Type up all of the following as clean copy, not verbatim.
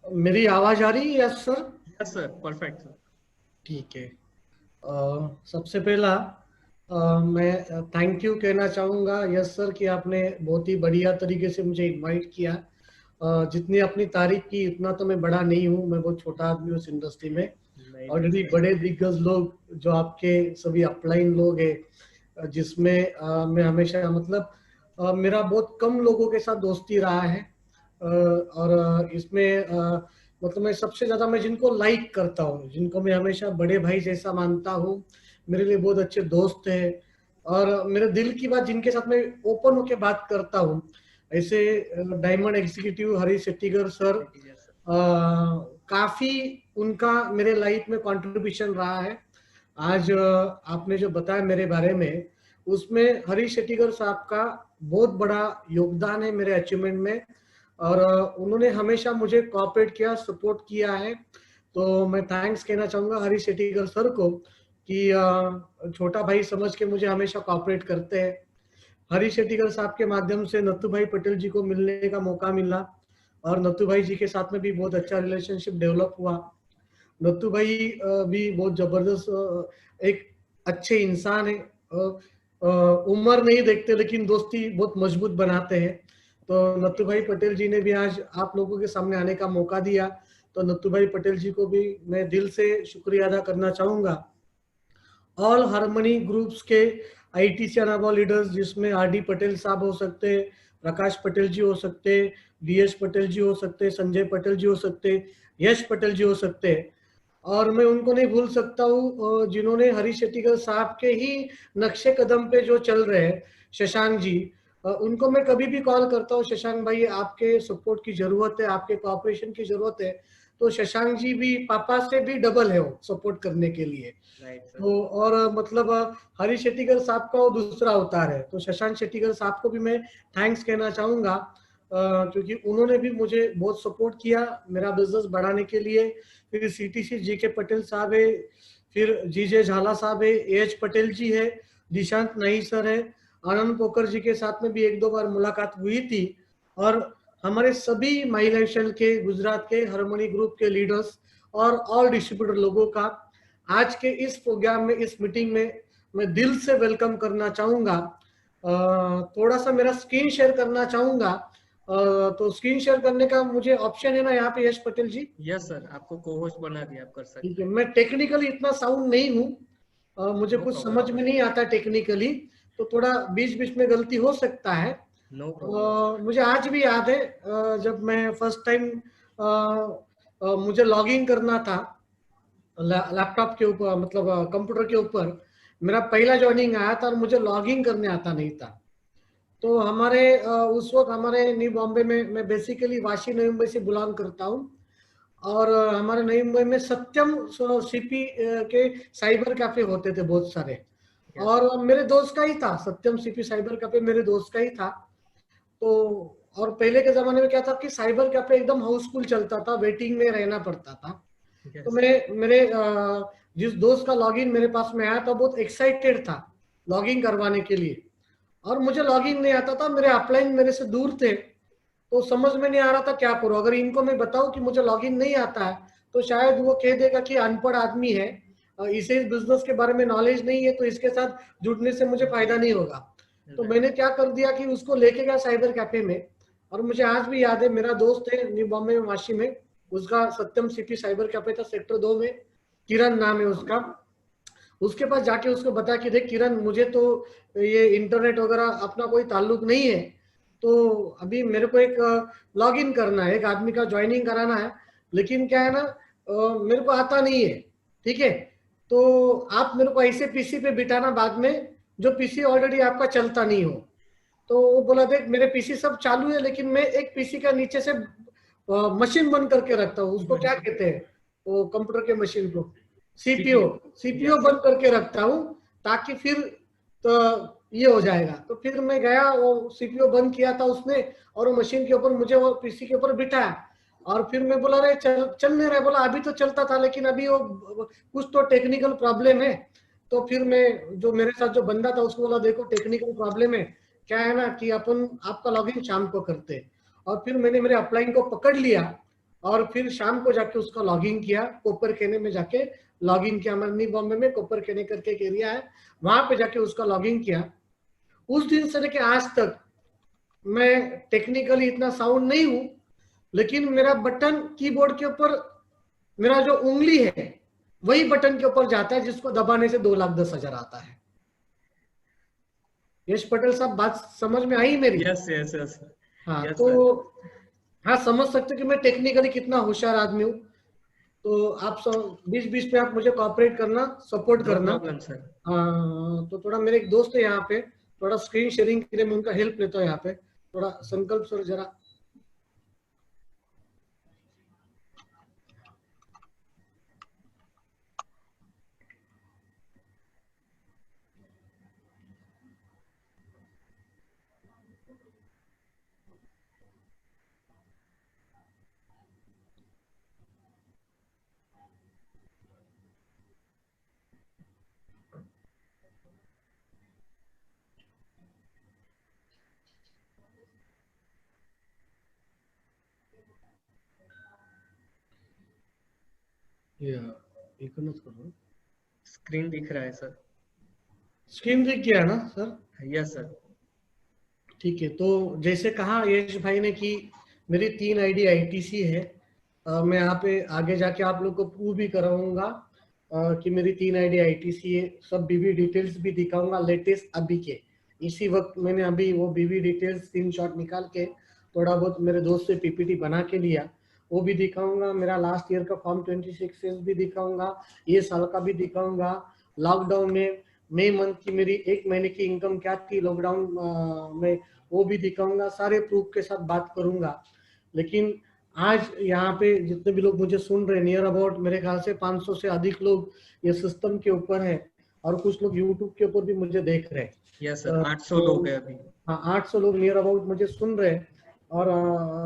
मेरी आवाज आ रही है? Yes sir. Yes sir, perfect sir. ठीक है। सबसे पहला मैं थैंक यू कहना चाहूँगा यस सर कि आपने बहुत ही बढ़िया तरीके से मुझे इनवाइट किया। जितनी अपनी तारीफ की उतना तो मैं बड़ा नहीं हूँ, मैं बहुत छोटा आदमी हूँ इस इंडस्ट्री में। नहीं नहीं ऑलरेडी सर। बड़े दिग्गज लोग जो आपके सभी अपलाइन लोग हैं, जिसमें मैं हमेशा मतलब मेरा बहुत कम लोगों के साथ दोस्ती रहा है। और इसमें मतलब मैं सबसे ज्यादा मैं जिनको लाइक करता हूँ, जिनको मैं हमेशा बड़े भाई जैसा मानता हूँ, मेरे लिए बहुत अच्छे दोस्त हैं और मेरे दिल की बात जिनके साथ मैं ओपन होके बात करता हूँ, ऐसे diamond executive Harish Shettigar sir, yes sir. काफी उनका मेरे लाइफ में कंट्रीब्यूशन रहा है। आज आपने जो बताया मेरे बारे में, उसमें हरीश शेट्टीगर साहब का बहुत बड़ा योगदान है मेरे अचीवमेंट में। और उन्होंने हमेशा मुझे कोऑपरेट किया, सपोर्ट किया है। तो मैं थैंक्स कहना चाहूंगा हरीश शेट्टीगर सर को कि छोटा भाई समझ के मुझे हमेशा कोऑपरेट करते हैं। हरीश शेट्टीगर साहब के माध्यम से नत्थू भाई पटेल जी को मिलने का मौका मिला और नत्थू भाई जी के साथ में भी बहुत अच्छा रिलेशनशिप डेवलप हुआ। नत्थू भाई भी बहुत जबरदस्त एक अच्छे इंसान है। उम्र नहीं देखते लेकिन दोस्ती बहुत मजबूत बनाते हैं। तो नत्थू भाई पटेल जी ने भी आज आप लोगों के सामने आने का मौका दिया, तो नत्थू भाई पटेल जी को भी मैं दिल से शुक्रिया अदा करना चाहूंगा। ऑल हार्मनी ग्रुप्स के आईटीसी अनाबा लीडर्स, जिसमें आर डी पटेल साहब हो सकते हैं, प्रकाश पटेल जी हो सकते हैं, डीएस पटेल जी हो सकते हैं, संजय पटेल जी हो सकते हैं, यश पटेल जी हो सकते हैं। और मैं उनको नहीं भूल सकता हूँ जिन्होंने हरीश शेट्टीगर साहब के ही नक्शे कदम पे जो चल रहे हैं, शशांक जी। उनको मैं कभी भी कॉल करता हूँ, शशांक भाई आपके सपोर्ट की जरूरत है, आपके कोऑपरेशन की जरूरत है। तो शशांक जी भी पापा से भी डबल है वो सपोर्ट करने के लिए। Right sir. तो और मतलब हरीश शेट्टीगर साहब का वो दूसरा अवतार है, तो शशांक शेट्टीगर साहब को भी मैं थैंक्स कहना चाहूंगा, क्योंकि उन्होंने भी मुझे बहुत सपोर्ट किया मेरा बिजनेस बढ़ाने के लिए। फिर सीटीसी जी के पटेल साहब है, फिर जीजे झाला साहब है, एच पटेल जी है, निशांत नाई सर है, आनंद पोकर जी के साथ में भी एक दो बार मुलाकात हुई थी। और हमारे सभी माई लाइफ स्टाइल के गुजरात के हार्मनी ग्रुप के लीडर्स और ऑल डिस्ट्रीब्यूटर लोगों का आज के इस प्रोग्राम में, इस मीटिंग में मैं दिल से वेलकम करना चाहूंगा। थोड़ा सा मेरा स्क्रीन शेयर करना चाहूंगा। तो स्क्रीन शेयर करने का मुझे ऑप्शन है ना यहाँ पे, यश पटेल जी? यस सर, आपको को होस्ट बना दिया, आप कर ठीक सकते है, हैं। मैं टेक्निकली इतना साउंड नहीं हूँ, मुझे नो कुछ प्रॉब्लम समझ में सर। नहीं आता टेक्निकली, तो थोड़ा बीच बीच में गलती हो सकता है। No problem sir. मुझे आज भी याद है जब मैं फर्स्ट टाइम मुझे लॉग इन करना था लैपटॉप के ऊपर, मतलब कंप्यूटर के ऊपर, मेरा पहला ज्वाइनिंग आया था और मुझे लॉग इन करने आता नहीं था। तो हमारे उस वक्त हमारे न्यू बॉम्बे में, मैं बेसिकली वाशी नई मुंबई से बिलोंग करता हूँ। और हमारे नई मुंबई में सत्यम सीपी के साइबर कैफे होते थे बहुत सारे। Yes sir. और मेरे दोस्त का ही था, सत्यम सीपी साइबर कैफे मेरे दोस्त का ही था। तो और पहले के जमाने में क्या था कि साइबर कैफे एकदम हाउसफुल चलता था, वेटिंग में रहना पड़ता था। तो यस। मेरे जिस दोस्त का लॉगिन मेरे पास में आया था बहुत एक्साइटेड था लॉगिन करवाने के लिए, और मुझे लॉगिन नहीं आता था, मेरे अपलाइन मेरे से दूर थे। तो समझ में नहीं आ रहा था क्या करूं, अगर इनको मैं बताऊं कि मुझे लॉगिन नहीं आता है तो शायद वो कह देगा कि अनपढ़ आदमी है, इसे इस बिजनेस के बारे में नॉलेज नहीं है, तो इसके साथ जुड़ने से मुझे फायदा नहीं होगा। तो राइट। मैंने क्या कर दिया कि उसको लेके गया साइबर कैफे में। और मुझे आज भी याद है, मेरा दोस्त है न्यू बॉम्बे में वाशी में, उसका सत्यम सिटी साइबर कैफे था सेक्टर 2 में, किरण नाम है उसका। उसके पास जाके उसको बताया कि देख किरण, मुझे तो ये इंटरनेट वगैरह अपना कोई ताल्लुक नहीं है, तो अभी मेरे को एक लॉग इन करना है, एक आदमी का ज्वाइनिंग कराना है, लेकिन क्या है ना, मेरे को आता नहीं है। ठीक है, तो आप मेरे को ऐसे पीसी पे बिठाना बाद में जो पीसी ऑलरेडी आपका चलता नहीं हो। तो वो बोला देख मेरे पीसी सब चालू है, लेकिन मैं एक पीसी का नीचे से मशीन बंद करके रखता हूँ, उसको क्या कहते हैं वो कंप्यूटर के मशीन को, सीपीओ, सीपीयू। CPO yes. बंद करके रखता हूँ, ताकि फिर तो ये हो जाएगा। तो फिर मैं गया, वो सीपीओ बंद किया था उसने, और वो मशीन के ऊपर मुझे वो पीसी के ऊपर बिठाया। और फिर मैं बोला रे चल नहीं रहा, बोला अभी तो चलता था लेकिन अभी वो कुछ तो टेक्निकल प्रॉब्लम है। तो फिर मैं, जो मेरे साथ जो बंदा था, उसको बोला देखो टेक्निकल प्रॉब्लम है, क्या है ना कि अपन आपका लॉगिन शाम को करते हैं। और फिर मैंने मेरे अपलाइन को पकड़ लिया और फिर शाम को जाके उसका लॉगिंग किया, कोपर केने में जाके लॉगिंग किया। हमारे न्यू बॉम्बे में कोपर केने करके एक एरिया है, वहां पे जाके उसका लॉगिंग किया। उस दिन से लेके आज तक मैं टेक्निकली इतना साउंड नहीं हूं, लेकिन मेरा बटन कीबोर्ड के ऊपर मेरा जो उंगली है वही बटन के ऊपर जाता है, जिसको दबाने से 2,10,000 आता है। यश पटेल साहब, बात समझ में आई मेरी? यस यस यस हाँ, यस तो सर। हाँ, समझ सकते हो कि मैं टेक्निकली कितना होशियार आदमी हूँ। तो आप बीच बीच में आप मुझे कोऑपरेट करना, सपोर्ट नो करना। Problem sir. तो थोड़ा मेरे एक दोस्त है यहाँ पे, थोड़ा स्क्रीन शेयरिंग के लिए मैं उनका हेल्प लेता हूँ यहाँ पे। थोड़ा संकल्प सर जरा। इकनच करो। स्क्रीन दिख रहा है सर। स्क्रीन दिख गया ना सर? Yes sir. ठीक है, तो जैसे कहा यश भाई ने कि मेरी 3 आईडी आईटीसी है। मैं यहाँ पे आगे जाके आप लोग को प्रूव भी कराऊंगा कि मेरी 3 आईडी आईटीसी है। सब बीवी डिटेल्स भी दिखाऊंगा लेटेस्ट अभी के। इसी वक्त मैंने अभी वो बीवी डिटेल्स स्क्रीनशॉट निकाल के थोड़ा बहुत मेरे दोस्त से पीपीटी बना के लिया, वो भी दिखाऊंगा। मेरा लास्ट ईयर का फॉर्म 26 सेल्स भी दिखाऊंगा, ये साल का भी दिखाऊंगा। लॉकडाउन में मई मंथ की मेरी 1 महीने की इनकम क्या थी लॉकडाउन में, वो भी दिखाऊंगा। सारे प्रूफ के साथ बात करूंगा। लेकिन आज यहाँ पे जितने भी लोग मुझे सुन रहे, नियर अबाउट मेरे ख्याल से 500 से अधिक लोग ये सिस्टम के ऊपर है, और कुछ लोग यूट्यूब के ऊपर भी मुझे देख रहे हैं। यस सर, 800 लोग हैं अभी। हाँ, 800 लोग नियर अबाउट मुझे सुन रहे हैं। और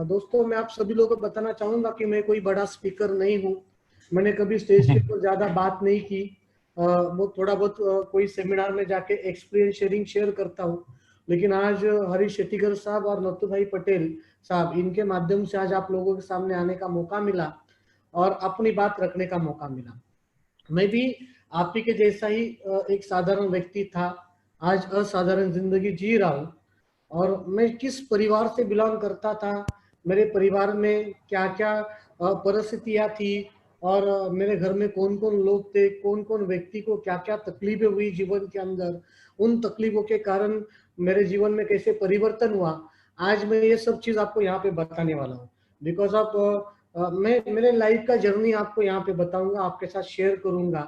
दोस्तों, मैं आप सभी लोगों को बताना चाहूंगा कि मैं कोई बड़ा स्पीकर नहीं हूँ। मैंने कभी स्टेज के ऊपर ज्यादा बात नहीं की। वो थोड़ा बहुत कोई सेमिनार में जाके एक्सपीरियंस शेयरिंग शेयर करता हूँ। लेकिन आज हरीश शेट्टीकर साहब और नत्थू भाई पटेल साहब, इनके माध्यम से आज आप लोगों के सामने आने का मौका मिला और अपनी बात रखने का मौका मिला। मैं भी आप ही के जैसा ही एक साधारण व्यक्ति था, आज असाधारण जिंदगी जी रहा हूँ। और मैं किस परिवार से बिलोंग करता था, मेरे परिवार में क्या क्या परिस्थितियां थी, और मेरे घर में कौन कौन लोग थे, कौन कौन व्यक्ति को क्या क्या तकलीफें हुई जीवन के अंदर, उन तकलीफों के कारण मेरे जीवन में कैसे परिवर्तन हुआ, आज मैं ये सब चीज आपको यहाँ पे बताने वाला हूँ। बिकॉज ऑफ मैं मेरे लाइफ का जर्नी आपको यहाँ पे बताऊंगा, आपके साथ शेयर करूंगा।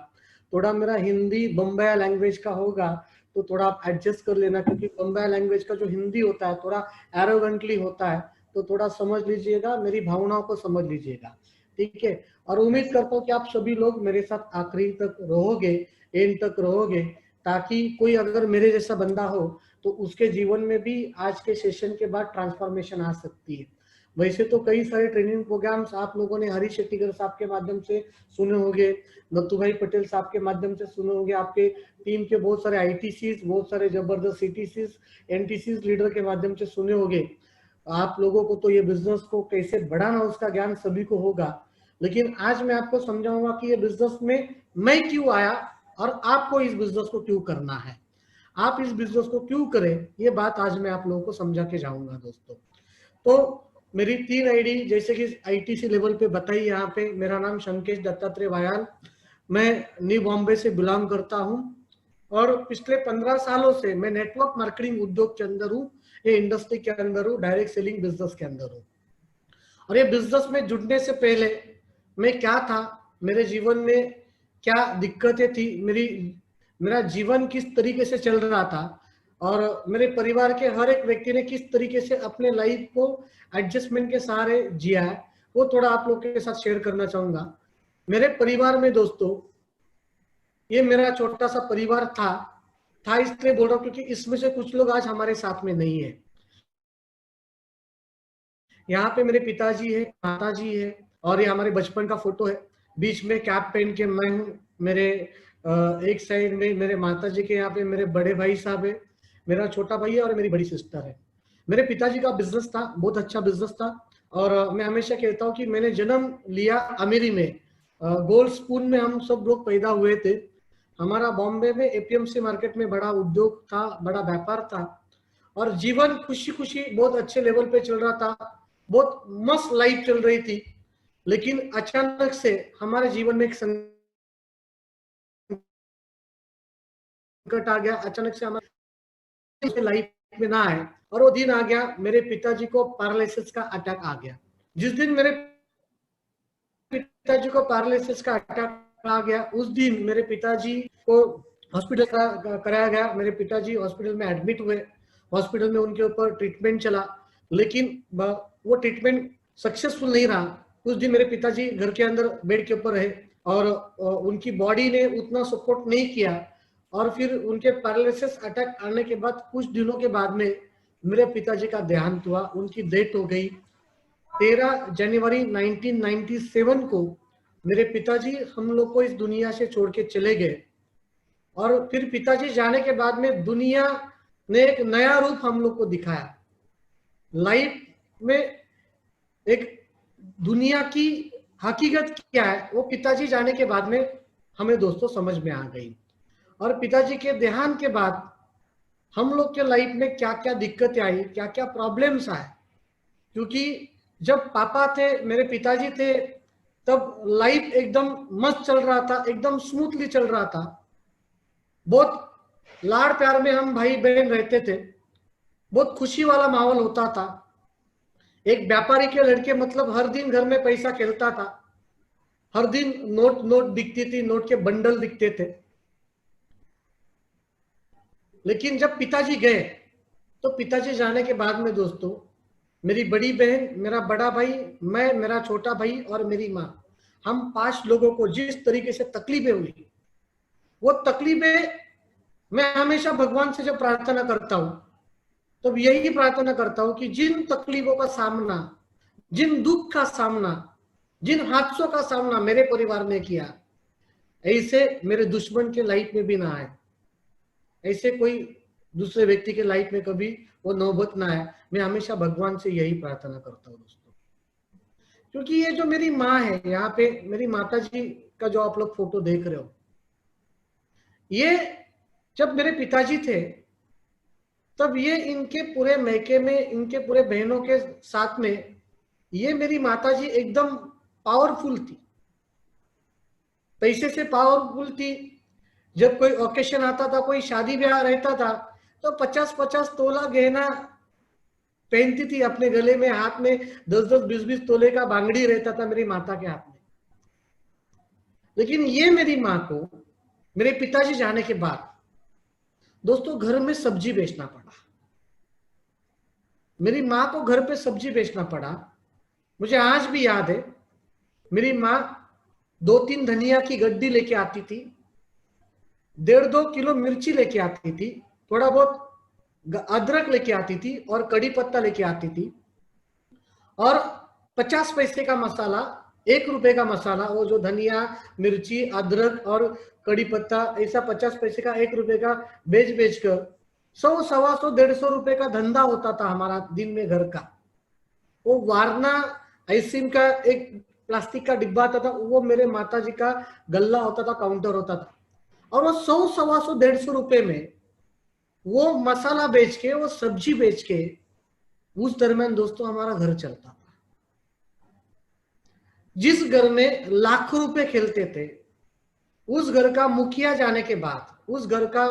थोड़ा मेरा हिंदी बम्बई लैंग्वेज का होगा, तो थोड़ा आप एडजस्ट कर लेना, क्योंकि बम्बई लैंग्वेज का जो हिंदी होता है थोड़ा एरोगेंटली होता है, तो थोड़ा समझ लीजिएगा, मेरी भावनाओं को समझ लीजिएगा। ठीक है, और उम्मीद करता हूँ कि आप सभी लोग मेरे साथ आखिरी तक रहोगे, एंड तक रहोगे, ताकि कोई अगर मेरे जैसा बंदा हो तो उसके जीवन में भी आज के सेशन के बाद ट्रांसफॉर्मेशन आ सकती है। वैसे तो कई सारे ट्रेनिंग प्रोग्राम्स आप लोगों ने हरीश शेट्टीकर साहब के माध्यम से सुने होंगे, नत्थू भाई पटेल साहब के माध्यम से सुने होंगे, आपके टीम के बहुत सारे आईटीसीज, बहुत सारे जबरदस्त सीटीसीज, एनटीसीज लीडर के माध्यम से सुने होंगे। आप लोगों को तो ये बिजनेस को कैसे बढ़ाना उसका ज्ञान सभी को होगा। लेकिन आज मैं आपको समझाऊंगा कि ये बिजनेस में मैं क्यों आया और आपको इस बिजनेस को क्यों करना है, आप इस बिजनेस को क्यों करें, ये बात आज मैं आप लोगों को समझा के जाऊंगा दोस्तों। तो मेरी 3 आईडी जैसे कि आईटीसी लेवल पे बताई यहाँ पे। मेरा नाम शंकेश दत्तात्रेय वायाल, मैं न्यू बॉम्बे से बिलोंग करता हूँ, और पिछले 15 सालों से मैं नेटवर्क मार्केटिंग उद्योग के अंदर हूँ, ये इंडस्ट्री के अंदर हूँ, डायरेक्ट सेलिंग बिजनेस के अंदर हूँ। और ये बिजनेस में जुड़ने से पहले मैं क्या था, मेरे जीवन में क्या दिक्कतें थी, मेरा जीवन किस तरीके से चल रहा था, और मेरे परिवार के हर एक व्यक्ति ने किस तरीके से अपने लाइफ को एडजस्टमेंट के सहारे जिया है, वो थोड़ा आप लोग के साथ शेयर करना चाहूंगा। मेरे परिवार में दोस्तों, ये मेरा छोटा सा परिवार था इसलिए बोल रहा हूँ क्योंकि इसमें से कुछ लोग आज हमारे साथ में नहीं है। यहाँ पे मेरे पिताजी है, माताजी है, और ये हमारे बचपन का फोटो है। बीच में कैप पहन के मैं हूँ, मेरे एक साइड में मेरे माताजी के यहाँ पे मेरे बड़े भाई साहब है, मेरा छोटा भाई है और मेरी बड़ी सिस्टर है। मेरे पिताजी का बिजनेस था, बहुत अच्छा बिजनेस था, और मैं हमेशा कहता हूँ कि मैंने जन्म लिया अमीरी में, गोल्ड स्पून में हम सब लोग पैदा हुए थे। हमारा बॉम्बे में एपीएमसी मार्केट में बड़ा उद्योग था, बड़ा व्यापार था, और जीवन खुशी खुशी बहुत अच्छे लेवल पे चल रहा था, बहुत मस्त लाइफ चल रही थी। लेकिन अचानक से हमारे जीवन में एक संकट आ गया, अचानक से हमारे लाइफ में ना आए, और वो दिन आ गया, मेरे पिताजी को पैरालिसिस का अटैक आ गया। जिस दिन मेरे पिताजी को पैरालिसिस का अटैक आ गया, उस दिन मेरे पिताजी को हॉस्पिटल कराया गया। मेरे पिताजी हॉस्पिटल में एडमिट हुए, हॉस्पिटल में उनके ऊपर ट्रीटमेंट चला, लेकिन वो ट्रीटमेंट सक्सेसफुल नहीं रहा। उस दिन मेरे पिताजी घर के अंदर बेड के ऊपर रहे, और उनकी बॉडी ने उतना सपोर्ट नहीं किया, और फिर उनके पैरालिसिस अटैक आने के बाद कुछ दिनों के बाद में मेरे पिताजी का देहांत हुआ, उनकी डेथ हो गई। 13 जनवरी 1997 को मेरे पिताजी हम लोग को इस दुनिया से छोड़ के चले गए। और फिर पिताजी जाने के बाद में दुनिया ने एक नया रूप हम लोग को दिखाया। लाइफ में एक दुनिया की हकीकत क्या है, वो पिताजी जाने के बाद में हमें दोस्तों समझ में आ गई। और पिताजी के देहांत के बाद हम लोग के लाइफ में क्या क्या दिक्कतें आई, क्या क्या प्रॉब्लम्स आए। क्योंकि जब पापा थे, मेरे पिताजी थे, तब लाइफ एकदम मस्त चल रहा था, एकदम स्मूथली चल रहा था, बहुत लाड़ प्यार में हम भाई बहन रहते थे, बहुत खुशी वाला माहौल होता था। एक व्यापारी के लड़के मतलब हर दिन घर में पैसा खेलता था, हर दिन नोट नोट दिखती थी, नोट के बंडल दिखते थे। लेकिन जब पिताजी गए, तो पिताजी जाने के बाद में दोस्तों मेरी बड़ी बहन, मेरा बड़ा भाई, मैं, मेरा छोटा भाई और मेरी माँ, हम 5 लोगों को जिस तरीके से तकलीफें हुई, वो तकलीफें मैं हमेशा भगवान से जब प्रार्थना करता हूँ, तब यही प्रार्थना करता हूँ कि जिन तकलीफों का सामना, जिन दुख का सामना, जिन हादसों का सामना मेरे परिवार ने किया, ऐसे मेरे दुश्मन के लाइफ में भी ना आए, ऐसे कोई दूसरे व्यक्ति के लाइफ में कभी वो नौबत ना आए। मैं हमेशा भगवान से यही प्रार्थना करता हूँ दोस्तों। क्योंकि ये जो मेरी माँ है, यहाँ पे मेरी माता जी का जो आप लोग फोटो देख रहे हो, ये जब मेरे पिताजी थे तब ये इनके पूरे मैके में, इनके पूरे बहनों के साथ में, ये मेरी माता जी एकदम पावरफुल थी, पैसे से पावरफुल थी। जब कोई ओकेशन आता था, कोई शादी ब्याह रहता था, तो 50-50 तोला गहना पहनती थी अपने गले में, हाथ में 10-10, 20-20 तोले का बांगड़ी रहता था मेरी माता के हाथ में। लेकिन ये मेरी माँ को मेरे पिताजी जाने के बाद दोस्तों घर में सब्जी बेचना पड़ा। मेरी माँ को घर पे सब्जी बेचना पड़ा। मुझे आज भी याद है, मेरी माँ 2-3 धनिया की गड्डी लेके आती थी, 1.5-2 किलो मिर्ची लेके आती थी, थोड़ा बहुत अदरक लेके आती थी, और कड़ी पत्ता लेके आती थी, और 50 पैसे का मसाला, 1 रुपए का मसाला, वो जो धनिया, मिर्ची, अदरक और कड़ी पत्ता, ऐसा 50 पैसे का, 1 रुपए का बेच बेच कर 100, 125, 150 रुपए का धंधा होता था हमारा दिन में घर का। वो वारना आइसक्रीम का एक प्लास्टिक का डिब्बा आता था, वो मेरे माताजी का गल्ला होता था, काउंटर होता था, और वो 100, 125, 150 रुपए में वो मसाला बेच के, वो सब्जी बेच के, उस दरमियान दोस्तों हमारा घर चलता था। जिस घर में लाखों रुपए खेलते थे, उस घर का मुखिया जाने के बाद, उस घर का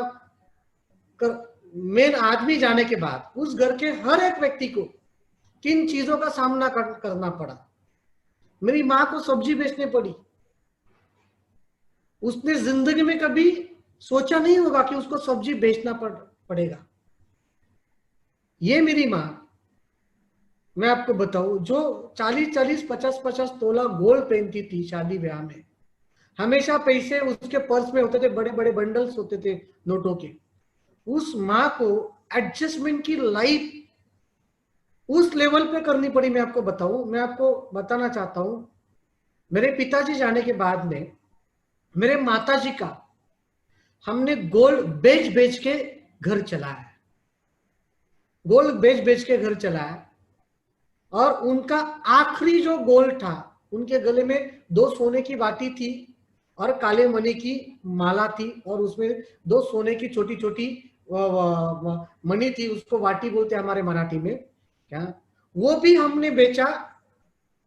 मेन आदमी जाने के बाद, उस घर के हर एक व्यक्ति को किन चीजों का सामना करना पड़ा। मेरी माँ को सब्जी बेचनी पड़ी। उसने जिंदगी में कभी सोचा नहीं होगा कि उसको सब्जी बेचना पड़ेगा। ये मेरी माँ, मैं आपको बताऊं, जो 40-40, 50-50 तोला गोल्ड पहनती थी शादी ब्याह में, हमेशा पैसे उसके पर्स में होते थे, बड़े बड़े बंडल्स होते थे नोटों के। उस माँ को एडजस्टमेंट की लाइफ उस लेवल पे करनी पड़ी। मैं आपको बताऊं, मैं आपको बताना चाहता हूं, मेरे पिताजी जाने के बाद में मेरे माताजी का हमने गोल्ड बेच बेच के घर चलाया, गोल्ड बेच बेच के घर चलाया। और उनका आखिरी जो गोल था, उनके गले में 2 सोने की वाटी थी और काले मणि की माला थी, और उसमें 2 सोने की छोटी छोटी मणि थी, उसको वाटी बोलते हैं हमारे मराठी में क्या। वो भी हमने बेचा,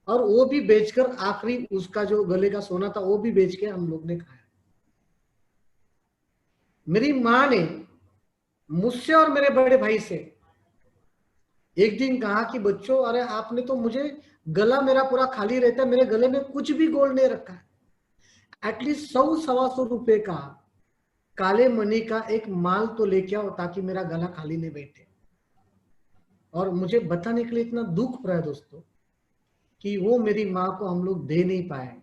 और वो भी बेचकर आखिरी उसका जो गले का सोना था वो भी बेच के हम लोग ने खाया। मेरी माँ ने मुझसे और मेरे बड़े भाई से एक दिन कहा कि बच्चों, अरे आपने तो मुझे, गला मेरा पूरा खाली रहता है, मेरे गले में कुछ भी गोल्ड नहीं रखा है, एटलीस्ट 100-125 रुपए का काले मणि का एक माल तो लेके आओ ताकि मेरा गला खाली नहीं बैठे। और मुझे बताने के लिए इतना दुख पड़ा है दोस्तों कि वो मेरी माँ को हम लोग दे नहीं पाए,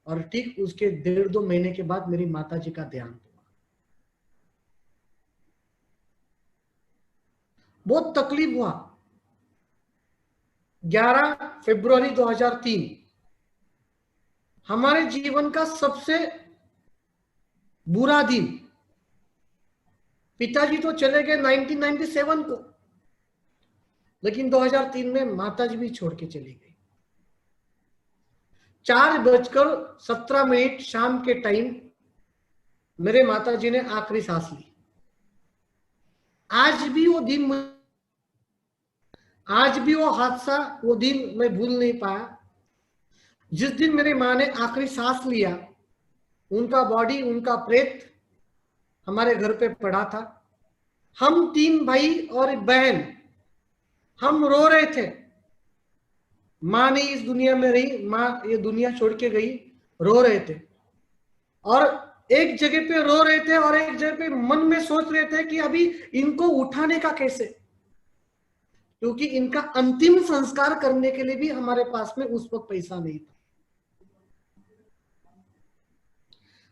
और ठीक उसके 1.5-2 महीने के बाद मेरी माता जी का देहांत हुआ। बहुत तकलीफ हुआ। 11 फरवरी 2003 हमारे जीवन का सबसे बुरा दिन। पिताजी तो चले गए 1997 को, लेकिन 2003 में माताजी भी छोड़ के चली गई। 4:17 शाम के टाइम मेरे माताजी ने आखिरी सांस ली। आज भी वो दिन, आज भी वो हादसा, वो दिन मैं भूल नहीं पाया। जिस दिन मेरी माँ ने आखिरी सांस लिया, उनका बॉडी, उनका प्रेत हमारे घर पे पड़ा था। हम 3 भाई और बहन, हम रो रहे थे। माँ नहीं इस दुनिया में रही, माँ ये दुनिया छोड़ के गई, रो रहे थे। और एक जगह पे रो रहे थे और एक जगह पे मन में सोच रहे थे कि अभी इनको उठाने का कैसे, क्योंकि इनका अंतिम संस्कार करने के लिए भी हमारे पास में उस वक्त पैसा नहीं था।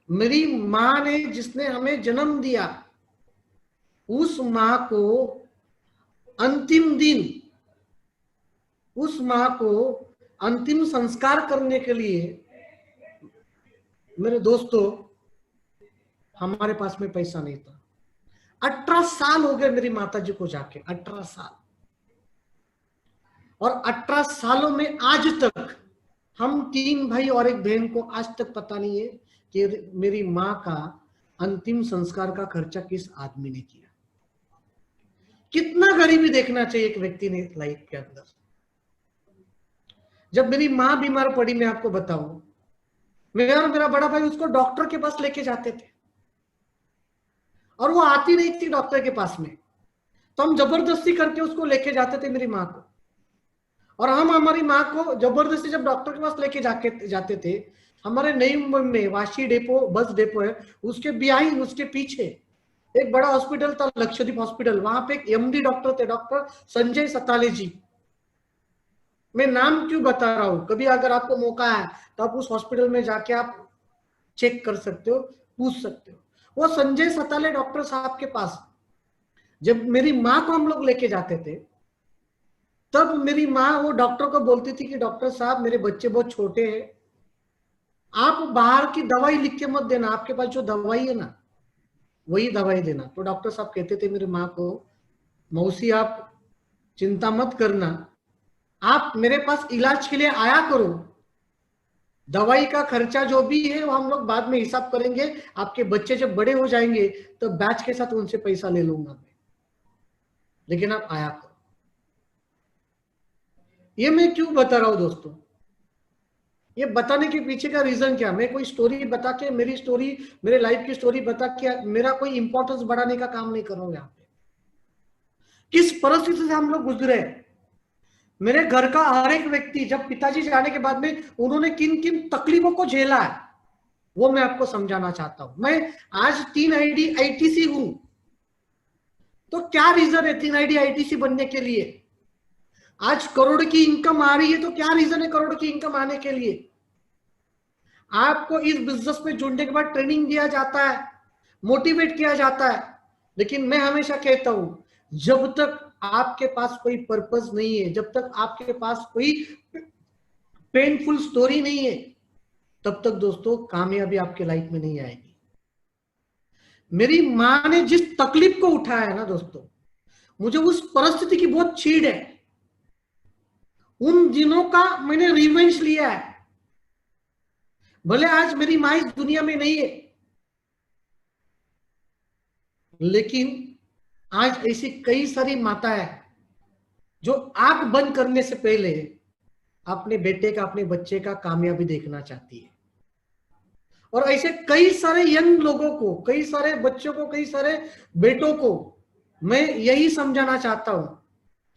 मेरी माँ ने, जिसने हमें जन्म दिया, उस माँ को अंतिम दिन, उस माँ को अंतिम संस्कार करने के लिए मेरे दोस्तों हमारे पास में पैसा नहीं था। 18 साल हो गए मेरी माता जी को जाके, 18 साल। और 18 सालों में आज तक हम 3 भाई और एक बहन को आज तक पता नहीं है कि मेरी माँ का अंतिम संस्कार का खर्चा किस आदमी ने किया। कितना गरीबी देखना चाहिए एक व्यक्ति ने लाइफ के अंदर। जब मेरी माँ बीमार पड़ी, मैं आपको बताऊं, मैं और मेरा बड़ा भाई उसको डॉक्टर के पास लेके जाते थे, और वो आती नहीं थी डॉक्टर के पास में, तो हम जबरदस्ती करके उसको लेके जाते थे मेरी माँ को। और हम हमारी माँ को जबरदस्ती जब डॉक्टर के पास लेके जाते थे, हमारे नई मुंबई में वाशी डेपो, बस डेपो है, उसके बिहाइंड, उसके पीछे एक बड़ा हॉस्पिटल था, लक्षद्वीप हॉस्पिटल। वहां पे एक एमडी डॉक्टर थे, डॉक्टर संजय सताले जी। मैं नाम क्यों बता रहा हूं, कभी अगर आपको मौका है तो आप उस हॉस्पिटल में जाके आप चेक कर सकते हो, पूछ सकते हो। वो संजय सताले डॉक्टर साहब के पास जब मेरी माँ को हम लोग लेके जाते थे, तब मेरी माँ वो डॉक्टर को बोलती थी कि डॉक्टर साहब, मेरे बच्चे बहुत छोटे हैं, आप बाहर की दवाई लिख के मत देना, आपके पास जो दवाई है ना वही दवाई देना। तो डॉक्टर साहब कहते थे मेरी माँ को, मौसी आप चिंता मत करना, आप मेरे पास इलाज के लिए आया करो, दवाई का खर्चा जो भी है वो हम लोग बाद में हिसाब करेंगे, आपके बच्चे जब बड़े हो जाएंगे तो बैच के साथ उनसे पैसा ले लूंगा मैं, लेकिन आप आया करो। ये मैं क्यों बता रहा हूं दोस्तों, ये बताने के पीछे का रीजन क्या, मैं कोई स्टोरी बता के, मेरी स्टोरी, मेरे लाइफ की स्टोरी बता के मेरा कोई इंपॉर्टेंस बढ़ाने का काम नहीं कर रहा हूं। यहाँ पे किस परिस्थिति से हम लोग गुजरे, मेरे घर का हर एक व्यक्ति, जब पिताजी जाने के बाद में उन्होंने किन किन तकलीफों को झेला है, वो मैं आपको समझाना चाहता हूं। मैं आज 3 आईडी आईटीसी हूं, तो क्या रीजन है 3 आईडी आईटीसी बनने के लिए? आज करोड़ की इनकम आ रही है, तो क्या रीजन है करोड़ की इनकम आने के लिए? आपको इस बिजनेस में जुड़ने के बाद ट्रेनिंग दिया जाता है, मोटिवेट किया जाता है, लेकिन मैं हमेशा कहता हूं, जब तक आपके पास कोई पर्पस नहीं है, जब तक आपके पास कोई पेनफुल स्टोरी नहीं है, तब तक दोस्तों कामयाबी आपके लाइफ में नहीं आएगी। मेरी मां ने जिस तकलीफ को उठाया है ना दोस्तों, मुझे उस परिस्थिति की बहुत चीड़ है। उन दिनों का मैंने रिवेंज लिया है। भले आज मेरी माँ इस दुनिया में नहीं है, लेकिन आज ऐसी कई सारी माता है जो आंख बंद करने से पहले अपने बेटे का, अपने बच्चे का कामयाबी देखना चाहती है। और ऐसे कई सारे यंग लोगों को, कई सारे बच्चों को, कई सारे बेटों को मैं यही समझाना चाहता हूं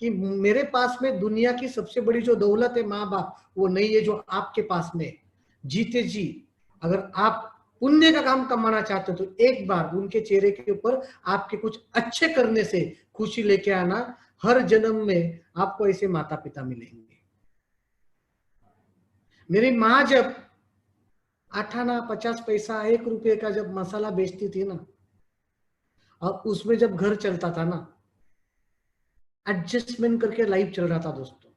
कि मेरे पास में दुनिया की सबसे बड़ी जो दौलत है माँ बाप, वो नहीं है जो आपके पास में। जीते जी अगर आप पुण्य का काम कमाना चाहते हो तो एक बार उनके चेहरे के ऊपर आपके कुछ अच्छे करने से खुशी लेके आना। हर जन्म में आपको ऐसे माता पिता मिलेंगे। मेरी माँ जब 8 आना 50 पैसा 1 रुपये का जब मसाला बेचती थी ना, और उसमें जब घर चलता था ना, एडजस्टमेंट करके लाइफ चल रहा था दोस्तों।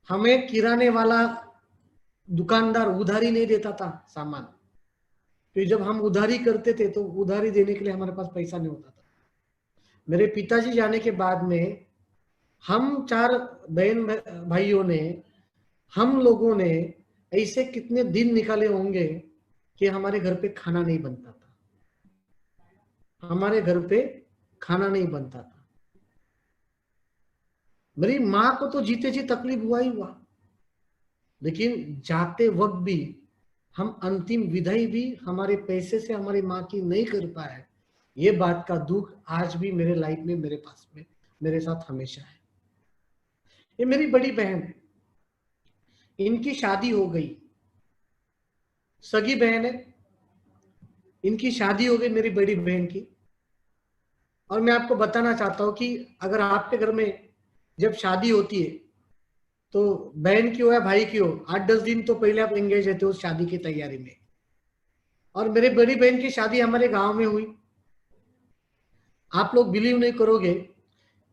हमें किराने वाला दुकानदार उधारी नहीं देता था सामान, तो जब हम उधारी करते थे तो उधारी देने के लिए हमारे पास पैसा नहीं होता था। मेरे पिताजी जाने के बाद में हम 4 बहन भाइयों ने, हम लोगों ने ऐसे कितने दिन निकाले होंगे कि हमारे घर पे खाना नहीं बनता था, हमारे घर पे खाना नहीं बनता था। मेरी माँ को तो जीते जी तकलीफ हुआ ही हुआ, लेकिन जाते वक्त भी हम अंतिम विदाई भी हमारे पैसे से हमारी माँ की नहीं कर पाए। ये बात का दुख आज भी मेरे लाइफ में, मेरे पास में, मेरे साथ हमेशा है। ये मेरी बड़ी बहन है, इनकी शादी हो गई, सगी बहन है, इनकी शादी हो गई मेरी बड़ी बहन की। और मैं आपको बताना चाहता हूं कि अगर आपके घर में जब शादी होती है तो बहन की हो या भाई की हो, 8-10 दिन तो पहले आप एंगेज रहते हो उस शादी की तैयारी में। और मेरी बड़ी बहन की शादी हमारे गांव में हुई। आप लोग बिलीव नहीं करोगे,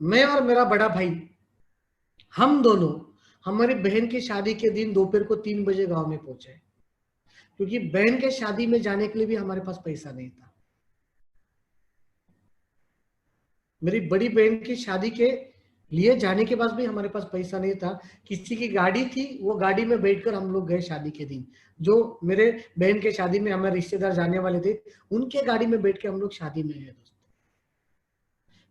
मैं और मेरा बड़ा भाई, हम दोनों हमारी बहन की शादी के दिन दोपहर को 3 बजे गांव में पहुंचे, क्योंकि बहन के शादी में जाने के लिए भी हमारे पास पैसा नहीं था। मेरी बड़ी बहन की शादी के लिए जाने के बाद भी हमारे पास पैसा नहीं था। किसी की गाड़ी थी, वो गाड़ी में बैठकर हम लोग गए शादी के दिन। जो मेरे बहन के शादी में हमारे रिश्तेदार जाने वाले थे, उनके गाड़ी में बैठ के हम लोग शादी में गए दोस्तों।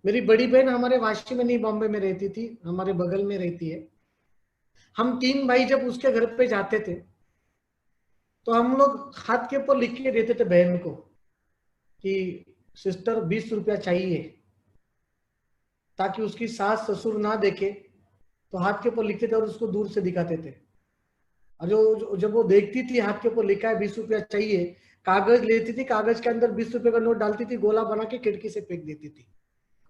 मेरी बड़ी बहन हमारे वाशी में नहीं, बॉम्बे में रहती थी, हमारे बगल में रहती है। हम 3 भाई जब उसके घर पे जाते थे तो हम लोग हाथ के ऊपर लिख के देते थे बहन को कि सिस्टर 20 रुपया चाहिए, ताकि उसकी सास ससुर ना देखे। तो हाथ के ऊपर लिखते थे और उसको दूर से दिखाते थे। और जब वो देखती थी हाथ के ऊपर लिखा है 20 रुपया चाहिए, कागज लेती थी, कागज के अंदर 20 रुपए का नोट डालती थी, गोला बना के खिड़की से फेंक देती थी।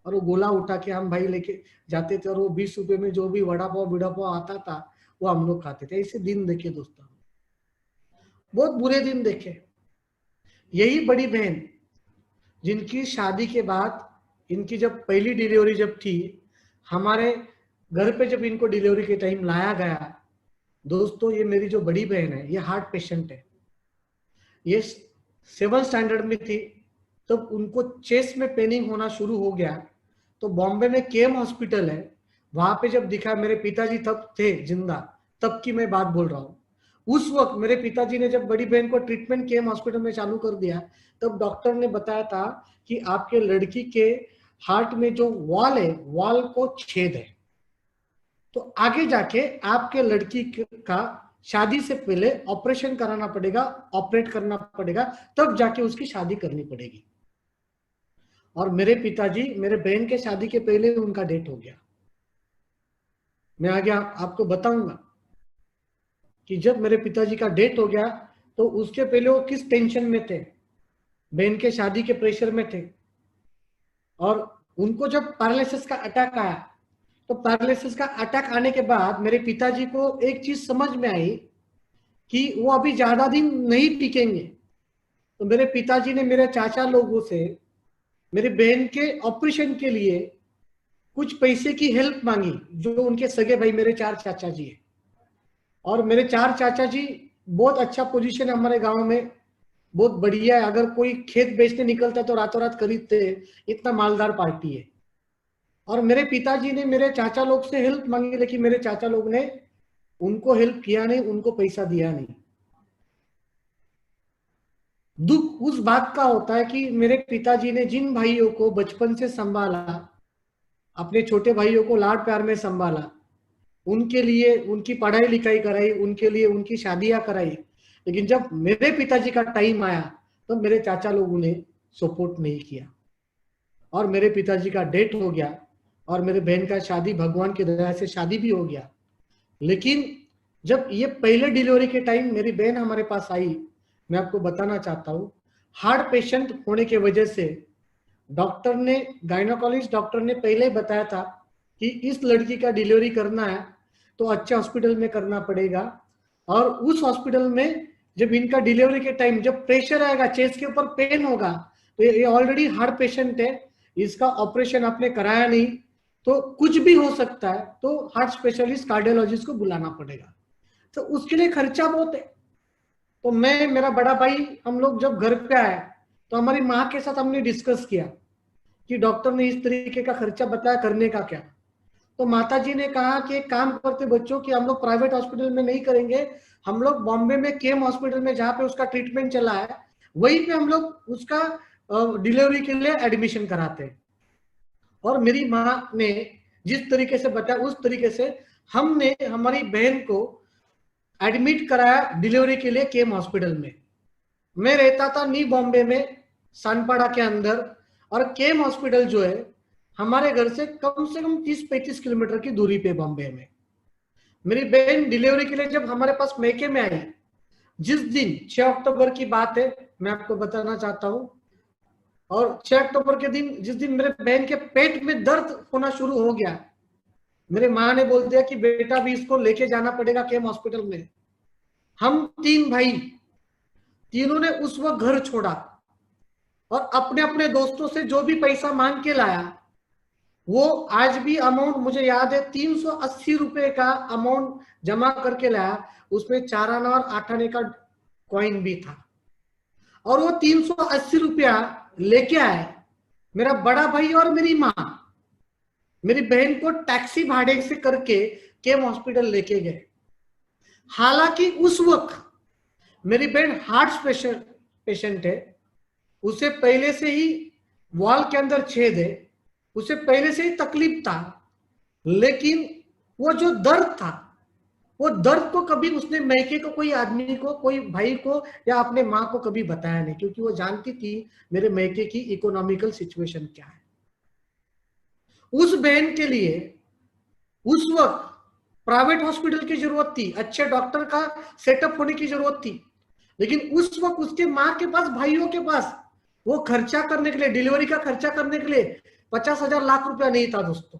और वो गोला उठा के हम भाई लेके जाते थे, और वो 20 रुपए में जो भी वड़ा पाव बिड़ा पाव आता था वो हम लोग खाते थे। ऐसे दिन देखे दोस्तों, बहुत बुरे दिन देखे। यही बड़ी बहन जिनकी शादी के बाद, इनकी जब पहली डिलीवरी जब थी, हमारे घर पे जब इनको डिलीवरी के टाइम लाया गया दोस्तों, ये मेरी जो बड़ी बहन है ये हार्ट पेशेंट है। ये 7th स्टैंडर्ड में थी तब उनको चेस्ट में पेनिंग होना शुरू हो गया। तो बॉम्बे में केम हॉस्पिटल है, वहां पे जब दिखा, मेरे पिताजी तब थे जिंदा, तब की मैं बात बोल रहा हूँ। उस वक्त मेरे पिताजी ने जब बड़ी बहन को ट्रीटमेंट केम हॉस्पिटल में चालू कर दिया, तब डॉक्टर ने बताया था कि आपके लड़की के हार्ट में जो वॉल है, वॉल को छेद है, तो आगे जाके आपके लड़की का शादी से पहले ऑपरेशन कराना पड़ेगा, ऑपरेट करना पड़ेगा, तब जाके उसकी शादी करनी पड़ेगी। और मेरे पिताजी, मेरे बहन के शादी के पहले उनका डेथ हो गया। मैं आगे आपको बताऊंगा कि जब मेरे पिताजी का डेथ हो गया तो उसके पहले वो किस टेंशन में थे, बहन के शादी के प्रेशर में थे। और उनको जब पैरालिसिस का अटैक आया, तो पैरालिसिस का अटैक आने के बाद मेरे पिताजी को एक चीज समझ में आई कि वो अभी ज्यादा दिन नहीं टिकेंगे। तो मेरे पिताजी ने मेरे चाचा लोगों से मेरे बहन के ऑपरेशन के लिए कुछ पैसे की हेल्प मांगी, जो उनके सगे भाई मेरे 4 चाचा जी है। और मेरे 4 चाचा जी बहुत अच्छा पोजीशन है हमारे गांव में, बहुत बढ़िया है। अगर कोई खेत बेचने निकलता है तो रातों रात खरीदते, इतना मालदार पार्टी है। और मेरे पिताजी ने मेरे चाचा लोग से हेल्प मांगी, लेकिन मेरे चाचा लोग ने उनको हेल्प किया नहीं, उनको पैसा दिया नहीं। दुख उस बात का होता है कि मेरे पिताजी ने जिन भाइयों को बचपन से संभाला, अपने छोटे भाइयों को लाड प्यार में संभाला, उनके लिए उनकी पढ़ाई लिखाई कराई, उनके लिए उनकी शादियां कराई, लेकिन जब मेरे पिताजी का टाइम आया तो मेरे चाचा लोगों ने सपोर्ट नहीं किया और मेरे पिताजी का डेथ हो गया और मेरे बहन का शादी भगवान की दया से शादी भी हो गया। लेकिन जब ये पहले डिलीवरी के टाइम मेरी बहन हमारे पास आई, मैं आपको बताना चाहता हूँ, हार्ट पेशेंट होने की वजह से डॉक्टर ने, गायनोकोलॉजिस्ट डॉक्टर ने पहले ही बताया था कि इस लड़की का डिलीवरी करना है तो अच्छे हॉस्पिटल में करना पड़ेगा। और उस हॉस्पिटल में जब इनका डिलीवरी के टाइम जब प्रेशर आएगा, चेस्ट के ऊपर पेन होगा, तो ये ऑलरेडी हार्ट पेशेंट है, इसका ऑपरेशन आपने कराया नहीं तो कुछ भी हो सकता है, तो हार्ट स्पेशलिस्ट कार्डियोलॉजिस्ट को बुलाना पड़ेगा, तो उसके लिए खर्चा बहुत है। तो मैं, मेरा बड़ा भाई, हम लोग जब घर पे आए तो हमारी माँ के साथ हमने डिस्कस किया कि डॉक्टर ने इस तरीके का खर्चा बताया, करने का क्या। तो माताजी ने कहा कि एक काम करते बच्चों कि हम लोग प्राइवेट हॉस्पिटल में नहीं करेंगे, हम लोग बॉम्बे में केम हॉस्पिटल में जहाँ पे उसका ट्रीटमेंट चला है वहीं पे हम लोग उसका डिलीवरी के लिए एडमिशन कराते हैं। और मेरी माँ ने जिस तरीके से बताया उस तरीके से हमने हमारी बहन को एडमिट कराया डिलीवरी के लिए केम हॉस्पिटल में। मैं रहता था न्यू बॉम्बे में, सानपाड़ा के अंदर, और केम हॉस्पिटल जो है हमारे घर से कम 30-35 किलोमीटर की दूरी पे बॉम्बे में। मेरी बहन डिलीवरी के लिए जब हमारे पास मैके में आई, जिस दिन 6 अक्टूबर की बात है, मैं आपको बताना चाहता हूँ, और 6 अक्टूबर के दिन जिस दिन मेरे बहन के पेट में दर्द होना शुरू हो गया, मेरे माँ ने बोल दिया कि बेटा भी इसको लेके जाना पड़ेगा केम हॉस्पिटल में। हम 3 भाई, तीनों ने उस वक्त घर छोड़ा और अपने अपने दोस्तों से जो भी पैसा मांग के लाया, वो आज भी अमाउंट मुझे याद है, 380 रुपए का अमाउंट जमा करके लाया। उसमें 4 आना और 8 आने का कॉइन भी था। और वो 380 रुपया लेके आए मेरा बड़ा भाई और मेरी माँ मेरी बहन को टैक्सी भाड़े से करके केम हॉस्पिटल लेके गए। हालांकि उस वक्त मेरी बहन हार्ट पेशेंट है, उसे पहले से ही वॉल के अंदर छेद है, उसे पहले से ही तकलीफ था, लेकिन वो जो दर्द था, वो दर्द को कभी उसने मैके को, कोई आदमी को, कोई भाई को या अपने माँ को कभी बताया नहीं, क्योंकि वो जानती थी मेरे मैके की इकोनॉमिकल सिचुएशन क्या है। उस बहन के लिए उस वक्त प्राइवेट हॉस्पिटल की जरूरत थी, अच्छे डॉक्टर का सेटअप होने की जरूरत थी, लेकिन उस वक्त उसके माँ के पास, भाइयों के पास वो खर्चा करने के लिए, डिलीवरी का खर्चा करने के लिए 50,000 लाख रुपया नहीं था दोस्तों।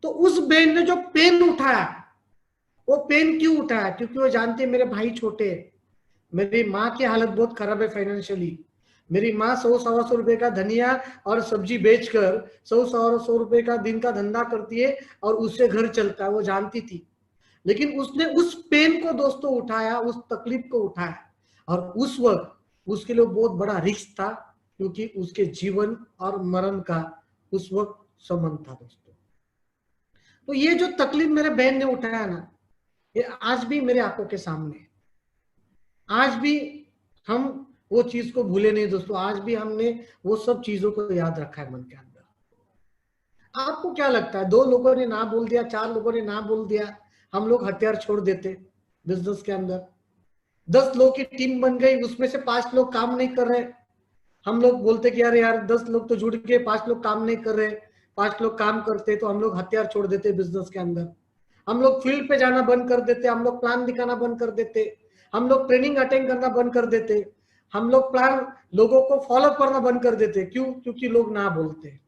तो उस बहन ने जो पेन उठाया, वो पेन क्यों उठाया? क्योंकि वो जानते मेरे भाई छोटे, मेरी माँ की हालत बहुत खराब है फाइनेंशियली। मेरी माँ 100-125 रुपए का धनिया और सब्जी बेचकर 100-100 रुपए का दिन का धंधा करती है और उससे घर चलता है, वो जानती थी। लेकिन उसने उस पेन को दोस्तों उठाया, उस तकलीफ को उठाया, और उस वक्त उसके लिए बहुत बड़ा रिस्क था, क्योंकि उसके जीवन और मरण का उस वक्त संबंध था दोस्तों। तो ये जो तकलीफ मेरे बहन ने उठाया ना, ये आज भी मेरे आंखों के सामने, आज भी हम वो चीज को भूले नहीं दोस्तों, आज भी हमने वो सब चीजों को याद रखा है मन के अंदर। आपको क्या लगता है, 2 लोगों ने ना बोल दिया, 4 लोगों ने ना बोल दिया, हम लोग हथियार छोड़ देते बिजनेस के अंदर? 10 लोग की टीम बन गई, उसमें से 5 लोग काम नहीं कर रहे, हम लोग बोलते कि यार 10 लोग तो जुड़ गए, 5 लोग काम नहीं कर रहे, 5 लोग काम करते, तो हम लोग हथियार छोड़ देते बिजनेस के अंदर। हम लोग फील्ड पे जाना बंद कर देते, हम लोग प्लान दिखाना बंद कर देते, हम लोग ट्रेनिंग अटेंड करना बंद कर देते, हम लोग प्लान लोगों को फॉलो करना बंद कर देते। क्यों? क्योंकि लोग ना बोलते।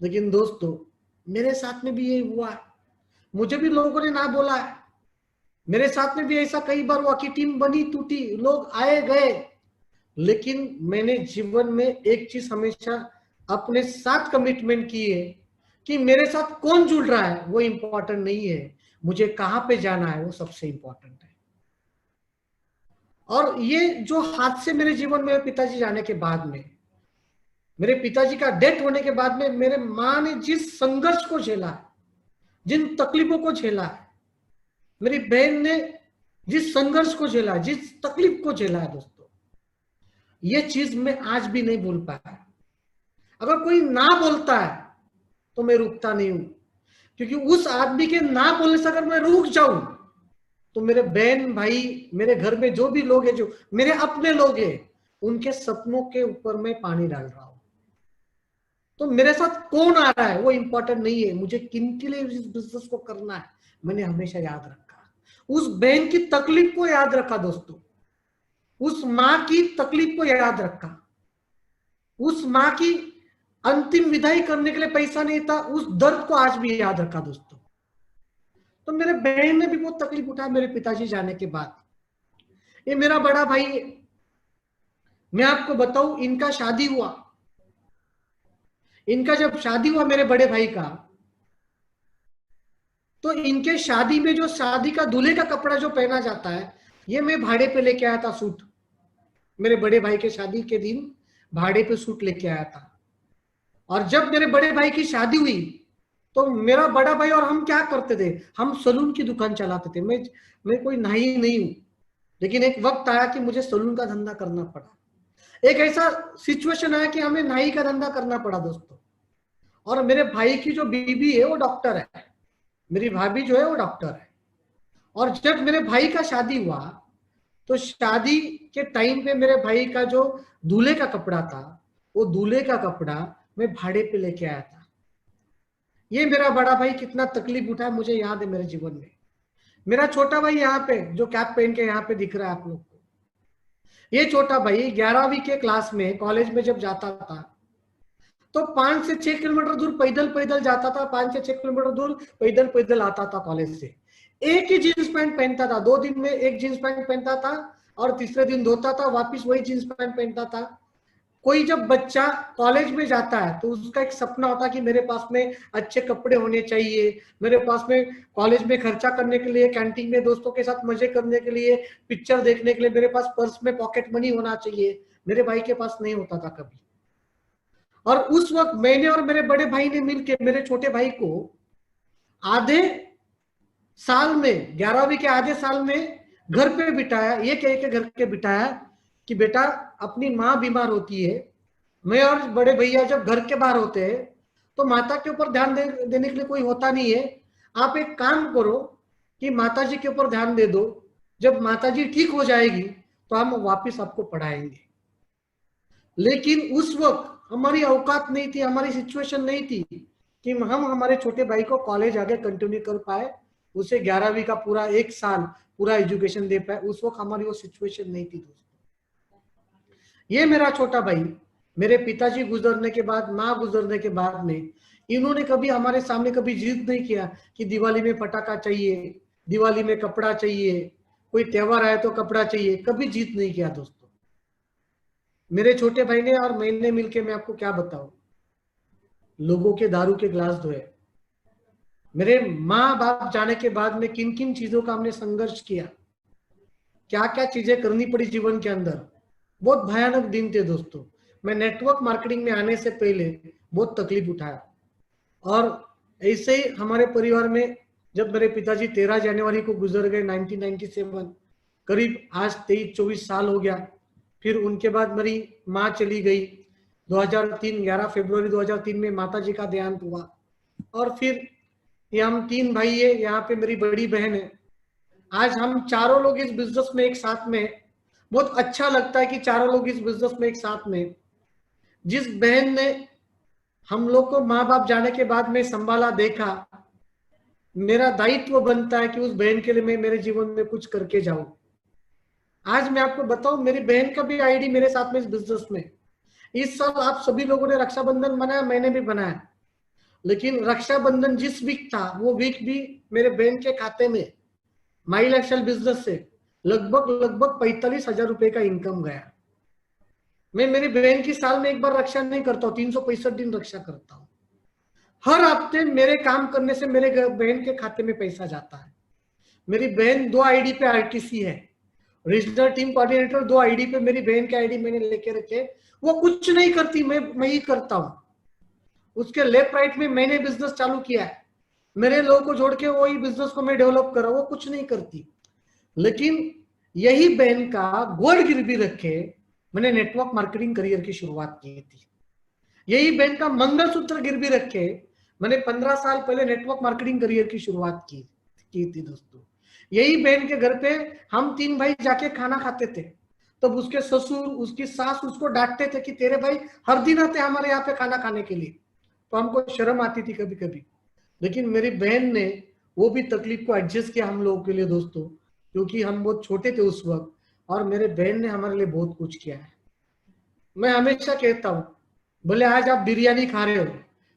लेकिन दोस्तों मेरे साथ में भी ये हुआ है, मुझे भी लोगों ने ना बोला है, मेरे साथ में भी ऐसा कई बार हुआ कि टीम बनी टूटी, लोग आए गए, लेकिन मैंने जीवन में एक चीज हमेशा अपने साथ कमिटमेंट की है कि मेरे साथ कौन जुड़ रहा है वो इंपॉर्टेंट नहीं है, मुझे कहां पे जाना है वो सबसे इंपॉर्टेंट है। और ये जो हादसे मेरे जीवन में पिताजी जाने के बाद में, मेरे पिताजी का डेथ होने के बाद में मेरे माँ ने जिस संघर्ष को झेला है, जिन तकलीफों को झेला है, मेरी बहन ने जिस संघर्ष को झेला है, जिस तकलीफ को झेला है दोस्तों, ये चीज मैं आज भी नहीं भूल पाया। अगर कोई ना बोलता है तो मैं रुकता नहीं हूं, क्योंकि उस आदमी के ना बोलने से अगर मैं रुक जाऊं तो मेरे बहन भाई, मेरे घर में जो भी लोग हैं, जो मेरे अपने लोग हैं, उनके सपनों के ऊपर मैं पानी डाल रहा हूं। तो मेरे साथ कौन आ रहा है वो इंपॉर्टेंट नहीं है, मुझे किन के लिए इस बिजनेस को करना है मैंने हमेशा याद रखा। उस बहन की तकलीफ को याद रखा दोस्तों, उस माँ की तकलीफ को याद रखा, उस माँ की अंतिम विदाई करने के लिए पैसा नहीं था, उस दर्द को आज भी याद रखा दोस्तों। तो मेरे बहन ने भी बहुत तकलीफ उठाया मेरे पिताजी जाने के बाद। ये मेरा बड़ा भाई, मैं आपको बताऊं, इनका शादी हुआ, इनका जब शादी हुआ मेरे बड़े भाई का, तो इनके शादी में जो शादी का दूल्हे का कपड़ा जो पहना जाता है, ये मैं भाड़े पे लेके आया था सूट। मेरे बड़े भाई के शादी के दिन भाड़े पे सूट लेके आया था। और जब मेरे बड़े भाई की शादी हुई तो मेरा बड़ा भाई और हम क्या करते थे, हम सलून की दुकान चलाते थे। मैं कोई नाई नहीं हूं, लेकिन एक वक्त आया कि मुझे सलून का धंधा करना पड़ा। एक ऐसा सिचुएशन आया कि हमें नाई का धंधा करना पड़ा दोस्तों। और मेरे भाई की जो बीबी है वो डॉक्टर है, मेरी भाभी जो है वो डॉक्टर है। और जब मेरे भाई का शादी हुआ तो शादी के टाइम पे मेरे भाई का जो दूल्हे का कपड़ा था, वो दूल्हे का कपड़ा मैं भाड़े पे लेके आया था। ये मेरा बड़ा भाई कितना तकलीफ उठाया मुझे याद है मेरे जीवन में। मेरा छोटा भाई यहाँ पे जो कैप पहन के यहाँ पे दिख रहा है आप लोग को, ये छोटा भाई 11वीं के क्लास में कॉलेज में जब जाता था तो 5 से 6 किलोमीटर दूर पैदल पैदल जाता था, 5 से 6 किलोमीटर दूर पैदल पैदल आता था कॉलेज से। एक ही जींस पैंट पहनता था, 2 दिन में एक जींस पैंट पहनता था और तीसरे दिन धोता था, वापिस वही जींस पैंट पहनता था। कोई जब बच्चा कॉलेज में जाता है तो उसका एक सपना होता है कि मेरे पास में अच्छे कपड़े होने चाहिए, मेरे पास में कॉलेज में खर्चा करने के लिए, कैंटीन में दोस्तों के साथ मजे करने के लिए, पिक्चर देखने के लिए मेरे पास पर्स में पॉकेट मनी होना चाहिए। मेरे भाई के पास नहीं होता था कभी। और उस वक्त मैंने और मेरे बड़े भाई ने मिलकर मेरे छोटे भाई को आधे साल में, 11वीं के आधे साल में घर पे बिठाया, ये कह के घर के बिठाया कि बेटा अपनी माँ बीमार होती है, मैं और बड़े भैया जब घर के बाहर होते हैं तो माता के ऊपर ध्यान देने के लिए कोई होता नहीं है। आप एक काम करो कि माता जी के ऊपर ध्यान दे दो, जब माता जी ठीक हो जाएगी तो हम वापिस आपको पढ़ाएंगे। लेकिन उस वक्त हमारी औकात नहीं थी, हमारी सिचुएशन नहीं थी कि हम हमारे छोटे भाई को कॉलेज आगे कंटिन्यू कर पाए, उसे 11वीं का पूरा 1 साल पूरा एजुकेशन दे पाए। उस वक्त हमारी वो सिचुएशन नहीं थी दोस्तों। ये मेरा छोटा भाई मेरे पिताजी गुजरने के बाद, माँ गुजरने के बाद में, इन्होंने कभी हमारे सामने कभी जिद नहीं किया कि दिवाली में पटाखा चाहिए, दिवाली में कपड़ा चाहिए, कोई त्योहार आए तो कपड़ा चाहिए, कभी जिद नहीं किया दोस्तों। मेरे छोटे भाई ने और मैंने मिलके, मैं आपको क्या बताऊं, लोगों के दारू के ग्लास धोए। मेरे माँ बाप जाने के बाद में किन किन चीजों का हमने संघर्ष किया, क्या क्या चीजें करनी पड़ी जीवन के अंदर। बहुत भयानक दिन थे दोस्तों। मैं नेटवर्क मार्केटिंग में आने से पहले बहुत तकलीफ उठाया। और ऐसे ही हमारे परिवार में जब मेरे पिताजी 13 जनवरी को गुजर गए 1997, करीब आज 23-24 साल हो गया। फिर उनके बाद मेरी माँ चली गई 2003, 11 फरवरी 2003 में माता जी का देहांत हुआ। और फिर ये हम 3 भाई है, यहाँ पे मेरी बड़ी बहन है। आज हम चारों लोग इस बिजनेस में एक साथ में, बहुत अच्छा लगता है कि चारों लोग इस बिजनेस में एक साथ में। जिस बहन ने हम लोग को माँ बाप जाने के बाद में संभाला, देखा, मेरा दायित्व बनता है कि उस बहन के लिए मैं मेरे जीवन में कुछ करके जाऊं। आज मैं आपको बताऊं, मेरी बहन का भी आईडी मेरे साथ में इस बिजनेस में। इस साल आप सभी लोगों ने रक्षाबंधन बनाया, मैंने भी बनाया, लेकिन रक्षाबंधन जिस वीक था वो वीक भी मेरे बहन के खाते में माई लाइफस्टाइल बिजनेस से लगभग 45,000 रुपए का इनकम गया। मैं मेरी बहन की साल में एक बार रक्षा नहीं करता हूँ, 365 दिन रक्षा करता हूँ। हर हफ्ते मेरे काम करने से मेरे बहन के खाते में पैसा जाता है। मेरी बहन 2 आईडी पे आरटीसी है, रीजनल टीम कोऑर्डिनेटर 2 आईडी पे मेरी बहन के आईडी मैंने लेके रखे, वो कुछ नहीं करती, मैं ही करता हूँ। उसके लेफ्ट राइट में मैंने बिजनेस चालू किया है, मेरे लोगों को जोड़ के वही बिजनेस को मैं डेवलप कर रहा हूँ, वो कुछ नहीं करती। लेकिन यही बहन का गोल्ड गिरवी रखे मैंने नेटवर्क मार्केटिंग करियर की शुरुआत की थी। यही बहन का मंगलसूत्र गिरवी रखे मैंने 15 साल पहले नेटवर्क मार्केटिंग करियर की शुरुआत की थी दोस्तों। यही बहन के घर पे हम 3 भाई जाके खाना खाते थे, तब तो उसके ससुर उसकी सास उसको डांटते थे कि तेरे भाई हर दिन आते हमारे यहाँ पे खाना खाने के लिए, तो हमको शर्म आती थी कभी कभी। लेकिन मेरी बहन ने वो भी तकलीफ को एडजस्ट किया हम लोगों के लिए दोस्तों, क्योंकि हम बहुत छोटे थे उस वक्त, और मेरे बहन ने हमारे लिए बहुत कुछ किया है। मैं हमेशा कहता हूँ, भले आज आप बिरयानी खा रहे हो,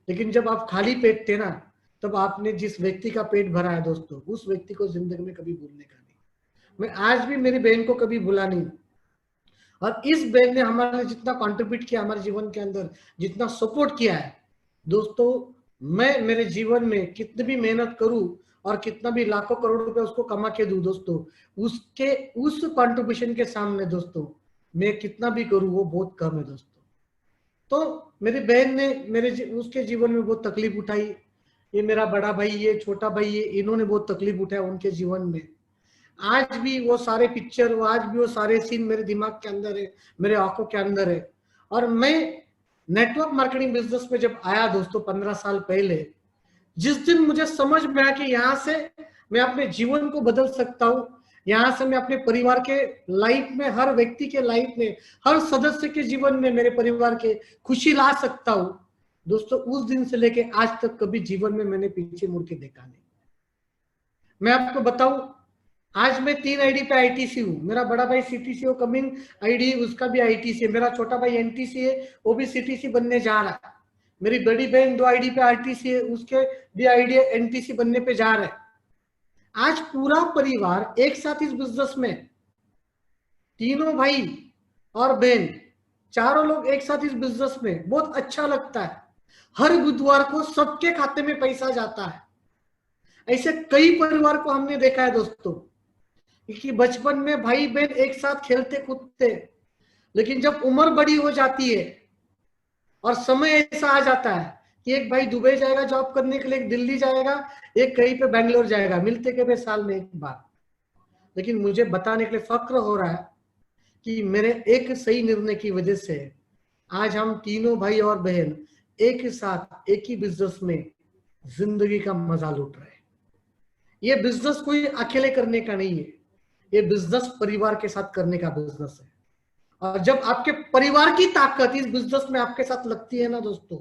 लेकिन जब आप खाली पेट थे ना, तब आपने जिस व्यक्ति का पेट भरा है दोस्तों, उस व्यक्ति को जिंदगी में कभी भूलने का नहीं। मैं आज भी मेरी बहन को कभी भूला नहीं, और इस बहन ने हमारे लिए जितना कंट्रीब्यूट किया हमारे जीवन के अंदर, जितना सपोर्ट किया है दोस्तों, मैं मेरे जीवन में कितनी भी मेहनत करूं और कितना भी लाखों करोड़ रुपए उसको कमा के दूं दोस्तों, उसके उस कंट्रीब्यूशन के सामने दोस्तों मैं कितना भी करूं वो बहुत कम है दोस्तों। तो मेरी बहन ने उसके जीवन में बहुत तकलीफ उठाई, ये मेरा बड़ा भाई, ये छोटा भाई, ये इन्होंने बहुत तकलीफ उठाया उनके जीवन में। आज भी वो सारे पिक्चर, आज भी वो सारे सीन मेरे दिमाग के अंदर है, मेरे आंखों के अंदर है। और मैं नेटवर्क मार्केटिंग बिजनेस में जब आया दोस्तों 15 साल पहले, जिस दिन मुझे समझ में आया कि यहाँ से मैं अपने जीवन को बदल सकता हूँ, यहाँ से मैं अपने परिवार के लाइफ में, हर व्यक्ति के लाइफ में, हर सदस्य के जीवन में मेरे परिवार के खुशी ला सकता हूँ दोस्तों, उस दिन से लेके आज तक कभी जीवन में मैंने पीछे मुड़ के देखा नहीं। मैं आपको बताऊं, आज मैं 3 आईडी पे आईटीसी हूँ। मेरा बड़ा भाई सीटीसी हो कमिंग आईडी, उसका भी आईटीसी है। मेरा छोटा भाई एनटीसी है, वो भी सीटीसी बनने जा रहा है। मेरी बड़ी बहन 2 आईडी पे आरटीसी है, उसके भी आईडी एनटीसी बनने पे जा रहा है। आज पूरा परिवार एक साथ इस बिजनेस में, तीनों भाई और बहन, चारों लोग एक साथ इस बिजनेस में, बहुत अच्छा लगता है। हर बुधवार को सबके खाते में पैसा जाता है। ऐसे कई परिवार को हमने देखा है दोस्तों कि बचपन में भाई बहन एक साथ खेलते कूदते, लेकिन जब उम्र बड़ी हो जाती है और समय ऐसा आ जाता है कि एक भाई दुबई जाएगा जॉब करने के लिए, एक दिल्ली जाएगा, एक कहीं पे बैंगलोर जाएगा, मिलते कभी साल में एक बार। लेकिन मुझे बताने के लिए फक्र हो रहा है कि मेरे एक सही निर्णय की वजह से आज हम तीनों भाई और बहन एक साथ एक ही बिजनेस में जिंदगी का मजा लूट रहे हैं। ये बिजनेस कोई अकेले करने का नहीं है, ये बिजनेस परिवार के साथ करने का बिजनेस है। और जब आपके परिवार की ताकत इस बिजनेस में आपके साथ लगती है ना दोस्तों,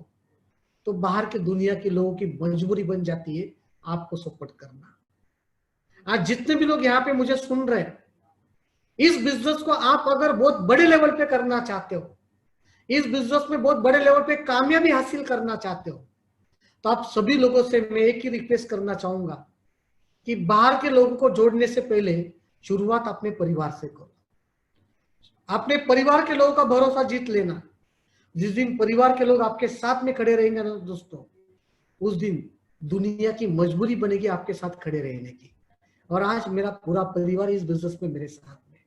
तो बाहर के दुनिया के लोगों की मजबूरी बन जाती है आपको सपोर्ट करना। आज जितने भी लोग यहाँ पे मुझे सुन रहे हैं, इस बिजनेस को आप अगर बहुत बड़े लेवल पे करना चाहते हो, इस बिजनेस में बहुत बड़े लेवल पे कामयाबी हासिल करना चाहते हो, तो आप सभी लोगों से मैं एक ही रिक्वेस्ट करना चाहूंगा कि बाहर के लोगों को जोड़ने से पहले शुरुआत अपने परिवार से करो। अपने परिवार के लोगों का भरोसा जीत लेना। जिस दिन परिवार के लोग आपके साथ में खड़े रहेंगे ना दोस्तों, उस दिन दुनिया की मजबूरी बनेगी आपके साथ खड़े रहने की। और आज मेरा पूरा परिवार इस बिजनेस में मेरे साथ में।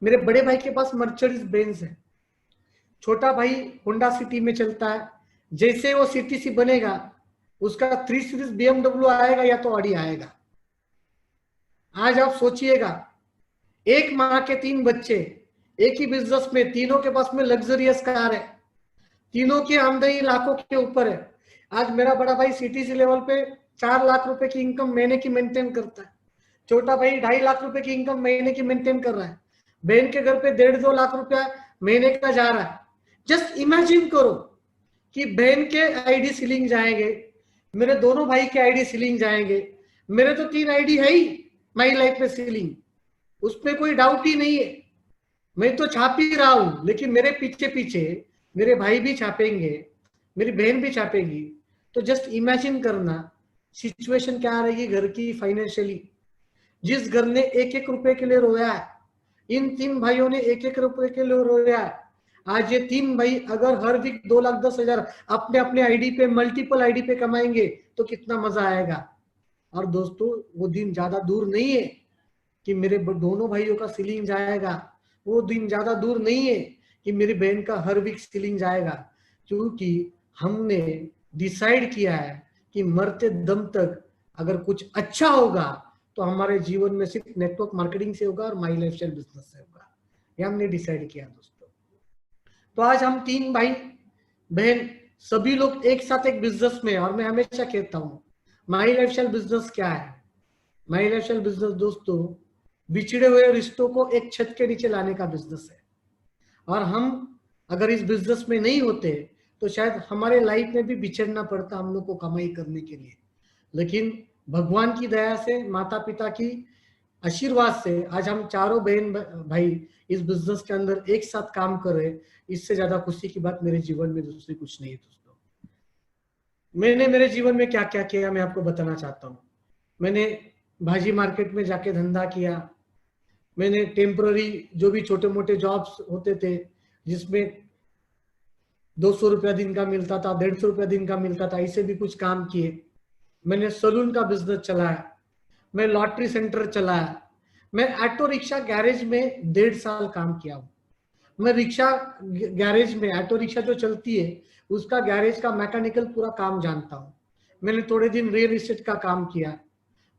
मेरे बड़े भाई के पास मर्सिडीज बेंज है, छोटा भाई होंडा सिटी में चलता है। जैसे वो सीटीसी बनेगा, उसका 3 सीरीज BMW आएगा या तो ऑडी आएगा। आज आप सोचिएगा, एक माँ के 3 बच्चे, एक ही बिजनेस में, तीनों के पास में लग्जरियस कार है, तीनों की आमदनी लाखों के ऊपर है। आज मेरा बड़ा भाई सीटीसी लेवल पे 4 लाख रुपए की इनकम महीने की मेंटेन करता है, छोटा भाई 2.5 लाख रुपए की इनकम महीने की मेंटेन कर रहा है, बहन के घर पे 1.5-2 लाख रुपया महीने का जा रहा है। जस्ट इमेजिन करो कि बहन के आईडी सीलिंग जाएंगे, मेरे दोनों भाई के आईडी सीलिंग जाएंगे, मेरे तो 3 आईडी है ही माई लाइफ में सीलिंग, उसमें कोई डाउट ही नहीं है। मैं तो छाप ही रहा हूं, लेकिन मेरे पीछे पीछे मेरे भाई भी छापेंगे, मेरी बहन भी छापेगी। तो जस्ट इमेजिन करना सिचुएशन क्या रहेगी घर की फाइनेंशियली। जिस घर ने 1-1 रुपए के लिए रोया है, इन 3 भाइयों ने 1-1 रुपए के लिए रोया है। आज ये 3 भाई अगर हर वीक 2,10,000 अपने अपने आईडी पे, मल्टीपल आईडी पे कमाएंगे तो कितना मजा आएगा। और दोस्तों वो दिन ज्यादा दूर नहीं है कि मेरे दोनों भाइयों का सीलिंग जाएगा, वो दिन ज्यादा दूर नहीं है कि मेरी बहन का हर वीक सीलिंग जाएगा, क्योंकि हमने डिसाइड किया है कि मरते दम तक अगर कुछ अच्छा होगा तो हमारे जीवन में सिर्फ नेटवर्क मार्केटिंग से होगा और माई लाइफस्टाइल बिजनेस से होगा। ये हमने डिसाइड किया दोस्तों। तो आज हम 3 भाई बहन सभी लोग एक साथ एक बिजनेस में, और मैं हमेशा कहता हूं माई लाइफस्टाइल बिजनेस क्या है। माई लाइफस्टाइल बिजनेस दोस्तों बिछड़े हुए रिश्तों को एक छत के नीचे लाने का बिजनेस है। और हम अगर इस बिजनेस में नहीं होते तो शायद हमारे लाइफ में भी बिछड़ना पड़ता हम लोग को कमाई करने के लिए। लेकिन भगवान की दया से, माता पिता की आशीर्वाद से आज हम चारों बहन भाई इस बिजनेस के अंदर एक साथ काम कर रहे। इससे ज्यादा खुशी की बात मेरे जीवन में दूसरी कुछ नहीं है दोस्तों। मैंने मेरे जीवन में क्या क्या किया मैं आपको बताना चाहता हूँ। मैंने भाजी मार्केट में जाके धंधा किया। मैंने टेम्पररी जो भी छोटे मोटे जॉब्स होते थे जिसमें 200 रुपया दिन का मिलता था, 150 रुपया दिन का मिलता था, ऐसे भी कुछ काम किए। मैंने सलून का बिजनेस चलाया, मैं लॉटरी सेंटर चलाया, मैं ऑटो रिक्शा गैरेज में 1.5 साल काम किया हूँ। मैं रिक्शा गैरेज में, ऑटो रिक्शा जो चलती है उसका गैरेज का मैकेनिकल पूरा काम जानता हूँ। मैंने थोड़े दिन रियल एस्टेट का काम किया।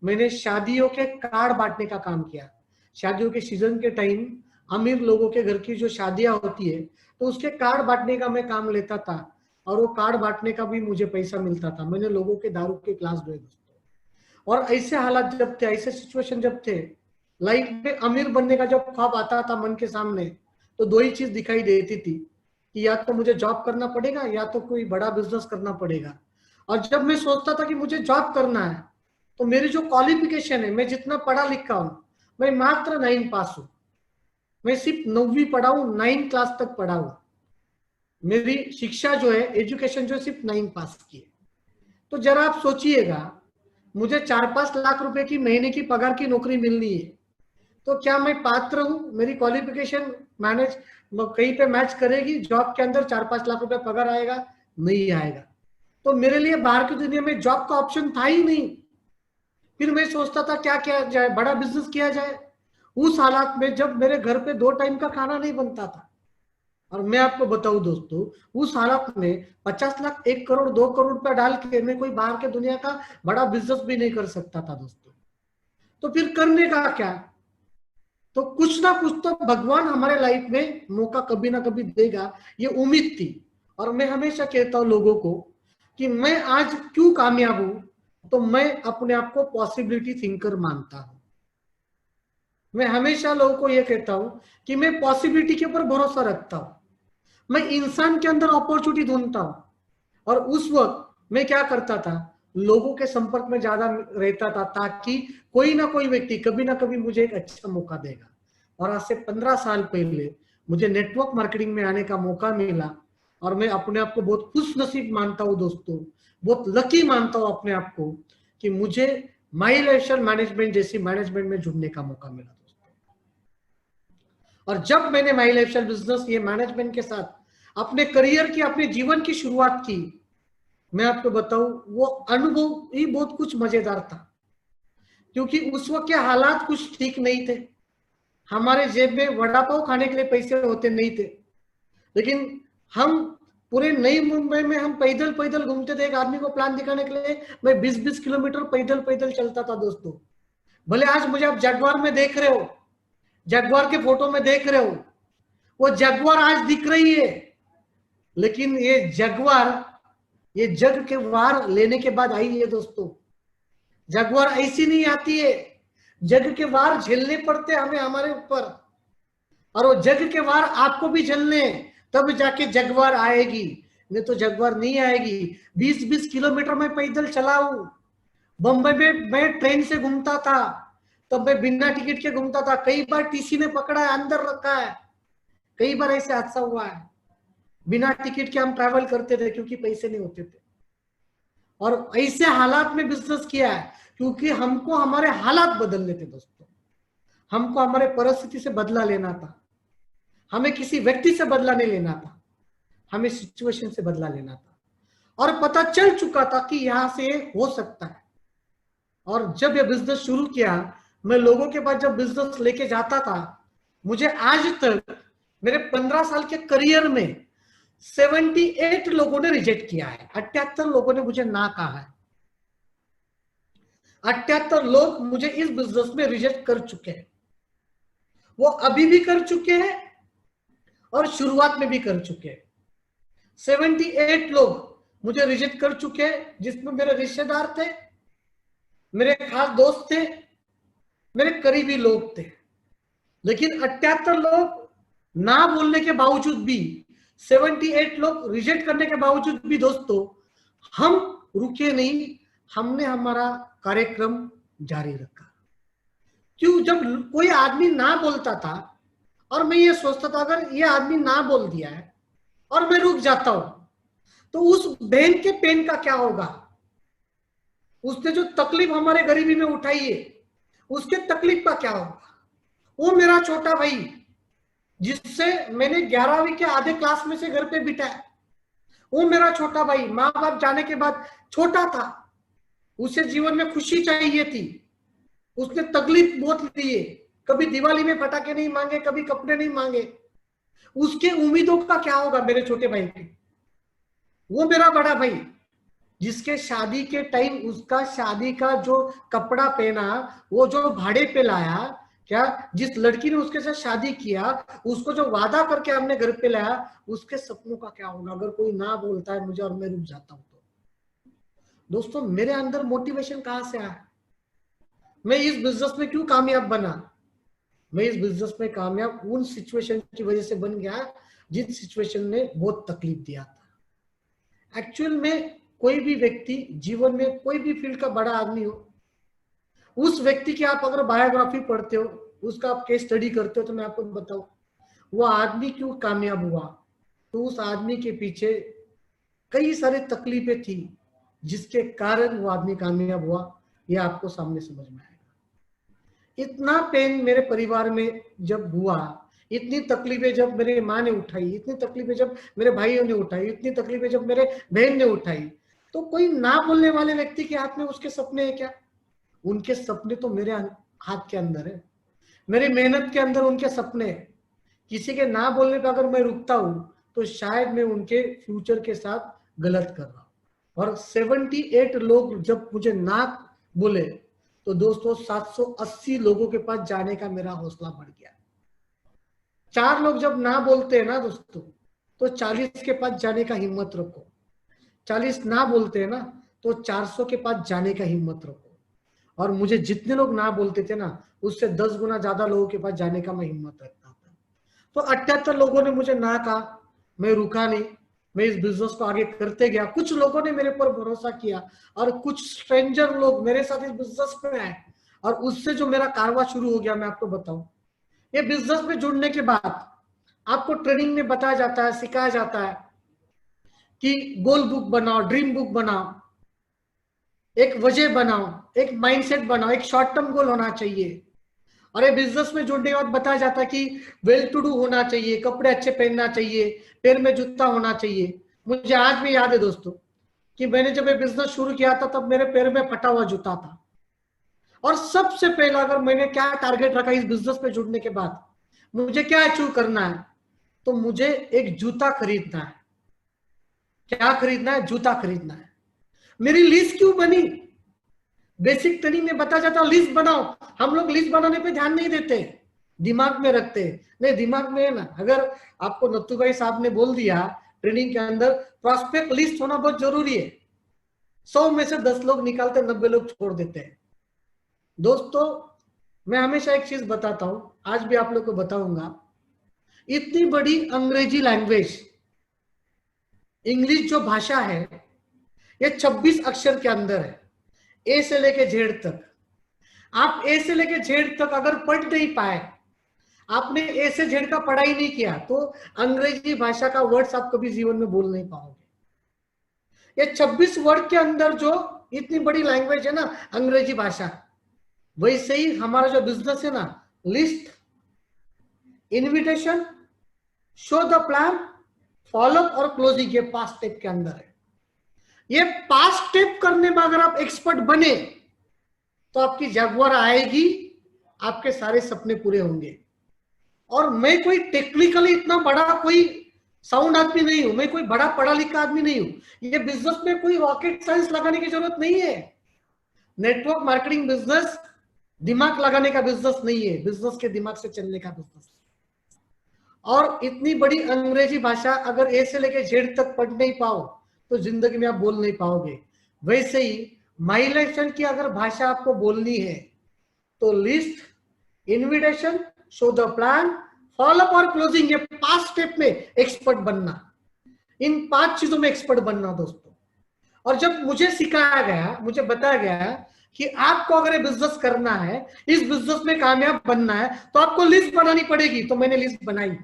मैंने शादियों के कार्ड बांटने का काम किया। शादियों के सीजन के टाइम अमीर लोगों के घर की जो शादियां होती है तो उसके कार्ड बांटने का मैं काम लेता था, और वो कार्ड बांटने का भी मुझे पैसा मिलता था। मैंने लोगों के दारू के ग्लास धोए दोस्तों। और ऐसे हालात जब थे, ऐसे सिचुएशन जब थे, लाइफ में अमीर बनने का जब ख्वाब आता था मन के सामने, तो 2 ही चीज दिखाई देती थी कि या तो मुझे जॉब करना पड़ेगा या तो कोई बड़ा बिजनेस करना पड़ेगा। और जब मैं सोचता था कि मुझे जॉब करना है तो मेरी जो क्वालिफिकेशन है, मैं जितना पढ़ा लिखा हूं, मैं मात्र 9 पास हूं। मैं सिर्फ 9वीं पढ़ा हूं, 9 क्लास तक पढ़ा हूं। मेरी शिक्षा जो है, एजुकेशन जो है सिर्फ 9 पास की है। तो जरा आप सोचिएगा, मुझे 4-5 लाख रुपए की महीने की पगार की नौकरी मिलनी है, तो क्या मैं पात्र हूं? मेरी क्वालिफिकेशन मैनेज कहीं पे मैच करेगी? जॉब के अंदर 4-5 लाख रुपए पगार आएगा? नहीं आएगा। तो मेरे लिए बाहर की दुनिया में जॉब का ऑप्शन था ही नहीं। फिर मैं सोचता था क्या किया जाए, बड़ा बिजनेस किया जाए। उस हालात में जब मेरे घर पे 2 टाइम का खाना नहीं बनता था, और मैं आपको बताऊं दोस्तों, उस हालात में 50 लाख, 1 करोड़, 2 करोड़ रुपया डाल के मैं कोई बाहर के दुनिया का बड़ा बिजनेस भी नहीं कर सकता था दोस्तों। तो फिर करने का क्या? तो कुछ ना कुछ तो भगवान हमारे लाइफ में मौका कभी ना कभी देगा, ये उम्मीद थी। और मैं हमेशा कहता हूं लोगों को कि मैं आज क्यों कामयाब हूं, तो मैं अपने आप को पॉसिबिलिटी थिंकर मानता हूं। मैं हमेशा लोगों को यह कहता हूं कि मैं पॉसिबिलिटी के ऊपर भरोसा रखता हूं। मैं इंसान के अंदर अपॉर्चुनिटी ढूंढता हूं। और उस वक्त मैं क्या करता था, लोगों के संपर्क में ज्यादा रहता था ताकि कोई ना कोई व्यक्ति कभी ना कभी मुझे एक अच्छा मौका देगा। और आज से 15 साल पहले मुझे नेटवर्क मार्केटिंग में आने का मौका मिला, और मैं अपने आप को बहुत खुश नसीब मानता हूं दोस्तों, बहुत लकी मानता हूं अपने आप को कि मुझे माई लाइफस्टाइल मैनेजमेंट जैसी मैनेजमेंट में जुड़ने का मौका मिला दोस्तों। और जब मैंने माई लाइफस्टाइल बिजनेस ये मैनेजमेंट के साथ अपने करियर की, अपने जीवन की शुरुआत की, मैं आपको बताऊं वो अनुभव ही बहुत कुछ मजेदार था। क्योंकि उस वक्त के हालात कुछ ठीक नहीं थे। हमारे जेब में वड़ा पाव खाने के लिए पैसे होते नहीं थे, लेकिन हम पूरे नई मुंबई में हम पैदल पैदल घूमते थे। एक आदमी को प्लान दिखाने के लिए मैं 20-20 किलोमीटर पैदल पैदल चलता था दोस्तों। भले आज मुझे आप जगवार में देख रहे हो, जगवार के फोटो में देख रहे हो, वो जगवार आज दिख रही है, लेकिन ये जगवार, ये जग के वार लेने के बाद आई है दोस्तों। जगवार ऐसी नहीं आती है, जग के वार झेलने पड़ते हमें हमारे ऊपर, और वो जग के वार आपको भी झेलने, तब जाके जगवार आएगी, नहीं तो जगवार नहीं आएगी। 20-20 किलोमीटर में पैदल चलाऊं। बम्बई में मैं ट्रेन से घूमता था, तब मैं बिना टिकट के घूमता था। कई बार टीसी ने पकड़ा है, अंदर रखा है। कई बार ऐसे हादसा हुआ है। बिना टिकट के हम ट्रैवल करते थे क्योंकि पैसे नहीं होते थे। और ऐसे हालात में बिजनेस किया है क्योंकि हमको हमारे हालात बदलने थे दोस्तों। हमको हमारे परिस्थिति से बदला लेना था। हमें किसी व्यक्ति से बदला नहीं लेना था, हमें सिचुएशन से बदला लेना था। और पता चल चुका था कि यहां से हो सकता है। और जब यह बिजनेस शुरू किया मैं लोगों के पास जब बिजनेस लेके जाता था, मुझे आज तक मेरे 15 साल के करियर में 78 लोगों ने रिजेक्ट किया है। 78 लोगों ने मुझे ना कहा है। 78 लोग मुझे इस बिजनेस में रिजेक्ट कर चुके हैं। वो अभी भी कर चुके हैं और शुरुआत में भी कर चुके हैं। 78 लोग मुझे रिजेक्ट कर चुके हैं, जिसमें मेरे रिश्तेदार थे, मेरे खास दोस्त थे, मेरे करीबी लोग थे। लेकिन 78 लोग ना बोलने के बावजूद भी, 78 लोग रिजेक्ट करने के बावजूद भी दोस्तों, हम रुके नहीं, हमने हमारा कार्यक्रम जारी रखा। क्यों? जब कोई आदमी ना बोलता था और मैं ये सोचता था अगर ये आदमी ना बोल दिया है और मैं रुक जाता हूं तो उस बहन के पेन का क्या होगा? उसने जो तकलीफ हमारे गरीबी में उठाई है, उसके तकलीफ का क्या होगा? वो मेरा छोटा भाई जिससे मैंने 11वीं के आधे क्लास में से घर पे बिठाया, वो मेरा छोटा भाई माँ बाप जाने के बाद छोटा था, उसे जीवन में खुशी चाहिए थी, उसने तकलीफ बहुत ली है, कभी दिवाली में पटाखे नहीं मांगे, कभी कपड़े नहीं मांगे। उसके उम्मीदों का क्या होगा मेरे छोटे भाई के? वो मेरा बड़ा भाई जिसके शादी के टाइम उसका शादी का जो कपड़ा पहना, वो जो भाड़े पे लाया, क्या जिस लड़की ने उसके साथ शादी किया, उसको जो वादा करके हमने घर पे लाया, उसके सपनों का क्या होगा अगर कोई ना बोलता है मुझे और मैं रुक जाता हूं तो? दोस्तों, मेरे अंदर मोटिवेशन कहां से आया? मैं इस बिजनेस में क्यों कामयाब बना? मैं इस बिजनेस में कामयाब उन सिचुएशन की वजह से बन गया जिन सिचुएशन ने बहुत तकलीफ दिया था। एक्चुअल में कोई भी व्यक्ति जीवन में कोई भी फील्ड का बड़ा आदमी हो, उस व्यक्ति की आप अगर बायोग्राफी पढ़ते हो, उसका आप केस स्टडी करते हो, तो मैं आपको बताऊं वो आदमी क्यों कामयाब हुआ, तो उस आदमी के पीछे कई सारी तकलीफें थी जिसके कारण वो आदमी कामयाब हुआ। ये आपको सामने समझ में आएगा। इतना पेन मेरे परिवार में जब हुआ, इतनी तकलीफें जब मेरे माँ ने उठाई, इतनी तकलीफें जब मेरे भाइयों ने उठाई, इतनी तकलीफें जब मेरे बहन ने उठाई, तो कोई ना बोलने वाले व्यक्ति के हाथ में उसके सपने हैं क्या? उनके सपने तो मेरे हाथ के अंदर है, मेरे मेहनत के अंदर उनके सपने हैं। किसी के ना बोलने पर अगर मैं रुकता हूं तो शायद मैं उनके फ्यूचर के साथ गलत कर रहा हूं। और 78 लोग जब मुझे ना बोले तो दोस्तों 780 लोगों के पास जाने का मेरा हौसला बढ़ गया। 4 लोग जब ना बोलते हैं ना दोस्तों, तो 40 के पास जाने का हिम्मत रखो। 40 ना बोलते हैं ना, तो 400 के पास जाने का हिम्मत रखो। और मुझे जितने लोग ना बोलते थे ना, उससे 10 गुना ज्यादा लोगों के पास जाने का मैं हिम्मत रखता था। तो 78 लोगों ने मुझे ना कहा, मैं रुका नहीं, मैं इस बिजनेस को आगे करते गया। कुछ लोगों ने मेरे पर भरोसा किया और कुछ स्ट्रेंजर लोग मेरे साथ इस बिजनेस में आए, और उससे जो मेरा कारवा शुरू हो गया, मैं आपको बताऊं, ये बिजनेस में जुड़ने के बाद आपको ट्रेनिंग में बताया जाता है, सिखाया जाता है कि गोल बुक बनाओ, ड्रीम बुक बनाओ, एक वजह बनाओ, एक माइंडसेट बनाओ, एक शॉर्ट टर्म गोल होना चाहिए। और ये बिजनेस में जुड़ने के बाद बताया जाता है कि वेल टू डू होना चाहिए, कपड़े अच्छे पहनना चाहिए, पैर में जूता होना चाहिए। मुझे आज भी याद है दोस्तों कि मैंने जब ये बिजनेस शुरू किया था तब मेरे पैर में फटा हुआ जूता था। और सबसे पहला अगर मैंने क्या टारगेट रखा इस बिजनेस में जुड़ने के बाद, मुझे क्या अचीव करना है, तो मुझे एक जूता खरीदना है। क्या खरीदना है? जूता खरीदना है। मेरी लिस्ट क्यों बनी? बेसिक ट्रेनिंग में बताया जाता है लिस्ट बनाओ। हम लोग लिस्ट बनाने पे ध्यान नहीं देते, दिमाग में रखते। नहीं, दिमाग में है ना, अगर आपको नत्थू भाई साहब ने बोल दिया ट्रेनिंग के अंदर प्रॉस्पेक्ट लिस्ट होना बहुत जरूरी है, 100 में से 10 लोग निकालते, 90 लोग छोड़ देते हैं। दोस्तों, मैं हमेशा एक चीज बताता हूं, आज भी आप लोग को बताऊंगा, इतनी बड़ी अंग्रेजी लैंग्वेज, इंग्लिश जो भाषा है, ये 26 अक्षर के अंदर है, ए से लेके जेड तक। आप ए से लेके जेड तक अगर पढ़ नहीं पाए, आपने ए से जेड का पढ़ाई नहीं किया, तो अंग्रेजी भाषा का वर्ड्स आप कभी जीवन में बोल नहीं पाओगे। ये 26 वर्ड के अंदर जो इतनी बड़ी लैंग्वेज है ना अंग्रेजी भाषा, वैसे ही हमारा जो बिजनेस है ना, list, invitation, show the plan, follow और क्लोजिंग, ये 5 स्टेप के अंदर है। ये 5 स्टेप करने में अगर आप एक्सपर्ट बने तो आपकी जगुआर आएगी आपके सारे सपने पूरे होंगे। और मैं कोई टेक्निकली इतना बड़ा कोई साउंड आदमी नहीं हूं, मैं कोई बड़ा पढ़ा लिखा आदमी नहीं हूं। ये बिजनेस में कोई रॉकेट साइंस लगाने की जरूरत नहीं है। नेटवर्क मार्केटिंग बिजनेस दिमाग लगाने का बिजनेस नहीं है, बिजनेस के दिमाग से चलने का बिजनेस। और इतनी बड़ी अंग्रेजी भाषा अगर ए से लेके जेड तक पढ़ नहीं पाओ तो जिंदगी में आप बोल नहीं पाओगे। वैसे ही माई लाइफ स्टाइल की अगर भाषा आपको बोलनी है तो list, invitation, show the plan, follow up और क्लोजिंग, ये 5 स्टेप में एक्सपर्ट बनना। इन 5 चीजों में एक्सपर्ट बनना दोस्तों। और जब मुझे सिखाया गया, मुझे बताया गया कि आपको अगर बिजनेस करना है, इस बिजनेस में कामयाब बनना है, तो आपको लिस्ट बनानी पड़ेगी। तो मैंने लिस्ट बनाई।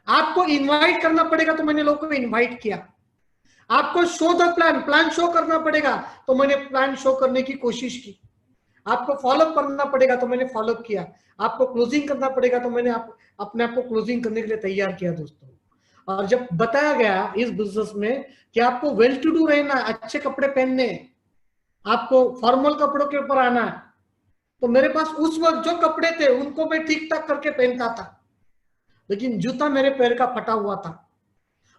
आपको इनवाइट करना पड़ेगा, तो मैंने लोगों को इनवाइट किया। आपको show the plan, plan show करना पड़ेगा, तो मैंने प्लान शो करने की कोशिश की। आपको फॉलोअप करना पड़ेगा, तो मैंने फॉलोअप किया। आपको क्लोजिंग करना पड़ेगा, तो मैंने अपने आप को क्लोजिंग करने के लिए तैयार किया दोस्तों। और जब बताया गया इस बिजनेस में कि आपको वेल टू डू रहना, अच्छे कपड़े पहनने, आपको फॉर्मल कपड़ों के ऊपर आना है, तो मेरे पास उस वक्त जो कपड़े थे उनको मैं ठीक ठाक करके पहनता था, लेकिन जूता मेरे पैर का फटा हुआ था।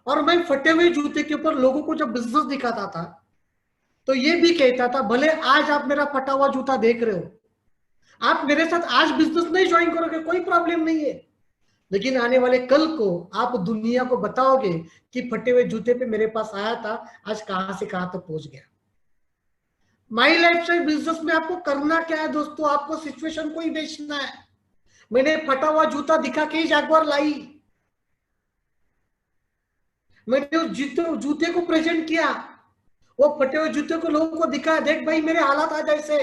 और मैं फटे हुए जूते के ऊपर लोगों को जब बिजनेस दिखाता था तो ये भी कहता था, भले आज आप मेरा फटा हुआ जूता देख रहे हो, आप मेरे साथ आज बिजनेस नहीं ज्वाइन करोगे, कोई प्रॉब्लम नहीं है, लेकिन आने वाले कल को आप दुनिया को बताओगे कि फटे हुए जूते पे मेरे पास आया था, आज कहां से कहां तक पहुंच गया। माई लाइफस्टाइल बिजनेस में आपको करना क्या है दोस्तों? आपको सिचुएशन को ही बेचना है। मैंने फटा हुआ जूता दिखा के ही जगुआर लाई। मैंने उस जूते को प्रेजेंट किया, वो फटे हुए जूते को लोगों को दिखाया, देख भाई मेरे हालात आज ऐसे,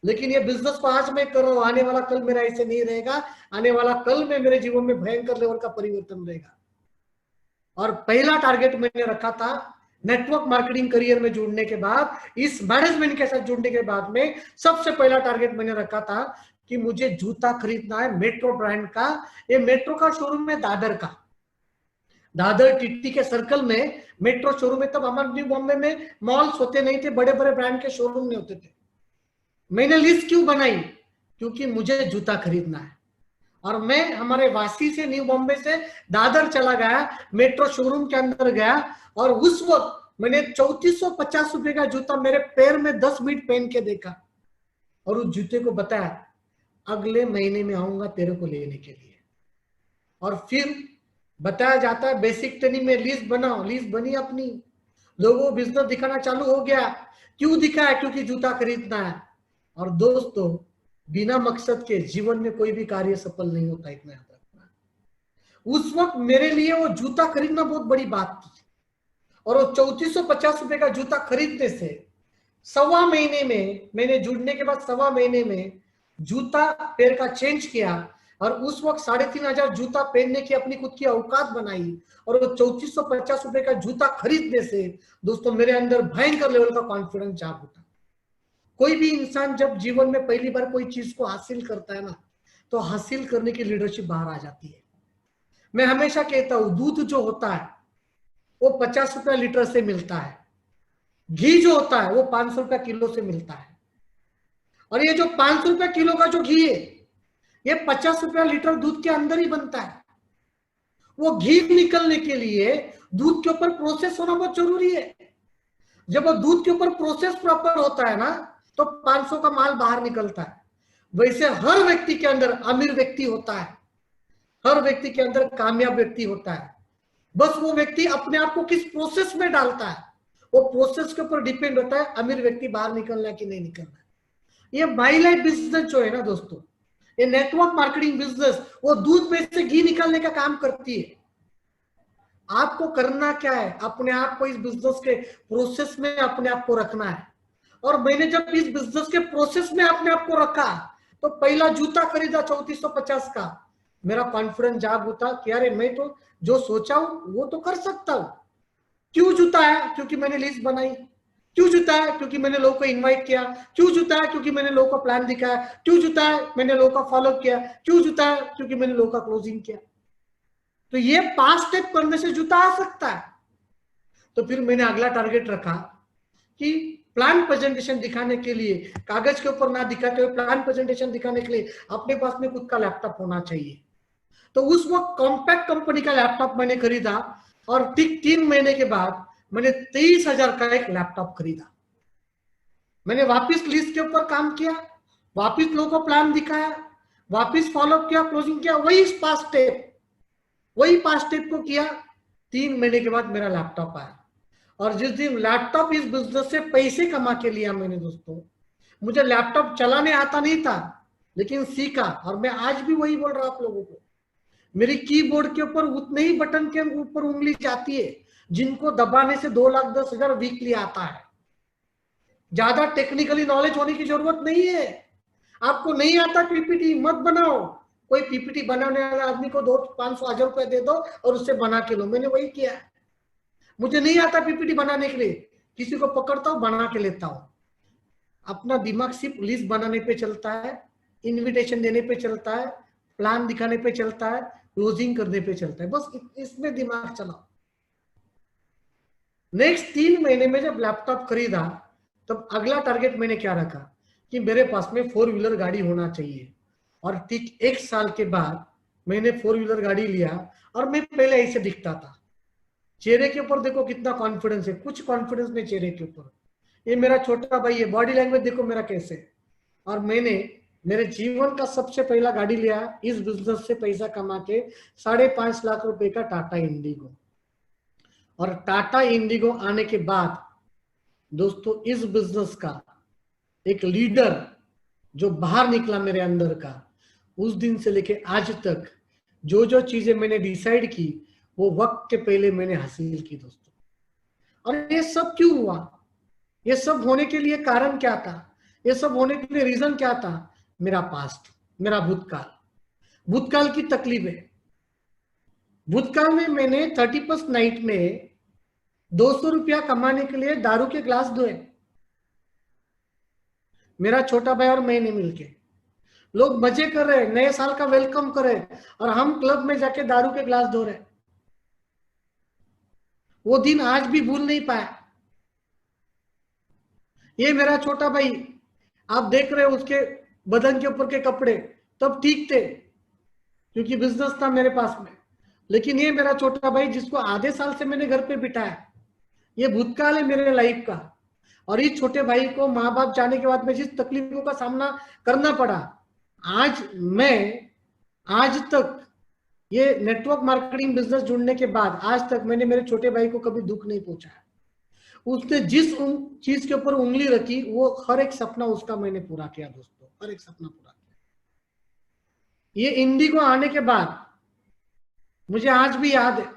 लेकिन ये बिजनेस को आज मैं कर रहा हूं, आने वाला कल मेरा ऐसे नहीं रहेगा, आने वाला कल में मेरे जीवन में भयंकर लेवल का परिवर्तन रहेगा। और पहला टारगेट मैंने रखा था नेटवर्क मार्केटिंग करियर में जुड़ने के बाद, इस मैनेजमेंट के साथ जुड़ने के बाद में सबसे पहला टारगेट मैंने रखा था कि मुझे जूता खरीदना है मेट्रो ब्रांड का। ये मेट्रो का शोरूम है दादर का, दादर टीटी के सर्कल में मेट्रो शोरूम है। तब हमारे न्यू बॉम्बे में मॉल्स होते नहीं थे, बड़े बड़े ब्रांड के शोरूम नहीं होते थे। मैंने लिस्ट क्यों बनाई? क्योंकि मुझे जूता खरीदना है। और मैं हमारे वासी से, न्यू बॉम्बे से दादर चला गया, मेट्रो शोरूम के अंदर गया, और उस वक्त मैंने 3450 रुपए का जूता मेरे पैर में 10 मिनट पहन के देखा, और उस जूते को बताया अगले महीने में आऊंगा तेरे को लेने के लिए। और फिर बताया जाता है बेसिक ट्रेनिंग में लिस्ट बनाओ, लिस्ट बनी अपनी, लोगों को बिजनेस दिखाना चालू हो गया। क्यों दिखाया? क्योंकि जूता खरीदना है। और दोस्तों, बिना मकसद के जीवन में कोई भी कार्य सफल नहीं होता, इतना याद रखना। उस वक्त मेरे लिए वो जूता खरीदना बहुत बड़ी बात थी, और वो 3450 रुपए का जूता खरीदने से 1.25 महीने में, मैंने जुड़ने के बाद 1.25 महीने में जूता पैर का चेंज किया, और उस वक्त 3500 जूता पहनने की अपनी खुद की औकात बनाई। और वो 3450 रुपए का जूता खरीदने से दोस्तों मेरे अंदर भयंकर लेवल का कॉन्फिडेंस जाग उठा। कोई भी इंसान जब जीवन में पहली बार कोई चीज को हासिल करता है ना, तो हासिल करने की लीडरशिप बाहर आ जाती है। मैं हमेशा कहता हूं, दूध जो होता है वो 50 रुपया लीटर से मिलता है, घी जो होता है वो 500 रुपया किलो से मिलता है। और ये जो 500 रुपया किलो का जो घी है, ये 50 रुपया लीटर दूध के अंदर ही बनता है। वो घी निकलने के लिए दूध के ऊपर प्रोसेस होना बहुत जरूरी है। जब वो दूध के ऊपर प्रोसेस प्रॉपर होता है ना, तो 500 का माल बाहर निकलता है। वैसे हर व्यक्ति के अंदर अमीर व्यक्ति होता है, हर व्यक्ति के अंदर कामयाब व्यक्ति होता है, बस वो व्यक्ति अपने आप को किस प्रोसेस में डालता है, वो प्रोसेस के ऊपर डिपेंड होता है अमीर व्यक्ति बाहर निकलना है कि नहीं निकलना है। ये माई लाइफ बिजनेस जो है ना दोस्तों, ये नेटवर्क मार्केटिंग बिजनेस, वो दूध में से घी निकालने का काम करती है। आपको करना क्या है? अपने आप को इस बिजनेस के प्रोसेस में अपने आप को रखना है। और मैंने जब इस बिजनेस के प्रोसेस में अपने आप को रखा, तो पहला जूता खरीदा 3450 का, मेरा कॉन्फिडेंस जाग उठा कि अरे मैं तो जो सोचा हूं वो तो कर सकता हूं। क्यों जूता है? क्योंकि मैंने लिस्ट बनाई। क्यों जूता है? क्योंकि मैंने लोगों को इनवाइट किया। क्यों जूता है? क्योंकि मैंने लोगों को प्लान दिखाया। क्यों जूता है? मैंने लोगों का फॉलो किया। क्यों जूता है? क्योंकि मैंने लोगों का क्लोजिंग किया। तो ये 5 स्टेप करने से जूता आ सकता है। तो फिर मैंने अगला टारगेट रखा कि प्लान प्रेजेंटेशन दिखाने के लिए, कागज के ऊपर ना दिखाते हुए प्लान प्रेजेंटेशन दिखाने के लिए अपने पास में खुद का लैपटॉप होना चाहिए। तो उस वक्त कॉम्पैक्ट कंपनी का लैपटॉप मैंने खरीदा और ठीक 3 महीने के बाद मैंने 23,000 का एक लैपटॉप खरीदा। मैंने वापस लिस्ट के ऊपर काम किया, वापस लोगों को प्लान दिखाया, वापस फॉलोअप किया, क्लोजिंग किया, वही 5 स्टेप को किया। 3 महीने के बाद मेरा लैपटॉप आया। और जिस दिन लैपटॉप इस बिजनेस से पैसे कमा के लिया मैंने दोस्तों, मुझे लैपटॉप चलाने आता नहीं था लेकिन सीखा, और मैं आज भी वही बोल रहा हूं आप लोगों को। मेरी कीबोर्ड के ऊपर उतने ही बटन के ऊपर उंगली जाती है जिनको दबाने से 2,10,000 वीकली आता है। ज्यादा टेक्निकली नॉलेज होने की जरूरत नहीं है। आपको नहीं आता पीपीटी, मत बनाओ। कोई पीपीटी बनाने वाले आदमी को 200-500 रुपए दे दो और उससे बना के लो। मैंने वही किया। मुझे नहीं आता पीपीटी बनाने के लिए, किसी को पकड़ता हूं, बना के लेता हूं। अपना दिमाग सिर्फ लिस्ट बनाने पे चलता है, इनविटेशन देने पे चलता है, प्लान दिखाने पे चलता है, क्लोजिंग करने पे चलता है। बस इसमें दिमाग चलाओ। नेक्स्ट 3 महीने में जब लैपटॉप खरीदा तब अगला टारगेट मैंने क्या रखा कि मेरे पास में 4 व्हीलर गाड़ी होना चाहिए। और ठीक 1 साल के बाद मैंने 4 व्हीलर गाड़ी लिया। और मैं पहले ऐसे दिखता था, चेहरे के ऊपर देखो कितना कॉन्फिडेंस है, कुछ कॉन्फिडेंस नहीं चेहरे के ऊपर। ये मेरा छोटा भाई है, बॉडी लैंग्वेज देखो मेरा कैसे। और मैंने मेरे जीवन का सबसे पहला गाड़ी लिया इस बिजनेस से पैसा कमा के, 5.5 लाख रुपए का टाटा इंडिगो। और टाटा इंडिगो आने के बाद दोस्तों इस बिजनेस का एक लीडर जो बाहर निकला मेरे अंदर का, उस दिन से लेके आज तक जो जो चीजें मैंने डिसाइड की वो वक्त के पहले मैंने हासिल की दोस्तों। और ये सब क्यों हुआ? ये सब होने के लिए कारण क्या था? ये सब होने के लिए रीजन क्या था? मेरा पास्ट, मेरा भूतकाल की तकलीफें। भूतकाल में मैंने 31st नाइट में 200 रुपया कमाने के लिए दारू के ग्लास धोए, मेरा छोटा भाई और मैंने मिलके। लोग मजे कर रहे, नए साल का वेलकम कर रहे, और हम क्लब में जाके दारू के ग्लास धो रहे। वो दिन आज भी भूल नहीं पाया। ये मेरा छोटा भाई, आप देख रहे हो उसके बदन के ऊपर के कपड़े तब ठीक थे क्योंकि बिजनेस था मेरे पास में। लेकिन ये मेरा छोटा भाई जिसको आधे साल से मैंने घर पे बिठाया, ये भूतकाल है मेरे लाइफ का। और इस छोटे भाई को माँ बाप जाने के बाद में जिस तकलीफों का सामना करना पड़ा, आज तक ये नेटवर्क मार्केटिंग बिजनेस जुड़ने के बाद आज तक मैंने मेरे छोटे भाई को कभी दुख नहीं पहुंचाया। उसने जिस चीज के ऊपर उंगली रखी वो हर एक सपना उसका मैंने पूरा किया दोस्तों, हर एक सपना पूरा किया। ये इंडिगो आने के बाद मुझे आज भी याद है,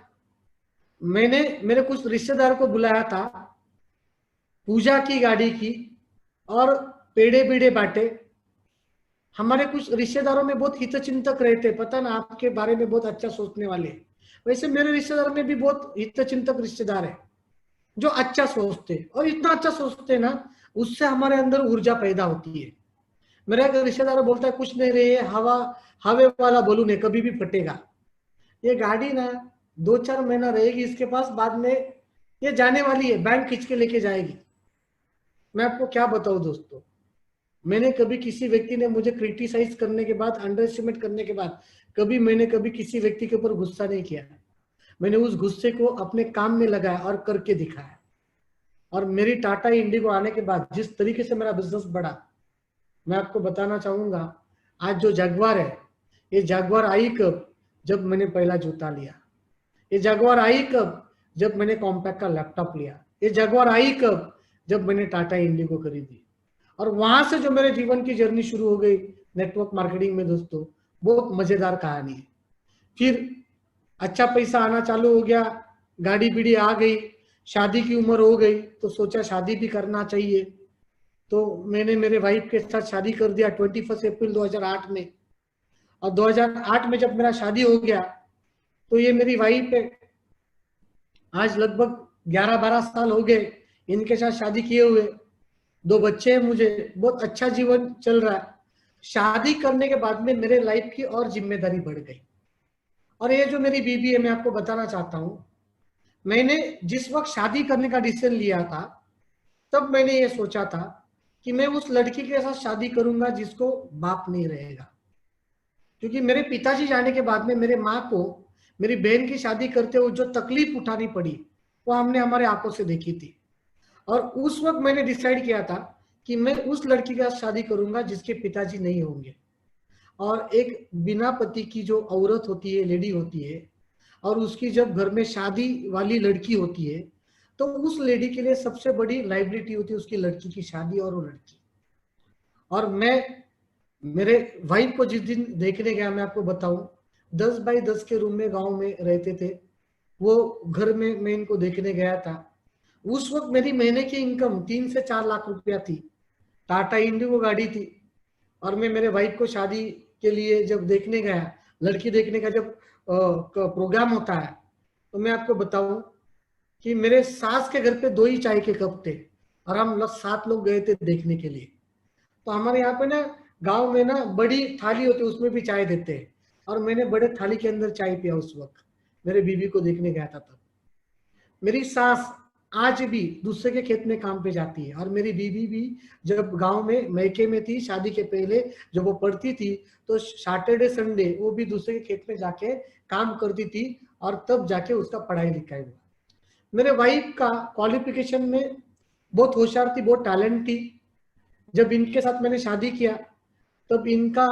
मैंने मेरे कुछ रिश्तेदार को बुलाया था, पूजा की गाड़ी की और पेड़े बीड़े बांटे। हमारे कुछ रिश्तेदारों में बहुत हितचिंतक रहते, पता ना आपके बारे में बहुत अच्छा सोचने वाले। वैसे मेरे रिश्तेदारों में भी बहुत हितचिंतक रिश्तेदार है जो अच्छा सोचते, और इतना अच्छा सोचते ना उससे हमारे अंदर ऊर्जा पैदा होती है। मेरा एक रिश्तेदार बोलता है कुछ नहीं रहे, हवे वाला बलून है, कभी भी फटेगा। ये गाड़ी ना 2-4 महीना रहेगी इसके पास, बाद में ये जाने वाली है, बैंक खींच के लेके जाएगी। मैं आपको क्या बताऊं दोस्तों, मैंने कभी किसी व्यक्ति ने मुझे क्रिटिसाइज करने के बाद, अंडर एस्टिमेट करने के बाद मैंने कभी किसी व्यक्ति के ऊपर गुस्सा नहीं किया। मैंने उस गुस्से को अपने काम में लगाया और करके दिखाया। और मेरी टाटा इंडिगो आने के बाद जिस तरीके से मेरा बिजनेस बढ़ा, मैं आपको बताना चाहूंगा। आज जो जगुआर है, ये जगुआर आई कब? जब मैंने पहला जूता लिया। ये जगुआर आई कब? जब मैंने कॉम्पैक्ट का लैपटॉप लिया। ये जगुआर आई कब? जब मैंने टाटा इंडिगो खरीदी। और वहां से जो मेरे जीवन की जर्नी शुरू हो गई नेटवर्क मार्केटिंग में दोस्तों, बहुत मजेदार कहानी है। फिर अच्छा पैसा आना चालू हो गया, गाड़ी बीड़ी आ गई, शादी की उम्र हो गई, तो सोचा शादी भी करना चाहिए। तो मैंने मेरे वाइफ के साथ शादी कर दिया 21 अप्रैल 2008 में। और 2008 में जब मेरा शादी हो गया तो ये मेरी वाइफ है, आज लगभग 11-12 साल हो गए इनके साथ शादी किए हुए, 2 बच्चे हैं मुझे, बहुत अच्छा जीवन चल रहा है। शादी करने के बाद में मेरे लाइफ की और जिम्मेदारी बढ़ गई। और ये जो मेरी बीवी है, मैं आपको बताना चाहता हूं, मैंने जिस वक्त शादी करने का डिसीजन लिया था तब मैंने ये सोचा था कि मैं उस लड़की के साथ शादी करूंगा जिसको बाप नहीं रहेगा, क्योंकि मेरे पिताजी जाने के बाद में मेरे माँ को मेरी बहन की शादी करते हुए जो तकलीफ उठानी पड़ी वो हमने हमारे आंखों से देखी थी। और उस वक्त मैंने डिसाइड किया था कि मैं उस लड़की के साथ शादी करूंगा जिसके पिताजी नहीं होंगे। और एक बिना पति की जो औरत होती है, लेडी होती है, और उसकी जब घर में शादी वाली लड़की होती है, तो उस लेडी के लिए सबसे बड़ी लाइबिलिटी होती है उसकी लड़की की शादी और वो लड़की। और मैं मेरे वाइफ को जिस दिन देखने गया, मैं आपको बताऊं, 10 बाई 10 के रूम में गांव में रहते थे, वो घर में मैं इनको देखने गया था। उस वक्त मेरी महीने की इनकम 3 से 4 लाख रुपया थी, टाटा इंडिगो गाड़ी थी। और मैं मेरे वाइफ को शादी के लिए जब देखने गया, लड़की देखने का जब प्रोग्राम होता है, तो मैं आपको बताऊं कि मेरे सास के घर पे 2 ही चाय के कप थे और हम लोग 7 लोग गए थे देखने के लिए। तो हमारे यहाँ पे ना गांव में ना बड़ी थाली होती है, उसमें भी चाय देते हैं, और मैंने बड़े थाली के अंदर चाय पिया उस वक्त मेरे बीवी को देखने गया था तब। मेरी सास आज भी दूसरे के खेत में काम पे जाती है, और मेरी बीवी भी जब गांव में मैके में थी शादी के पहले, जब वो पढ़ती थी तो सैटरडे संडे वो भी दूसरे के खेत में जाके काम करती थी, और तब जाके उसका पढ़ाई लिखाई हुआ। मेरे वाइफ का क्वालिफिकेशन में बहुत होशियार थी, बहुत टैलेंट थी। जब इनके साथ मैंने शादी किया तब इनका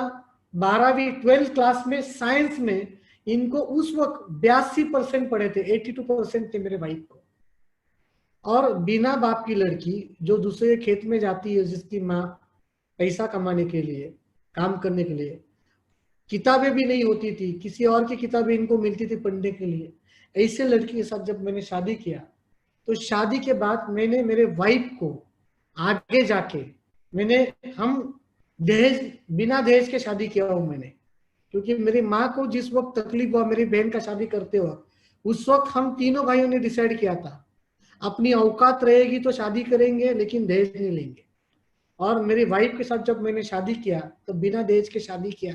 12वीं 12th क्लास में साइंस में इनको उस वक्त 82% पढ़े थे, 82% थे मेरे वाइफ को। और बिना बाप की लड़की जो दूसरे खेत में जाती है, जिसकी माँ पैसा कमाने के लिए, काम करने के लिए, किताबें भी नहीं होती थी, किसी और की किताबें इनको मिलती थी पढ़ने के लिए, ऐसे लड़की के साथ जब मैंने शादी किया, तो शादी के बाद मैंने मेरे वाइफ को आगे जाके हम दहेज, बिना दहेज के शादी किया हूं मैंने, क्योंकि मेरी माँ को जिस वक्त तकलीफ हुआ मेरी बहन का शादी करते वक्त, उस वक्त हम तीनों भाइयों ने डिसाइड किया था अपनी औकात रहेगी तो शादी करेंगे, लेकिन दहेज नहीं लेंगे। और मेरी वाइफ के साथ जब मैंने शादी किया तो बिना दहेज के शादी किया,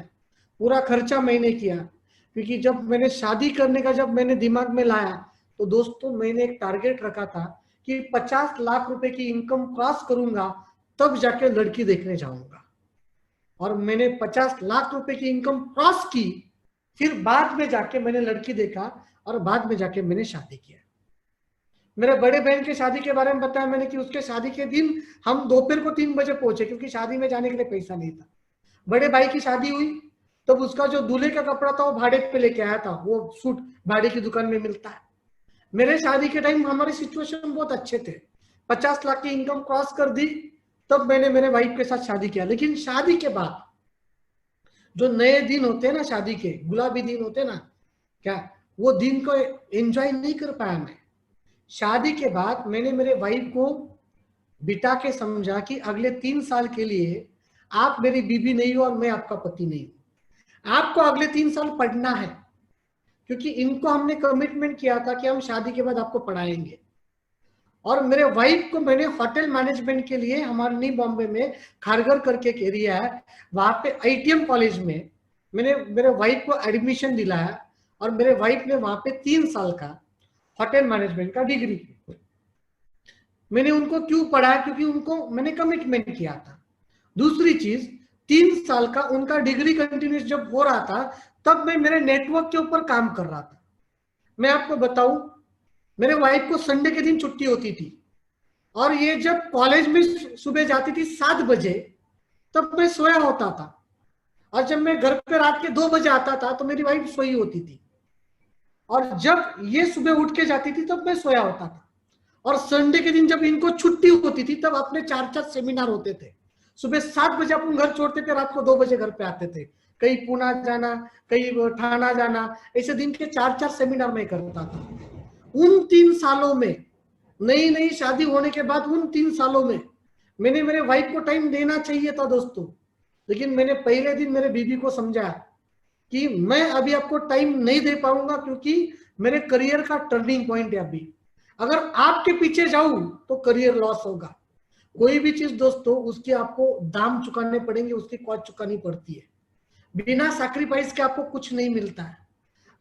पूरा खर्चा मैंने किया, क्योंकि जब मैंने शादी करने का जब मैंने दिमाग में लाया तो दोस्तों मैंने एक टारगेट रखा था कि 50 लाख रुपए की इनकम क्रॉस करूंगा तब जाके लड़की देखने जाऊंगा। और मैंने 50 लाख रुपए की इनकम क्रॉस की, फिर बाद में जाके मैंने लड़की देखा और बाद में जाके मैंने शादी किया। मेरे बड़े बहन की शादी के बारे में बताया मैंने कि उसके शादी के दिन हम दोपहर को 3 बजे पहुंचे, क्योंकि शादी में जाने के लिए पैसा नहीं था। बड़े भाई की शादी हुई तब उसका जो दूल्हे का कपड़ा था वो भाड़े पे लेके आया था, वो सूट भाड़े की दुकान में मिलता है। मेरे शादी के टाइम हमारे सिचुएशन बहुत अच्छे थे, 50 लाख की इनकम क्रॉस कर दी, तब मैंने मेरे वाइफ के साथ शादी किया। लेकिन शादी के बाद जो नए दिन होते हैं ना, शादी के गुलाबी दिन होते हैं ना, क्या वो दिन को एंजॉय नहीं कर पाया मैं। शादी के बाद मैंने मेरे वाइफ को बिठा के समझा कि अगले 3 साल के लिए आप मेरी बीवी नहीं हो और मैं आपका पति नहीं हूं, आपको अगले 3 साल पढ़ना है, क्योंकि इनको हमने कमिटमेंट किया था कि हम शादी के बाद आपको पढ़ाएंगे। और मेरे वाइफ को मैंने होटल मैनेजमेंट के लिए हमारे न्यू बॉम्बे में खारगर करके एक एरिया है, वहां पे आईटीएम कॉलेज में मैंने मेरे वाइफ को एडमिशन दिलाया, और मेरे वाइफ ने वहां पे 3 साल का होटल मैनेजमेंट का डिग्री की। मैंने उनको क्यों पढ़ाया, क्योंकि उनको मैंने कमिटमेंट किया था। दूसरी चीज, 3 साल का उनका डिग्री कंटिन्यूस जब हो रहा था तब मैं मेरे नेटवर्क के ऊपर काम कर रहा था। मैं आपको बताऊं, मेरे वाइफ को संडे के दिन छुट्टी होती थी, और ये जब कॉलेज में सुबह जाती थी 7 बजे, तब मैं सोया होता था, और जब मैं घर पे रात के 2 बजे आता था तो मेरी वाइफ सोई होती थी, और जब ये सुबह उठ के जाती थी तब मैं सोया होता था। और संडे के दिन जब इनको छुट्टी होती थी तब अपने 4-4 सेमिनार होते थे। सुबह 7 बजे अपन घर छोड़ते थे, रात को 2 बजे घर पे आते थे, कहीं पूना जाना, कहीं ठाणा जाना, ऐसे दिन के 4-4 सेमिनार में करता था। उन 3 सालों में, नई नई शादी होने के बाद उन 3 सालों में मैंने मेरे वाइफ को टाइम देना चाहिए था दोस्तों, लेकिन मैंने पहले दिन मेरे बीवी को समझाया कि मैं अभी आपको टाइम नहीं दे पाऊंगा, क्योंकि मेरे करियर का टर्निंग पॉइंट है अभी। अगर आपके पीछे जाऊं तो करियर लॉस होगा। कोई भी चीज दोस्तों उसकी आपको दाम चुकाने पड़ेंगे, उसकी कॉस्ट चुकानी पड़ती है। बिना सैक्रिफाइस के आपको कुछ नहीं मिलता है।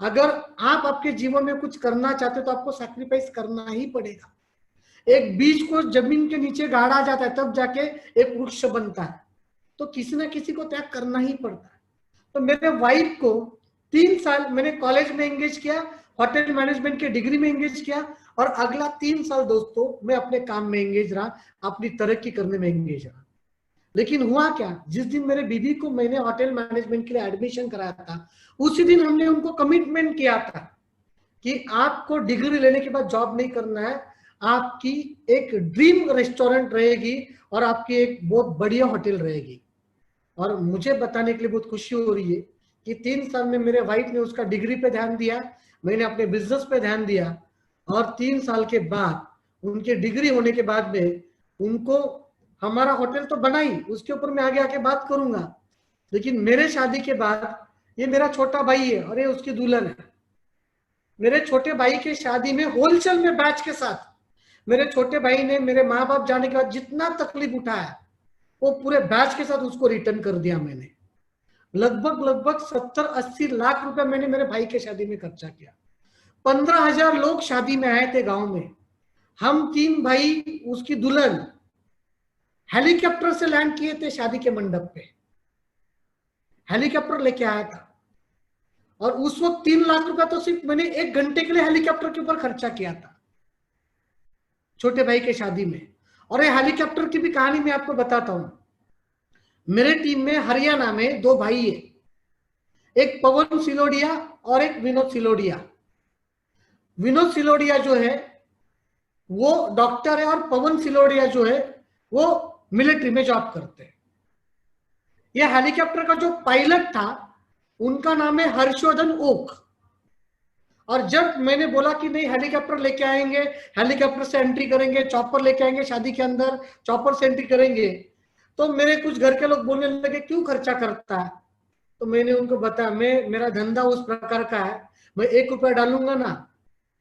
अगर आप आपके जीवन में कुछ करना चाहते हो तो आपको सैक्रिफाइस करना ही पड़ेगा। एक बीज को जमीन के नीचे गाड़ा जाता है, तब जाके एक वृक्ष बनता है। तो किसी ना किसी को त्याग करना ही पड़ता है। तो मेरे वाइफ को 3 साल मैंने कॉलेज में एंगेज किया, होटल मैनेजमेंट की डिग्री में एंगेज किया, और अगला 3 साल दोस्तों मैं अपने काम में एंगेज रहा, अपनी तरक्की करने में एंगेज रहा। लेकिन हुआ क्या, जिस दिन मेरे बीवी को मैंने होटल मैनेजमेंट के लिए एडमिशन कराया था, उसी दिन हमने उनको कमिटमेंट किया था कि आपको डिग्री लेने के बाद जॉब नहीं करना है, आपकी एक ड्रीम रेस्टोरेंट रहेगी और आपकी एक बहुत बढ़िया होटल रहेगी। और मुझे बताने के लिए बहुत खुशी हो रही है कि 3 साल में मेरे वाइफ ने उसका डिग्री पे ध्यान दिया, मैंने अपने बिजनेस पे ध्यान दिया, और 3 साल के बाद उनके डिग्री होने के बाद में उनको हमारा होटल तो बना ही, उसके ऊपर मैं आगे आके बात करूंगा। लेकिन मेरे शादी के बाद ये मेरा छोटा भाई है और ये उसकी दुल्हन है। मेरे छोटे भाई के शादी में होलसेल में बैच के साथ मेरे छोटे भाई ने मेरे माँ बाप जाने के बाद जितना तकलीफ उठाया वो पूरे बैच के साथ उसको रिटर्न कर दिया। मैंने लगभग 70-80 लाख रुपए मैंने मेरे भाई के शादी में खर्चा किया। 15,000 लोग शादी में आए थे गांव में। हम 3 भाई उसकी दुल्हन हेलीकॉप्टर से लैंड किए थे शादी के मंडप पे, हेलीकॉप्टर लेके आया था। और उस वक्त 3 लाख रुपया तो सिर्फ मैंने 1 घंटे के लिए हेलीकॉप्टर के ऊपर खर्चा किया था छोटे भाई के शादी में। और ये हेलीकॉप्टर की भी कहानी मैं आपको बताता हूं। मेरे टीम में हरियाणा में 2 भाई है, एक पवन सिलोडिया और एक विनोद सिलोडिया। विनोद सिलोडिया जो है वो डॉक्टर है और पवन सिलोडिया जो है वो मिलिट्री में जॉब करते हैं। यह हेलीकॉप्टर का जो पायलट था उनका नाम है हर्षवर्धन ओक। और जब मैंने बोला कि नहीं हेलीकॉप्टर लेके आएंगे, हेलीकॉप्टर से एंट्री करेंगे, चॉपर लेके आएंगे शादी के अंदर, चॉपर से एंट्री करेंगे, तो मेरे कुछ घर के लोग बोलने लगे क्यों खर्चा करता है। तो मैंने उनको बताया मेरा धंधा उस प्रकार का है, मैं 1 रुपया डालूंगा ना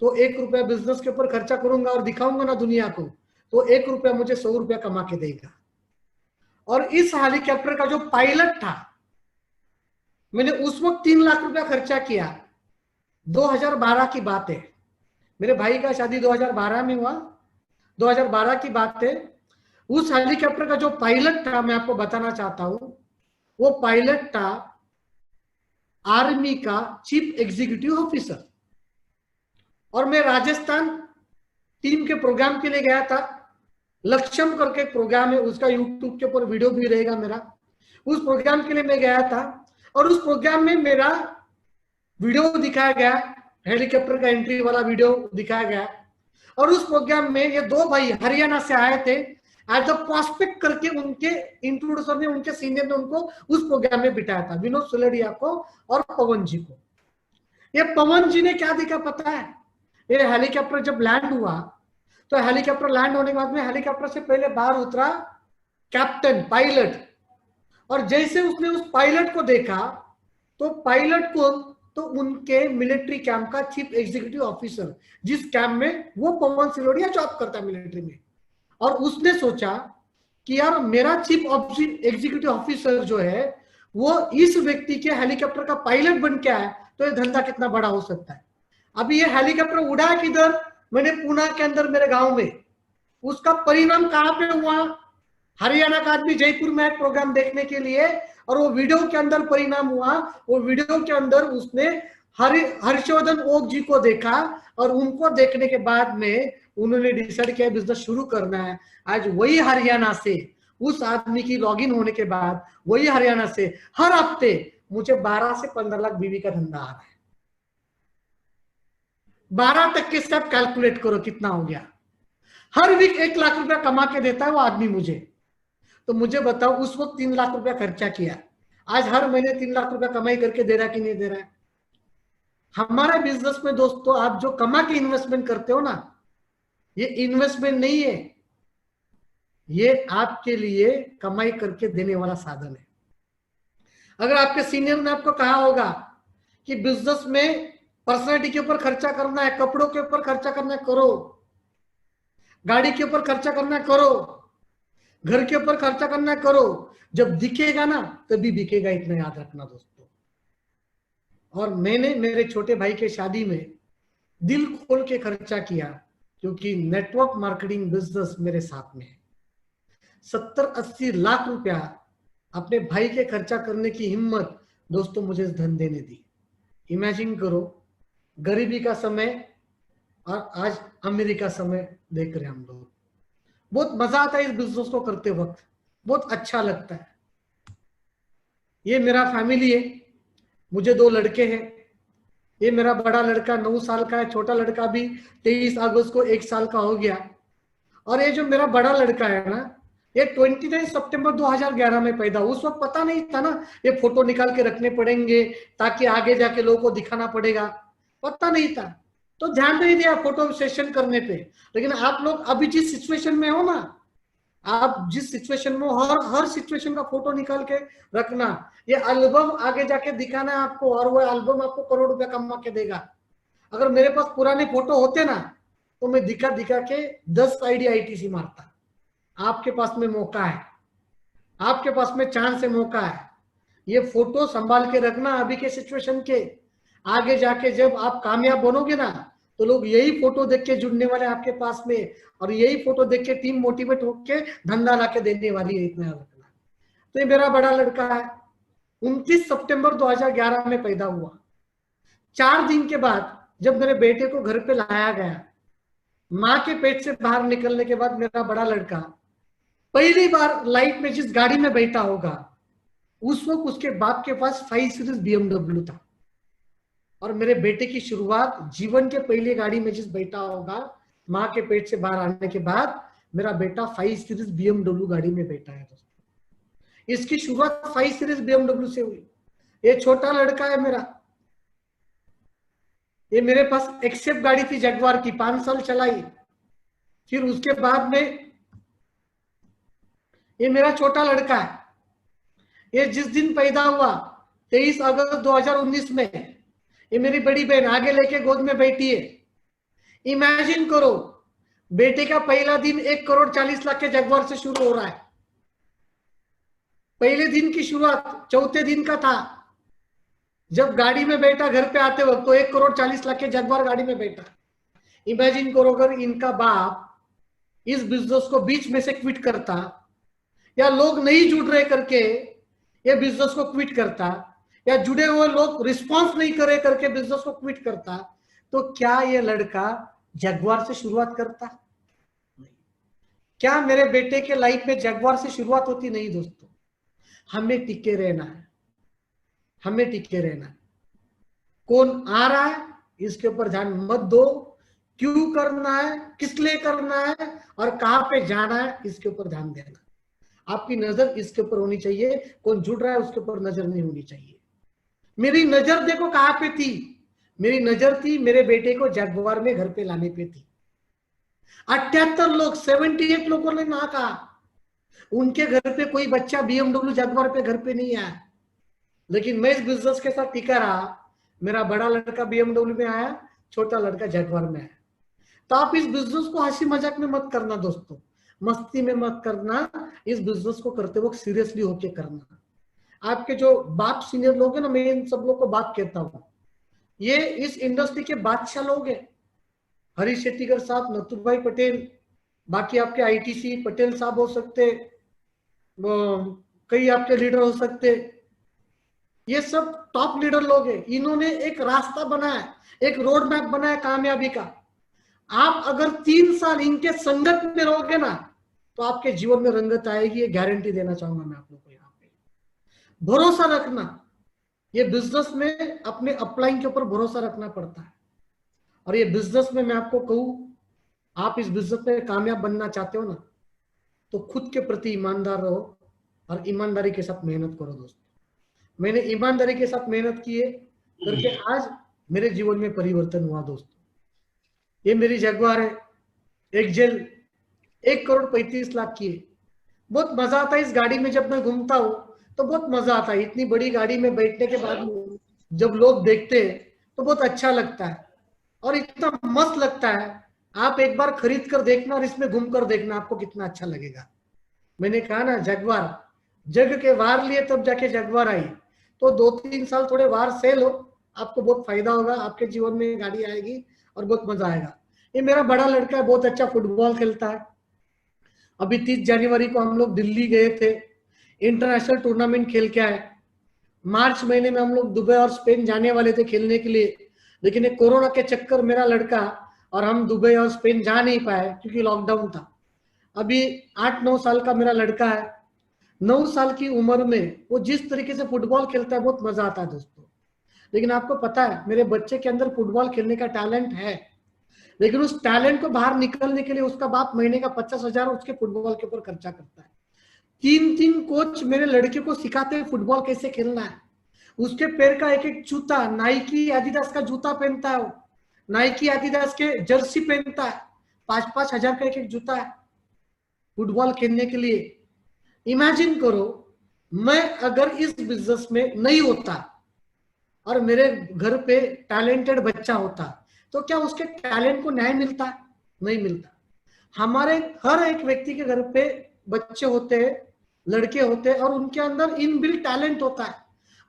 तो 1 रुपया बिजनेस के ऊपर खर्चा करूंगा और दिखाऊंगा ना दुनिया को, तो 1 रुपया मुझे 100 रुपया कमा के देगा। और इस हेलीकॉप्टर का जो पायलट था मैंने उस वक्त 3 लाख रुपया खर्चा किया। 2012 की बात है, मेरे भाई का शादी 2012 में हुआ, 2012 की बात है। उस हेलीकॉप्टर का जो पायलट था मैं आपको बताना चाहता हूं, वो पायलट था आर्मी का चीफ एग्जीक्यूटिव ऑफिसर। और मैं राजस्थान टीम के प्रोग्राम के लिए गया था, लक्ष्यम करके एक प्रोग्राम है, उसका यूट्यूब के ऊपर वीडियो भी रहेगा मेरा। उस प्रोग्राम के लिए मैं गया था और उस प्रोग्राम में मेरा वीडियो दिखाया गया, हेलीकॉप्टर का एंट्री वाला वीडियो दिखाया गया। और उस प्रोग्राम में ये 2 भाई हरियाणा से आए थे, एज अ प्रोस्पेक्ट करके उनके इंट्रोड्यूसर ने, उनके सीनियर ने उनको उस प्रोग्राम में बिठाया था, विनोद सुलेडिया को और पवन जी को। ये पवन जी ने क्या देखा पता है, ये हेलीकॉप्टर जब लैंड हुआ तो हेलीकॉप्टर लैंड होने के बाद में हेलीकॉप्टर से पहले बाहर उतरा कैप्टन पायलट। और जैसे उसने उस पायलट को देखा तो पायलट को तो उनके मिलिट्री कैंप का चीफ एग्जीक्यूटिव ऑफिसर, जिस कैंप में वो पवन सिलोडिया जॉब करता है मिलिट्री में, और उसने सोचा कि यार मेरा चीफ एग्जीक्यूटिव ऑफिसर जो है वो इस व्यक्ति के हेलीकॉप्टर का पायलट बन के आया, तो ये धंधा कितना बड़ा हो सकता है। अभी ये हेलीकॉप्टर उड़ा किधर, मैंने पुणे के अंदर मेरे गांव में, उसका परिणाम कहां पे हुआ, हरियाणा का आदमी जयपुर में एक प्रोग्राम देखने के लिए, और वो वीडियो के अंदर परिणाम हुआ, वो वीडियो के अंदर उसने हर्षवर्धन ओक जी को देखा, और उनको देखने के बाद में उन्होंने डिसाइड किया बिजनेस शुरू करना है। आज वही हरियाणा से उस आदमी की लॉगिन होने के बाद वही हरियाणा से हर हफ्ते मुझे 12 से 15 लाख बीवी का धंधा आ रहा है। 12 तक के स्टेप कैलकुलेट करो कितना हो गया। हर वीक 1 लाख रुपया कमा के देता है वो आदमी मुझे। तो मुझे बताओ उस वक्त 3 लाख रुपया खर्चा किया, आज हर महीने 3 लाख रुपया कमाई करके दे रहा है कि नहीं दे रहा है। हमारे बिजनेस में दोस्तों आप जो कमा के इन्वेस्टमेंट करते हो ना, ये इन्वेस्टमेंट नहीं है, ये आपके लिए कमाई करके देने वाला साधन है। अगर आपके सीनियर ने आपको कहा होगा कि बिजनेस में पर्सनैलिटी के ऊपर खर्चा करना है, कपड़ों के ऊपर खर्चा करना है, करो, गाड़ी के ऊपर खर्चा करना है, करो, घर के ऊपर खर्चा करना है, करो, जब दिखेगा ना तभी बिकेगा, इतना याद रखना दोस्तों। और मैंने मेरे छोटे भाई के शादी में दिल खोल के खर्चा किया, क्योंकि नेटवर्क मार्केटिंग बिजनेस मेरे साथ में है। 70-80 लाख रुपया अपने भाई के खर्चा करने की हिम्मत दोस्तों मुझे इस धंधे ने दी। इमेजिन करो, गरीबी का समय और आज अमीरी का समय देख रहे हैं हम लोग। बहुत मजा आता है इस बिजनेस को करते वक्त, बहुत अच्छा लगता है। ये मेरा फैमिली है, मुझे 2 लड़के हैं। ये मेरा बड़ा लड़का 9 साल का है, छोटा लड़का भी 23 अगस्त को 1 साल का हो गया। और ये जो मेरा बड़ा लड़का है ना, ये 29 सितंबर 2011 में पैदा। उस वक्त पता नहीं था ना ये फोटो निकाल के रखने पड़ेंगे ताकि आगे जाके लोगों को दिखाना पड़ेगा, पता नहीं था, तो ध्यान नहीं दिया फोटो सेशन करने पे। लेकिन आप लोग अभी जिस सिचुएशन में हो ना, आप जिस सिचुएशन में हो, हर सिचुएशन का फोटो निकाल के रखना। ये एल्बम आगे जाके दिखाना है आपको, और वो एल्बम आपको करोड़ रुपया कमा के देगा। अगर मेरे पास पुराने फोटो होते ना तो मैं दिखा दिखा के 10 आईडी आईटीसी मारता। आपके पास में मौका है, आपके पास में चांस है, मौका है। ये फोटो संभाल के रखना अभी के सिचुएशन के। आगे जाके जब आप कामयाब बनोगे ना तो लोग यही फोटो देख के जुड़ने वाले आपके पास में, और यही फोटो देख के टीम मोटिवेट होके धंधा ला के देने वाली है। इतना रखना। तो ये मेरा बड़ा लड़का है, 29 सितंबर 2011 में पैदा हुआ। 4 दिन के बाद जब मेरे बेटे को घर पे लाया गया, माँ के पेट से बाहर निकलने के बाद मेरा बड़ा लड़का पहली बार लाइफ में जिस गाड़ी में बैठा होगा, उस वक्त उसके बाप के पास 5 सीरीज BMW था। और मेरे बेटे की शुरुआत जीवन के पहले गाड़ी में जिस बैठा होगा, माँ के पेट से बाहर आने के बाद मेरा बेटा 5 सीरीज BMW गाड़ी में बैठा है दोस्तों। इसकी शुरुआत 5 सीरीज BMW से हुई। ये छोटा लड़का है मेरा, ये मेरे पास एक्सेप्ट गाड़ी थी जगवार की, 5 साल चलाई। फिर उसके बाद में ये मेरा छोटा लड़का है, ये जिस दिन पैदा हुआ 23 अगस्त 2019 में, ये मेरी बड़ी बहन आगे लेके गोद में बैठी है। इमेजिन करो, बेटे का पहला दिन 1,40,00,000 के जगवार से शुरू हो रहा है। पहले दिन की शुरुआत चौथे दिन का था, जब गाड़ी में बैठा घर पे आते वक्त तो 1,40,00,000 के जगवार गाड़ी में बैठा। इमेजिन करो अगर इनका बाप इस बिजनेस को बीच में से क्विट करता, या लोग नहीं जुड़ रहे करके ये बिजनेस को क्विट करता, या जुड़े हुए लोग रिस्पांस नहीं करे करके बिजनेस को क्विट करता, तो क्या ये लड़का जगवार से शुरुआत करता? क्या मेरे बेटे के लाइफ में जगवार से शुरुआत होती? नहीं दोस्तों। हमें टिके रहना है, हमें टिके रहना है। कौन आ रहा है इसके ऊपर ध्यान मत दो, क्यों करना है, किस लिए करना है और कहां पे जाना है इसके ऊपर ध्यान देना। आपकी नजर इसके ऊपर होनी चाहिए, कौन जुड़ रहा है उसके ऊपर नजर नहीं होनी चाहिए। मेरी नजर देखो कहां पे थी, मेरी नजर थी मेरे बेटे को जगवार में घर पे लाने पे थी। 78 लोग, 78 लोगों ने ना कहा। उनके घर पे कोई बच्चा BMW जगवार पे घर पे नहीं आया, लेकिन मैं इस बिजनेस के साथ टिका रहा। मेरा बड़ा लड़का BMW में आया, छोटा लड़का जगवार में आया। तो आप इस बिजनेस को हंसी मजाक में मत करना दोस्तों, मस्ती में मत करना। इस बिजनेस को करते वक्त सीरियसली होके करना। आपके जो बाप सीनियर लोग हैं ना, मैं इन सब लोग को बाप कहता हूँ, ये इस इंडस्ट्री के बादशाह लोग हैं। हरीश शेट्टीकर साहब, नथुर भाई पटेल, बाकी आपके आईटीसी पटेल साहब हो सकते, कई आपके लीडर हो सकते, ये सब टॉप लीडर लोग हैं। इन्होंने एक रास्ता बनाया, एक रोड मैप बनाया कामयाबी का। आप अगर 3 साल इनके संगत में रहोगे ना तो आपके जीवन में रंगत आएगी, ये गारंटी देना चाहूंगा मैं आप लोगों को। यहाँ पे भरोसा रखना, ये बिजनेस में अपने अपलाइन के ऊपर भरोसा रखना पड़ता है। और ये बिजनेस में मैं आपको कहूं, आप इस बिजनेस में कामयाब बनना चाहते हो ना तो खुद के प्रति ईमानदार रहो और ईमानदारी के साथ मेहनत करो दोस्तों। मैंने ईमानदारी के साथ मेहनत की है करके आज मेरे जीवन में परिवर्तन हुआ दोस्तों। ये मेरी जगवार है, एक्सेल 1,35,00,000 की है। बहुत मजा आता है इस गाड़ी में, जब मैं घूमता हूँ तो बहुत मजा आता है। इतनी बड़ी गाड़ी में बैठने के बाद जब लोग देखते हैं तो बहुत अच्छा लगता है और इतना मस्त लगता है। आप एक बार खरीद कर देखना और इसमें घूम कर देखना, आपको कितना अच्छा लगेगा। मैंने कहा ना, जगवार जग के वार लिए तब जाके जगवार आई। तो 2-3 साल थोड़े वार सेल हो, आपको बहुत फायदा होगा, आपके जीवन में गाड़ी आएगी और बहुत मजा आएगा। ये मेरा बड़ा लड़का है, बहुत अच्छा फुटबॉल खेलता है। अभी 30 जनवरी को हम लोग दिल्ली गए थे, इंटरनेशनल टूर्नामेंट खेल के आए। मार्च महीने में हम लोग दुबई और स्पेन जाने वाले थे खेलने के लिए, लेकिन एक कोरोना के चक्कर मेरा लड़का और हम दुबई और स्पेन जा नहीं पाए क्योंकि लॉकडाउन था। अभी 8-9 साल का मेरा लड़का है। 9 साल की उम्र में वो जिस तरीके से फुटबॉल खेलता है बहुत मजा आता है दोस्तों। लेकिन आपको पता है मेरे बच्चे के अंदर फुटबॉल खेलने का टैलेंट है, लेकिन उस टैलेंट को बाहर निकलने के लिए उसका बाप महीने का 50,000 उसके फुटबॉल के ऊपर खर्चा करता है। 3-3 कोच मेरे लड़के को सिखाते हैं फुटबॉल कैसे खेलना है। उसके पैर का एक एक जूता, नाइकी एडिडास का जूता पहनता है, नाइकी एडिडास के जर्सी पहनता है, 5-5 हजार का एक एक जूता है फुटबॉल खेलने के लिए। इमेजिन करो, मैं अगर इस बिजनेस में नहीं होता और मेरे घर पे टैलेंटेड बच्चा होता तो क्या उसके टैलेंट को न्याय मिलता? नहीं मिलता। हमारे हर एक व्यक्ति के घर पे बच्चे होते हैं, लड़के होते हैं, और उनके अंदर इनबिल्ट टैलेंट होता है,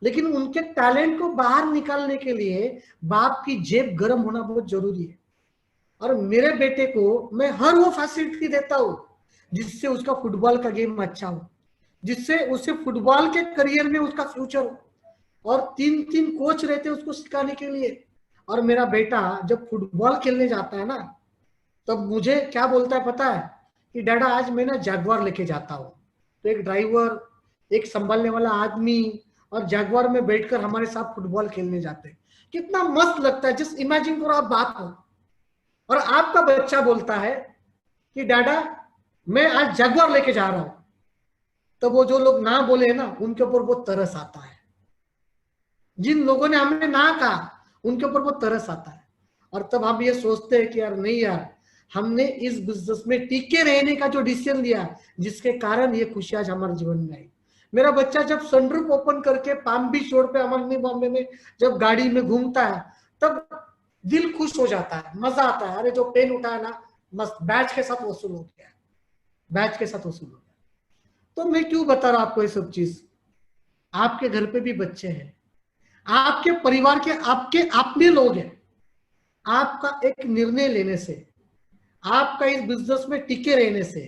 लेकिन उनके टैलेंट को बाहर निकालने के लिए बाप की जेब गर्म होना बहुत जरूरी है। और मेरे बेटे को मैं हर वो फैसिलिटी देता हूं जिससे उसका फुटबॉल का गेम अच्छा हो, जिससे उसे फुटबॉल के करियर में उसका फ्यूचर हो। और 3-3 कोच रहते हैं उसको सिखाने के लिए। और मेरा बेटा जब फुटबॉल खेलने जाता है ना, तब मुझे क्या बोलता है पता है? कि डैडा आज मैं ना जैगवार लेके जाता हूँ। तो एक ड्राइवर, एक संभालने वाला आदमी और जैगवार में बैठकर हमारे साथ फुटबॉल खेलने जाते हैं। कितना मस्त लगता है। जस्ट इमेजिन करो, आप बाप हो और आपका बच्चा बोलता है कि डैडा मैं आज जैगवार लेके जा रहा हूं। तो वो जो लोग ना बोले ना उनके ऊपर बहुत तरस आता है। जिन लोगों ने हमने ना कहा उनके ऊपर बहुत तरस आता है। और तब हम ये सोचते हैं कि यार नहीं यार, हमने इस बिजनेस में टिके रहने का जो डिसीजन लिया, जिसके कारण ये खुशी आज हमारे जीवन में आई। मेरा बच्चा जब सनरूफ ओपन करके पाम बीच रोड पे हमारे बॉम्बे में जब गाड़ी में घूमता है, तब दिल खुश हो जाता है, मजा आता है। अरे जो पेन उठाया ना, मस्त बैच के साथ वसूल हो गया, बैच के साथ वसूल हो गया। तो मैं क्यों बता रहा हूं आपको ये सब चीज? आपके घर पे भी बच्चे हैं, आपके परिवार के आपके अपने लोग हैं। आपका एक निर्णय लेने से, आपका इस बिजनेस में टिके रहने से,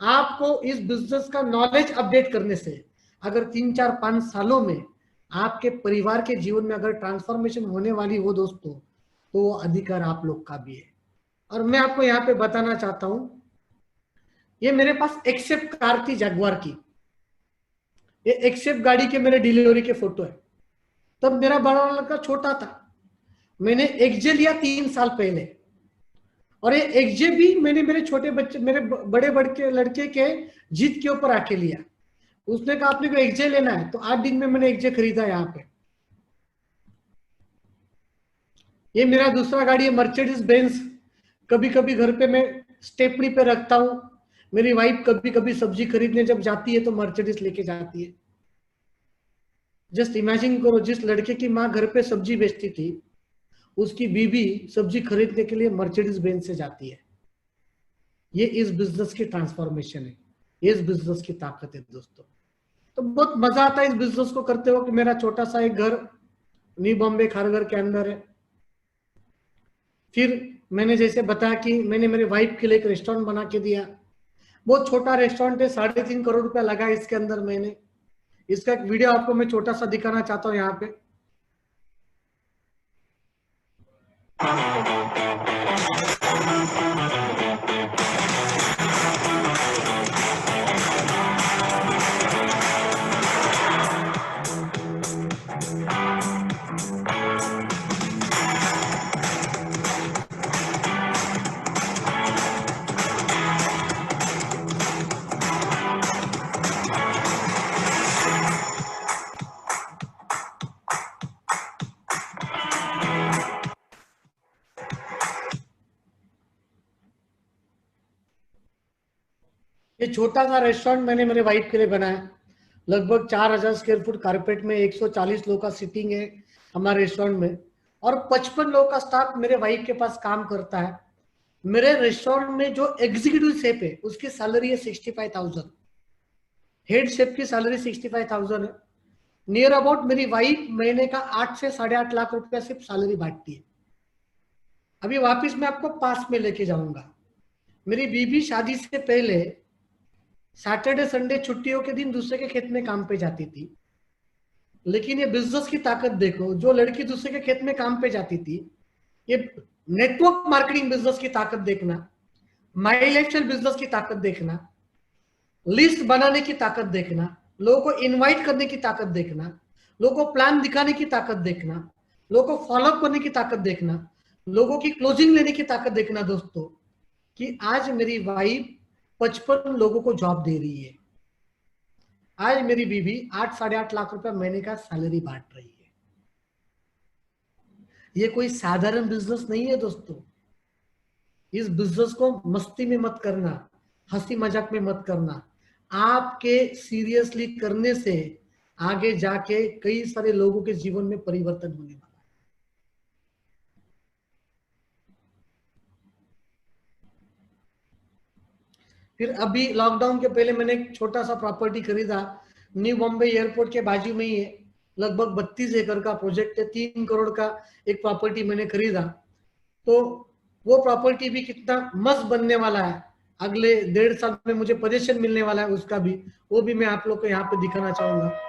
आपको इस बिजनेस का नॉलेज अपडेट करने से, अगर 3-4-5 सालों में आपके परिवार के जीवन में अगर ट्रांसफॉर्मेशन होने वाली हो दोस्तों, तो वो अधिकार आप लोग का भी है। और मैं आपको यहाँ पे बताना चाहता हूं, ये मेरे पास एक्सेप्ट कार थी जगुआर की। ये एक्सेप्ट गाड़ी के मेरे डिलीवरी के फोटो है। तब मेरा बड़ा लड़का छोटा था, मैंने एक्जे लिया 3 साल पहले। और ये एक्जे भी मैंने मेरे छोटे बच्चे, मेरे बड़े बड़े लड़के के जीत के ऊपर आके लिया। उसने कहा आपने को एक्जे लेना है, तो 8 दिन में मैंने एक्जे खरीदा। यहाँ पे ये मेरा दूसरा गाड़ी है, मर्सिडीज बेंज। कभी कभी घर पे मैं स्टेपनी पे रखता हूँ। मेरी वाइफ कभी कभी सब्जी खरीदने जब जाती है तो मर्सिडीज लेके जाती है। जस्ट इमेजिन करो, जिस लड़के की माँ घर पे सब्जी बेचती थी, उसकी बीवी सब्जी खरीदने के लिए मर्सिडीज बेंज से जाती है। ये इस बिजनेस की ट्रांसफॉर्मेशन है, ये इस बिजनेस की ताकत है दोस्तों। तो बहुत मजा आता है इस बिजनेस को करते हो कि मेरा छोटा सा एक घर न्यू बॉम्बे खारघर के अंदर है। फिर मैंने जैसे बताया कि मैंने मेरे वाइफ के लिए एक रेस्टोरेंट बना के दिया। बहुत छोटा रेस्टोरेंट है, 3.5 करोड़ रुपया लगा इसके अंदर। मैंने इसका एक वीडियो आपको मैं छोटा सा दिखाना चाहता हूँ यहाँ पे। ये छोटा सा रेस्टोरेंट मैंने मेरे वाइफ के लिए बनाया। लगभग 4,000 स्क्वायर फुट कारपेट में 140 लोग का सीटिंग है हमारे रेस्टोरेंट में। और 55 लोग का स्टाफ मेरे वाइफ के पास काम करता है। मेरे रेस्टोरेंट में जो एग्जीक्यूटिव शेफ है उसकी सैलरी है 65,000। हेड शेफ की सैलरी 65,000 है। नियर अबाउट मेरी वाइफ महीने का 8 से 8.5 लाख रुपया सिर्फ सैलरी बांटती है। अभी वापस मैं आपको पास में लेके जाऊंगा। मेरी बीबी शादी से पहले सैटरडे संडे छुट्टियों के दिन दूसरे के खेत में काम पे जाती थी। लेकिन ये बिजनेस की ताकत देखो, जो लड़की दूसरे के खेत में काम पे जाती थी, ये नेटवर्क मार्केटिंग बिजनेस की ताकत देखना, माई लाइफस्टाइल बिजनेस की ताकत देखना, लिस्ट बनाने की ताकत देखना, लोगों को इनवाइट करने की ताकत देखना, लोगों को प्लान दिखाने की ताकत देखना, लोगों को फॉलोअप करने की ताकत देखना, लोगों की क्लोजिंग लेने की ताकत देखना दोस्तों, कि आज मेरी वाइफ 55 लोगों को जॉब दे रही है। आज मेरी बीवी 8 साढ़े 8 लाख रुपए महीने का सैलरी बांट रही है। ये कोई साधारण बिजनेस नहीं है दोस्तों। इस बिजनेस को मस्ती में मत करना, हंसी मजाक में मत करना। आपके सीरियसली करने से आगे जाके कई सारे लोगों के जीवन में परिवर्तन होने वाला है। फिर अभी लॉकडाउन के पहले मैंने एक छोटा सा प्रॉपर्टी खरीदा, न्यू बॉम्बे एयरपोर्ट के बाजू में ही है, लगभग 32 एकड़ का प्रोजेक्ट है, 3 करोड़ का एक प्रॉपर्टी मैंने खरीदा। तो वो प्रॉपर्टी भी कितना मस्त बनने वाला है, अगले 1.5 साल में मुझे पोजीशन मिलने वाला है उसका भी, वो भी मैं आप लोग को यहाँ पे दिखाना चाहूंगा।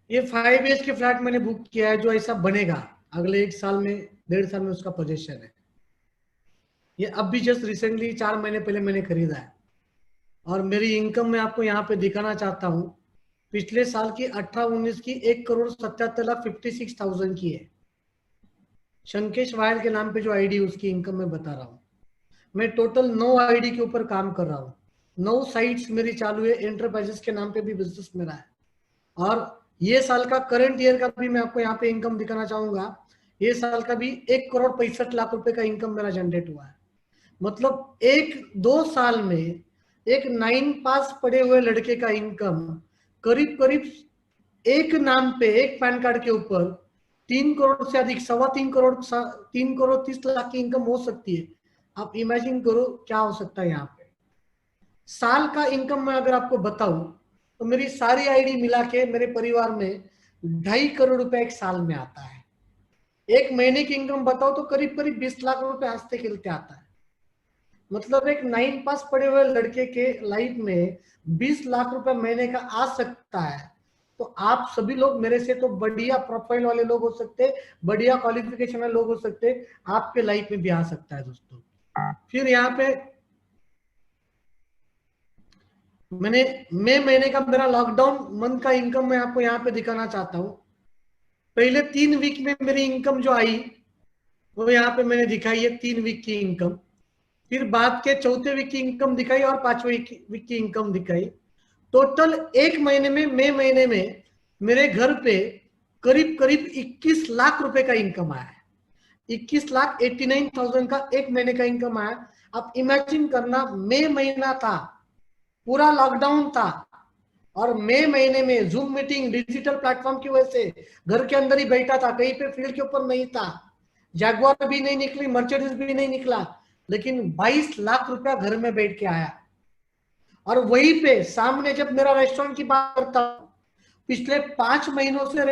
ये 5 BHK के फ्लैट मैंने बुक किया है, जो ऐसा बनेगा अगले 1 साल में, 1.5 साल में उसका पोजीशन है। ये अब भी जस्ट रिसेंटली 4 महीने पहले मैंने खरीदा है। और मेरी इनकम मैं आपको यहाँ पे दिखाना चाहता हूँ। पिछले साल की 18-19 की 1,77,56,000 की है। शंकेश वायर के नाम पे जो आईडी, उसकी इनकम मैं बता रहा हूँ। मैं टोटल 9 आईडी के ऊपर काम कर रहा हूँ, 9 साइट्स मेरी चालू है, एंटरप्राइजेस के नाम पे भी बिजनेस मेरा है। और ये साल का करंट ईयर का भी मैं आपको यहाँ पे इनकम दिखाना चाहूंगा। ये साल का भी 1,65,00,000 रुपए का इनकम मेरा जनरेट हुआ है। मतलब 1-2 साल में एक 9 पास पढ़े हुए लड़के का इनकम करीब करीब एक नाम पे, एक पैन कार्ड के ऊपर 3 करोड़ से अधिक, 3.25 करोड़, 3 करोड़ 30 लाख की इनकम हो सकती है। आप इमेजिन करो क्या हो सकता है यहाँ पे। साल का इनकम मैं अगर आपको बताऊं तो मेरी सारी आईडी मिला के मेरे परिवार में 2.5 करोड़ रुपए एक साल में आता है। एक महीने की इनकम बताओ तो करीब करीब 20 लाख रुपए हंसते खेलते आता है। मतलब एक 9 पास पढ़े हुए लड़के के लाइफ में 20 लाख रुपए महीने का आ सकता है। तो आप सभी लोग मेरे से तो बढ़िया प्रोफाइल वाले लोग हो सकते, बढ़िया क्वालिफिकेशन वाले लोग हो सकते, आपके लाइफ में भी आ सकता है दोस्तों। फिर यहाँ पे मैंने मई महीने का मेरा लॉकडाउन मंथ का इनकम मैं आपको यहाँ पे दिखाना चाहता हूँ। पहले 3 वीक में मेरी इनकम जो आई वो यहाँ पे मैंने दिखाई है, 3 वीक की इनकम। फिर बाद के चौथे वीक की इनकम दिखाई और 5वें वीक की इनकम दिखाई। टोटल एक महीने में, मई महीने में मेरे घर पे करीब करीब 21 लाख रुपए का इनकम आया है। 21,89,000 का एक महीने का इनकम आया। आप इमेजिन करना, मई महीना था, पूरा लॉकडाउन था, और मई महीने में जूम मीटिंग, डिजिटल प्लेटफॉर्म की वजह से घर के अंदर ही बैठा था, कहीं पे फील्ड के ऊपर नहीं था, जैगुआर भी नहीं निकली, मर्सिडीज भी नहीं निकला, लेकिन 22 लाख रुपया घर में बैठ के आया। और वहीं पे सामने जब मेरा रेस्टोरेंट की बात करता हूं, पिछले 5 महीनों से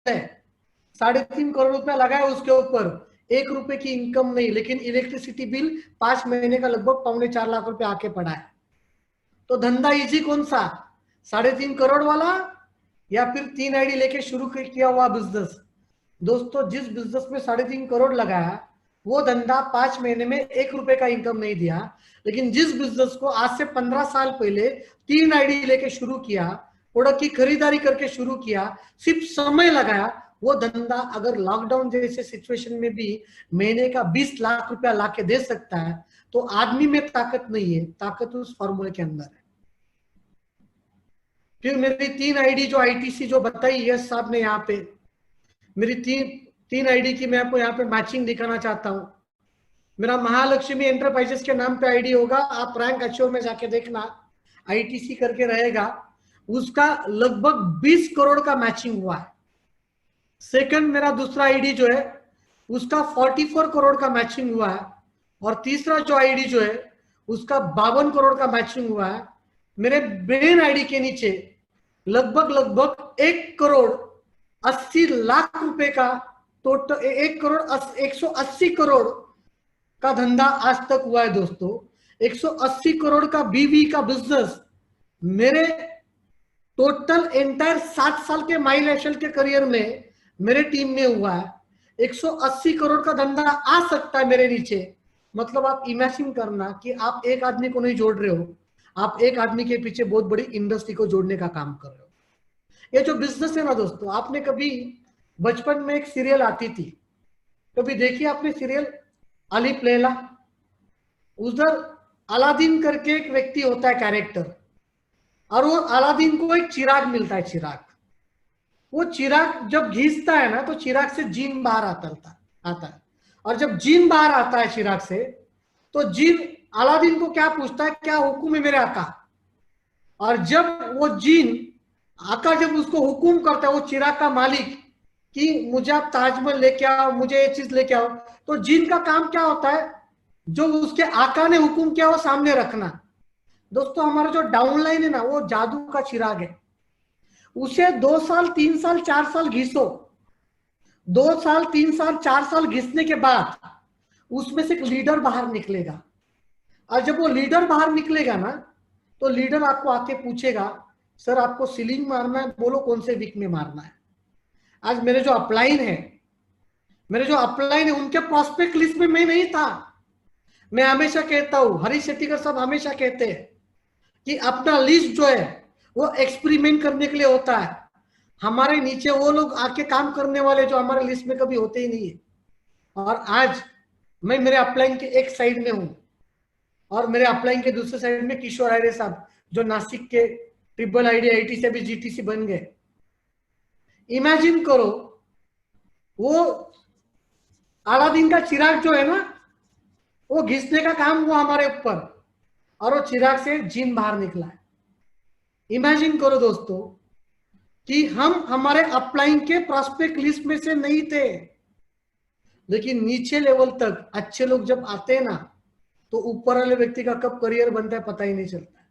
3.5 करोड़ रुपया लगाया उसके ऊपर, 1 रुपए की इनकम नहीं, लेकिन इलेक्ट्रिसिटी बिल 5 महीने का लगभग 3.25 लाख रुपया आके पड़ा है। तो धंधा इजी कौन सा, 3.5 करोड़ वाला या फिर 3 आईडी लेके शुरू किया हुआ बिजनेस? दोस्तों, जिस बिजनेस में 3.5 करोड़ लगाया वो धंधा 5 महीने में 1 रुपए का इनकम नहीं दिया। लेकिन जिस बिजनेस को आज से 15 साल पहले 3 आईडी लेके शुरू किया, प्रोडक्ट की खरीदारी करके शुरू किया, सिर्फ समय लगाया, वो धंधा अगर लॉकडाउन जैसे सिचुएशन में भी महीने का 20 लाख रुपया ला के दे सकता है, तो आदमी में ताकत नहीं है, ताकत उस फॉर्मूले के अंदर है। फिर मेरी 3 आईडी जो आईटीसी जो बताई यश साहब ने, यहाँ पे मेरी तीन आईडी की मैं आपको यहाँ पे मैचिंग दिखाना चाहता हूँ। मेरा महालक्ष्मी एंटरप्राइजेस के नाम पे आईडी होगा, आप रैंक अश्योर में जाके देखना, आईटीसी करके रहेगा, उसका लगभग 20 करोड़ का मैचिंग हुआ है। सेकंड मेरा दूसरा आईडी जो है उसका 44 करोड़ का मैचिंग हुआ है, और तीसरा जो आईडी जो है उसका 52 करोड़ का मैचिंग हुआ है। मेरे मेन आईडी के नीचे लगभग 1 करोड़ 80 लाख रुपए का टोटल, 1 करोड़ 180 करोड़ का धंधा आज तक हुआ है दोस्तों। 180 करोड़ का बीवी का बिजनेस मेरे टोटल एंटायर 7 साल के माई लाइफस्टाइल के करियर में मेरे टीम में हुआ है। 180 करोड़ का धंधा आ सकता है मेरे नीचे। मतलब आप इमेजिन करना कि आप एक आदमी को नहीं जोड़ रहे हो, आप एक आदमी के पीछे बहुत बड़ी इंडस्ट्री को जोड़ने का काम कर रहे हो। ये जो बिजनेस है ना दोस्तों, आपने कभी बचपन में एक सीरियल आती थी, कभी देखी आपने सीरियल अलिफ लैला? उधर अलादीन करके एक व्यक्ति होता है कैरेक्टर, और वो अलादीन को एक चिराग मिलता है, चिराग। वो चिराग जब घिसता है ना तो चिराग से जीन बाहर आता है, और जब जीन बाहर आता है चिराग से, तो जीन अलादीन को क्या पूछता है, क्या हुक्म है मेरे आका? और जब वो जीन आका जब उसको हुक्म करता है, वो चिराग का मालिक, कि मुझे आप ताजमहल लेके आओ, मुझे ये चीज लेके आओ, तो जीन का काम क्या होता है, जो उसके आका ने हुक्म किया वो सामने रखना। दोस्तों, हमारा जो डाउनलाइन है ना, वो जादू का चिराग है। उसे 2 साल 3 साल 4 साल घिसो, 2 साल 3 साल 4 साल घिसने के बाद उसमें से एक लीडर बाहर निकलेगा। और जब वो लीडर बाहर निकलेगा ना, तो लीडर आपको आके पूछेगा, सर आपको सीलिंग मारना है, बोलो कौन से वीक में मारना है। आज मेरे जो अपलाइन है उनके प्रोस्पेक्ट लिस्ट में मैं नहीं था। मैं हमेशा कहता हूं, हरीश शेट्टीकर साहब हमेशा कहते हैं कि अपना लिस्ट जो है वो एक्सपेरिमेंट करने के लिए होता है। हमारे नीचे वो लोग आके काम करने वाले जो हमारे लिस्ट में कभी होते ही नहीं है। और आज मैं मेरे अपलाइन के एक साइड में हूं, और मेरे अपलाइन के दूसरे साइड में किशोर आयरे साहब, जो नासिक के ट्रिपल आईडी आईटी से भी जीटीसी बन गए। इमेजिन करो, वो अलादीन का चिराग जो है ना, वो घिसने का काम हुआ हमारे ऊपर, और वो चिराग से जीन बाहर निकला है। इमेजिन करो दोस्तों कि हम हमारे अपलाइन के प्रोस्पेक्ट लिस्ट में से नहीं थे, लेकिन नीचे लेवल तक अच्छे लोग जब आते हैं ना, तो ऊपर वाले व्यक्ति का कब करियर बनता है पता ही नहीं चलता है।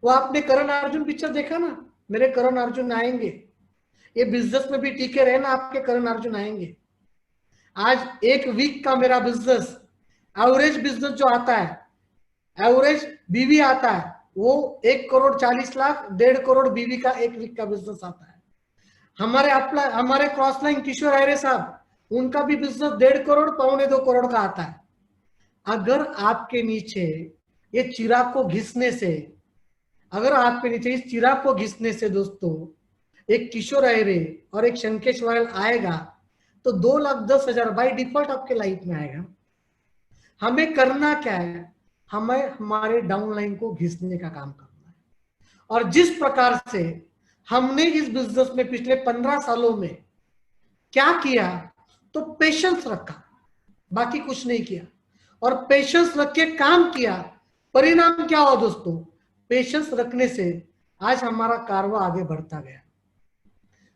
वो आपने करण अर्जुन पिक्चर देखा ना, मेरे करण अर्जुन आएंगे, ये बिजनेस में भी टीके रहे ना, आपके करण अर्जुन आएंगे। आज 1 वीक का मेरा बिजनेस, एवरेज बिजनेस जो आता है, एवरेज बीवी आता है, वो 1 करोड़ 40 लाख, 1.5 करोड़ बीवी का 1 वीक का बिजनेस आता है। हमारे क्रॉस लाइन किशोर आयरे साहब, उनका भी बिजनेस 1.5 करोड़ 1.25 करोड़ का आता है। अगर आपके नीचे ये चिराग को घिसने से, अगर आपके नीचे इस चिराग को घिसने से दोस्तों एक किशोर आयरे और एक शंकेश वायल आएगा, तो 2,10,000 बाई डिफॉल्ट आपके लाइफ में आएगा। हमें करना क्या है, हमें हमारे डाउनलाइन को घिसने का काम करना है। और जिस प्रकार से हमने इस बिजनेस में पिछले 15 सालों में क्या किया, तो पेशेंस रखा, बाकी कुछ नहीं किया, और पेशेंस रख के काम किया। परिणाम क्या हुआ दोस्तों, पेशेंस रखने से आज हमारा कारवा आगे बढ़ता गया।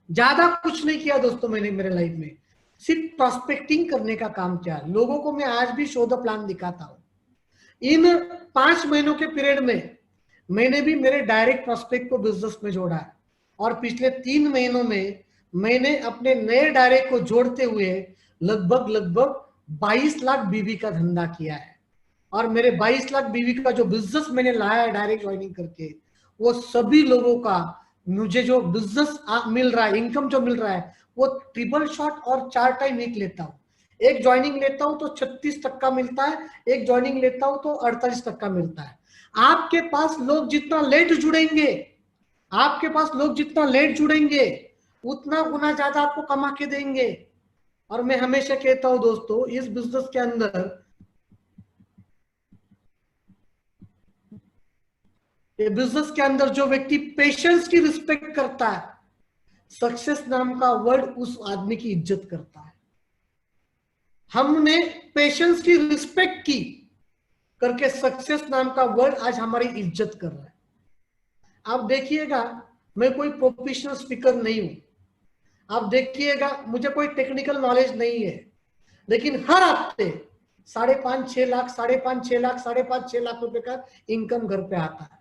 ज्यादा कुछ नहीं किया दोस्तों मैंने मेरे लाइफ में, सिर्फ प्रोस्पेक्टिंग करने का काम किया। लोगों को मैं आज भी शो द प्लान दिखाता हूं, इन 5 महीनों के पीरियड में मैंने भी मेरे डायरेक्ट प्रोस्पेक्ट को बिजनेस में जोड़ा है, और पिछले 3 महीनों में मैंने अपने नए डायरेक्ट को जोड़ते हुए लगभग 22 लाख बीवी का धंधा किया है। और मेरे 22 लाख बीवी का जो बिजनेस मैंने लाया है डायरेक्ट ज्वाइनिंग करके, वो सभी लोगों का मुझे जो बिजनेस मिल रहा है, इनकम जो मिल रहा है, वो ट्रिपल शॉट और 4 टाइम एक लेता हूँ। एक ज्वाइनिंग लेता हूं तो 36% मिलता है, एक ज्वाइनिंग लेता हूं तो 48% मिलता है। आपके पास लोग जितना लेट जुड़ेंगे, आपके पास लोग जितना लेट जुड़ेंगे, उतना गुना ज्यादा आपको कमा के देंगे। और मैं हमेशा कहता हूं दोस्तों, इस बिजनेस के अंदर, ये बिजनेस के अंदर जो व्यक्ति पेशेंस की रिस्पेक्ट करता है, सक्सेस नाम का वर्ड उस आदमी की इज्जत करता है। हमने पेशेंस की रिस्पेक्ट की करके सक्सेस नाम का वर्ड आज हमारी इज्जत कर रहा है। आप देखिएगा, मैं कोई प्रोफेशनल स्पीकर नहीं हूं, आप देखिएगा मुझे कोई टेक्निकल नॉलेज नहीं है, लेकिन हर हफ्ते 5.5-6 लाख 5.5-6 लाख 5.5-6 लाख रुपए का इनकम घर पे आता है।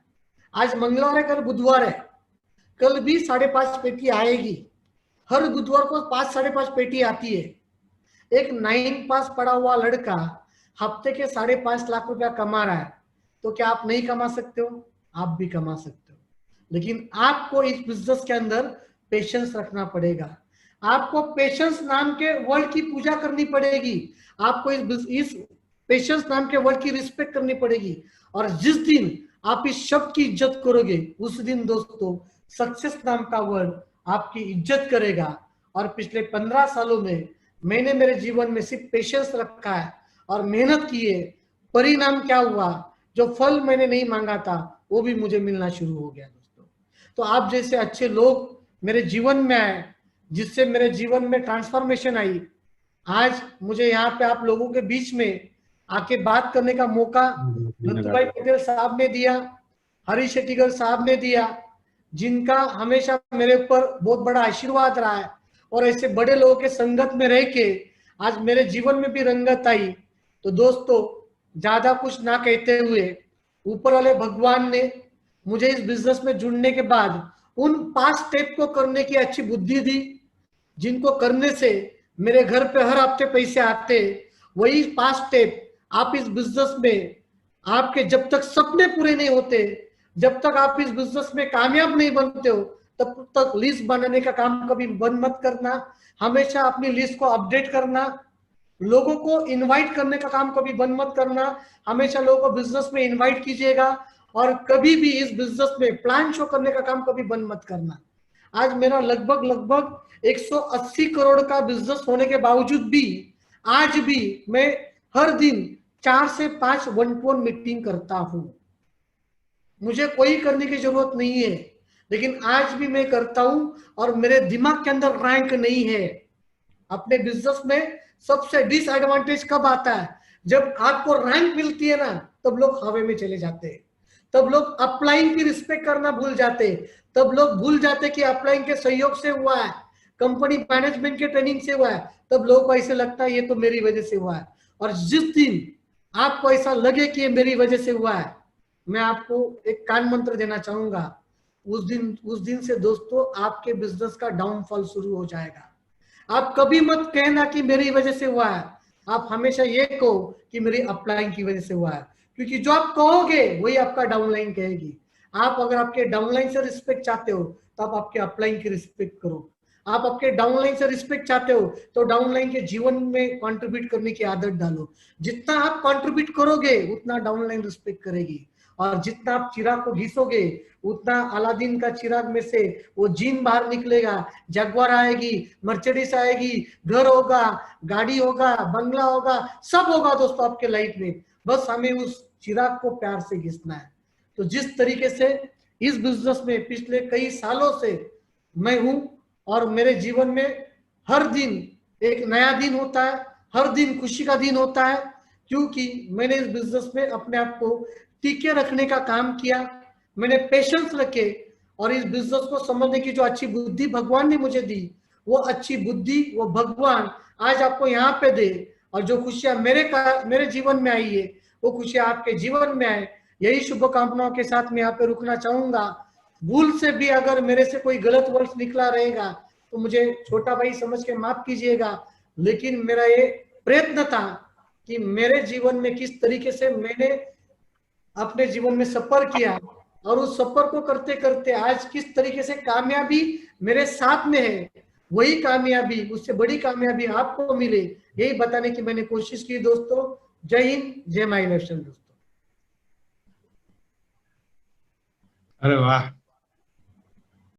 आज मंगलवार है, कल बुधवार है, कल भी 5.5 पेटी आएगी। हर बुधवार को 5-5.5 पेटी आती है। एक 9 पास पढ़ा हुआ लड़का हफ्ते के 5.5 लाख रुपया कमा रहा है, तो क्या आप नहीं कमा सकते हो? आप भी कमा सकते हो, लेकिन आपको इस बिजनेस के अंदर पेशेंस रखना पड़ेगा। आपको पेशेंस नाम के वर्ड की पूजा करनी पड़ेगी, आपको इस पेशेंस नाम के वर्ड की रिस्पेक्ट करनी पड़ेगी। और जिस दिन आप इस शब्द की इज्जत करोगे, उस दिन दोस्तों सक्सेस नाम का वर्ड आपकी इज्जत करेगा। और पिछले 15 सालों में मैंने मेरे जीवन में सिर्फ पेशेंस रखा है और मेहनत की है। परिणाम क्या हुआ? जो फल मैंने नहीं मांगा था वो भी मुझे मिलना शुरू हो गया दोस्तों। तो आप जैसे अच्छे लोग मेरे जीवन में आए, जिससे मेरे जीवन में ट्रांसफॉर्मेशन आई। आज मुझे यहाँ पे आप लोगों के बीच में आके बात करने का मौका दत्तूभाई पटेल साहब ने दिया, हरीश शेट्टीगर साहब ने दिया, जिनका हमेशा मेरे ऊपर बहुत बड़ा आशीर्वाद रहा है। और ऐसे बड़े लोगों के संगत में रह के आज मेरे जीवन में भी रंगत आई। तो दोस्तों, ज्यादा कुछ ना कहते हुए, ऊपर वाले भगवान ने मुझे इस बिजनेस में जुड़ने के बाद उन 5 स्टेप को करने की अच्छी बुद्धि दी, जिनको करने से मेरे घर पे हर हफ्ते पैसे आते। वही 5 स्टेप आप इस बिजनेस में, आपके जब तक सपने पूरे नहीं होते, जब तक आप इस बिजनेस में कामयाब नहीं बनते हो, तब तक लिस्ट बनाने का काम कभी बंद मत करना। हमेशा अपनी लिस्ट को अपडेट करना, लोगों को इनवाइट करने का काम कभी बंद मत करना। हमेशा लोगों को बिजनेस में इनवाइट कीजिएगा, और कभी भी इस बिजनेस में प्लान शो करने का काम कभी बंद मत करना। आज मेरा लगभग 180 करोड़ का बिजनेस होने के बावजूद भी आज भी मैं हर दिन 4 से 5 1-to-1 मीटिंग करता हूं। मुझे कोई करने की जरूरत नहीं है, लेकिन आज भी मैं करता हूं, और मेरे दिमाग के अंदर रैंक नहीं है। अपने बिजनेस में सबसे डिसएडवांटेज कब आता है? जब आपको रैंक मिलती है ना, तब लोग हवा में चले जाते हैं, तब लोग अपलाइन की रिस्पेक्ट करना भूल जाते, तब लोग भूल जाते कि अपलाइन के सहयोग से हुआ है, कंपनी मैनेजमेंट के ट्रेनिंग से हुआ है। तब लोगों को ऐसे लगता है ये तो मेरी वजह से हुआ है। और जिस दिन आपको ऐसा लगे कि ये मेरी वजह से हुआ है, मैं आपको एक कान मंत्र देना चाहूंगा, उस दिन से दोस्तों आपके बिजनेस का डाउनफॉल शुरू हो जाएगा। आप कभी मत कहना कि मेरी वजह से हुआ है, आप हमेशा ये कहो कि मेरी अपलाइन की वजह से हुआ है, क्योंकि जो आप कहोगे वही आपका डाउनलाइन कहेगी। आप अगर आपके डाउनलाइन से रिस्पेक्ट चाहते हो तो आप आपके अपलाइन की रिस्पेक्ट करो। आप आपके डाउनलाइन से रिस्पेक्ट चाहते हो तो डाउनलाइन के जीवन में कंट्रीब्यूट करने की आदत डालो। जितना आप कंट्रीब्यूट करोगे उतना डाउनलाइन रिस्पेक्ट करेगी, और जितना आप चिराग को घिसोगे उतना अलादीन का चिराग में से वो जीन बाहर निकलेगा। जगुआर आएगी, मर्सिडीज आएगी, घर होगा, गाड़ी होगा, बंगला होगा, सब होगा दोस्तों आपके लाइफ में। बस हमें उस चिराग को प्यार से घिसना है। तो जिस तरीके से इस बिजनेस में पिछले कई सालों से मैं हूं, और मेरे जीवन में हर दिन एक नया दिन होता है, हर दिन खुशी का दिन होता है, क्योंकि मैंने इस बिजनेस में अपने आप को टीके रखने का काम किया। मैंने पेशेंस रखे, और इस बिजनेस को समझने की जो अच्छी बुद्धि भगवान ने मुझे दी, वो अच्छी बुद्धि वो भगवान आज आपको यहाँ पे दे। और जो खुशियां मेरे जीवन में आई है वो खुशियां आपके जीवन में आए। यही शुभकामनाओं के साथ मैं यहाँ पे रुकना चाहूंगा। भूल से भी अगर मेरे से कोई गलत वर्ड निकला रहेगा तो मुझे छोटा भाई समझ के माफ कीजिएगा, लेकिन मेरा ये प्रयत्न था कि मेरे जीवन में किस तरीके से मैंने अपने जीवन में सफर किया और उस सफर को करते करते आज किस तरीके से कामयाबी मेरे साथ में है, वही कामयाबी, उससे बड़ी कामयाबी आपको मिले, यही बताने की मैंने कोशिश की दोस्तों। जय हिंद, जय माई इलेक्शन दोस्तों। अरे वाह।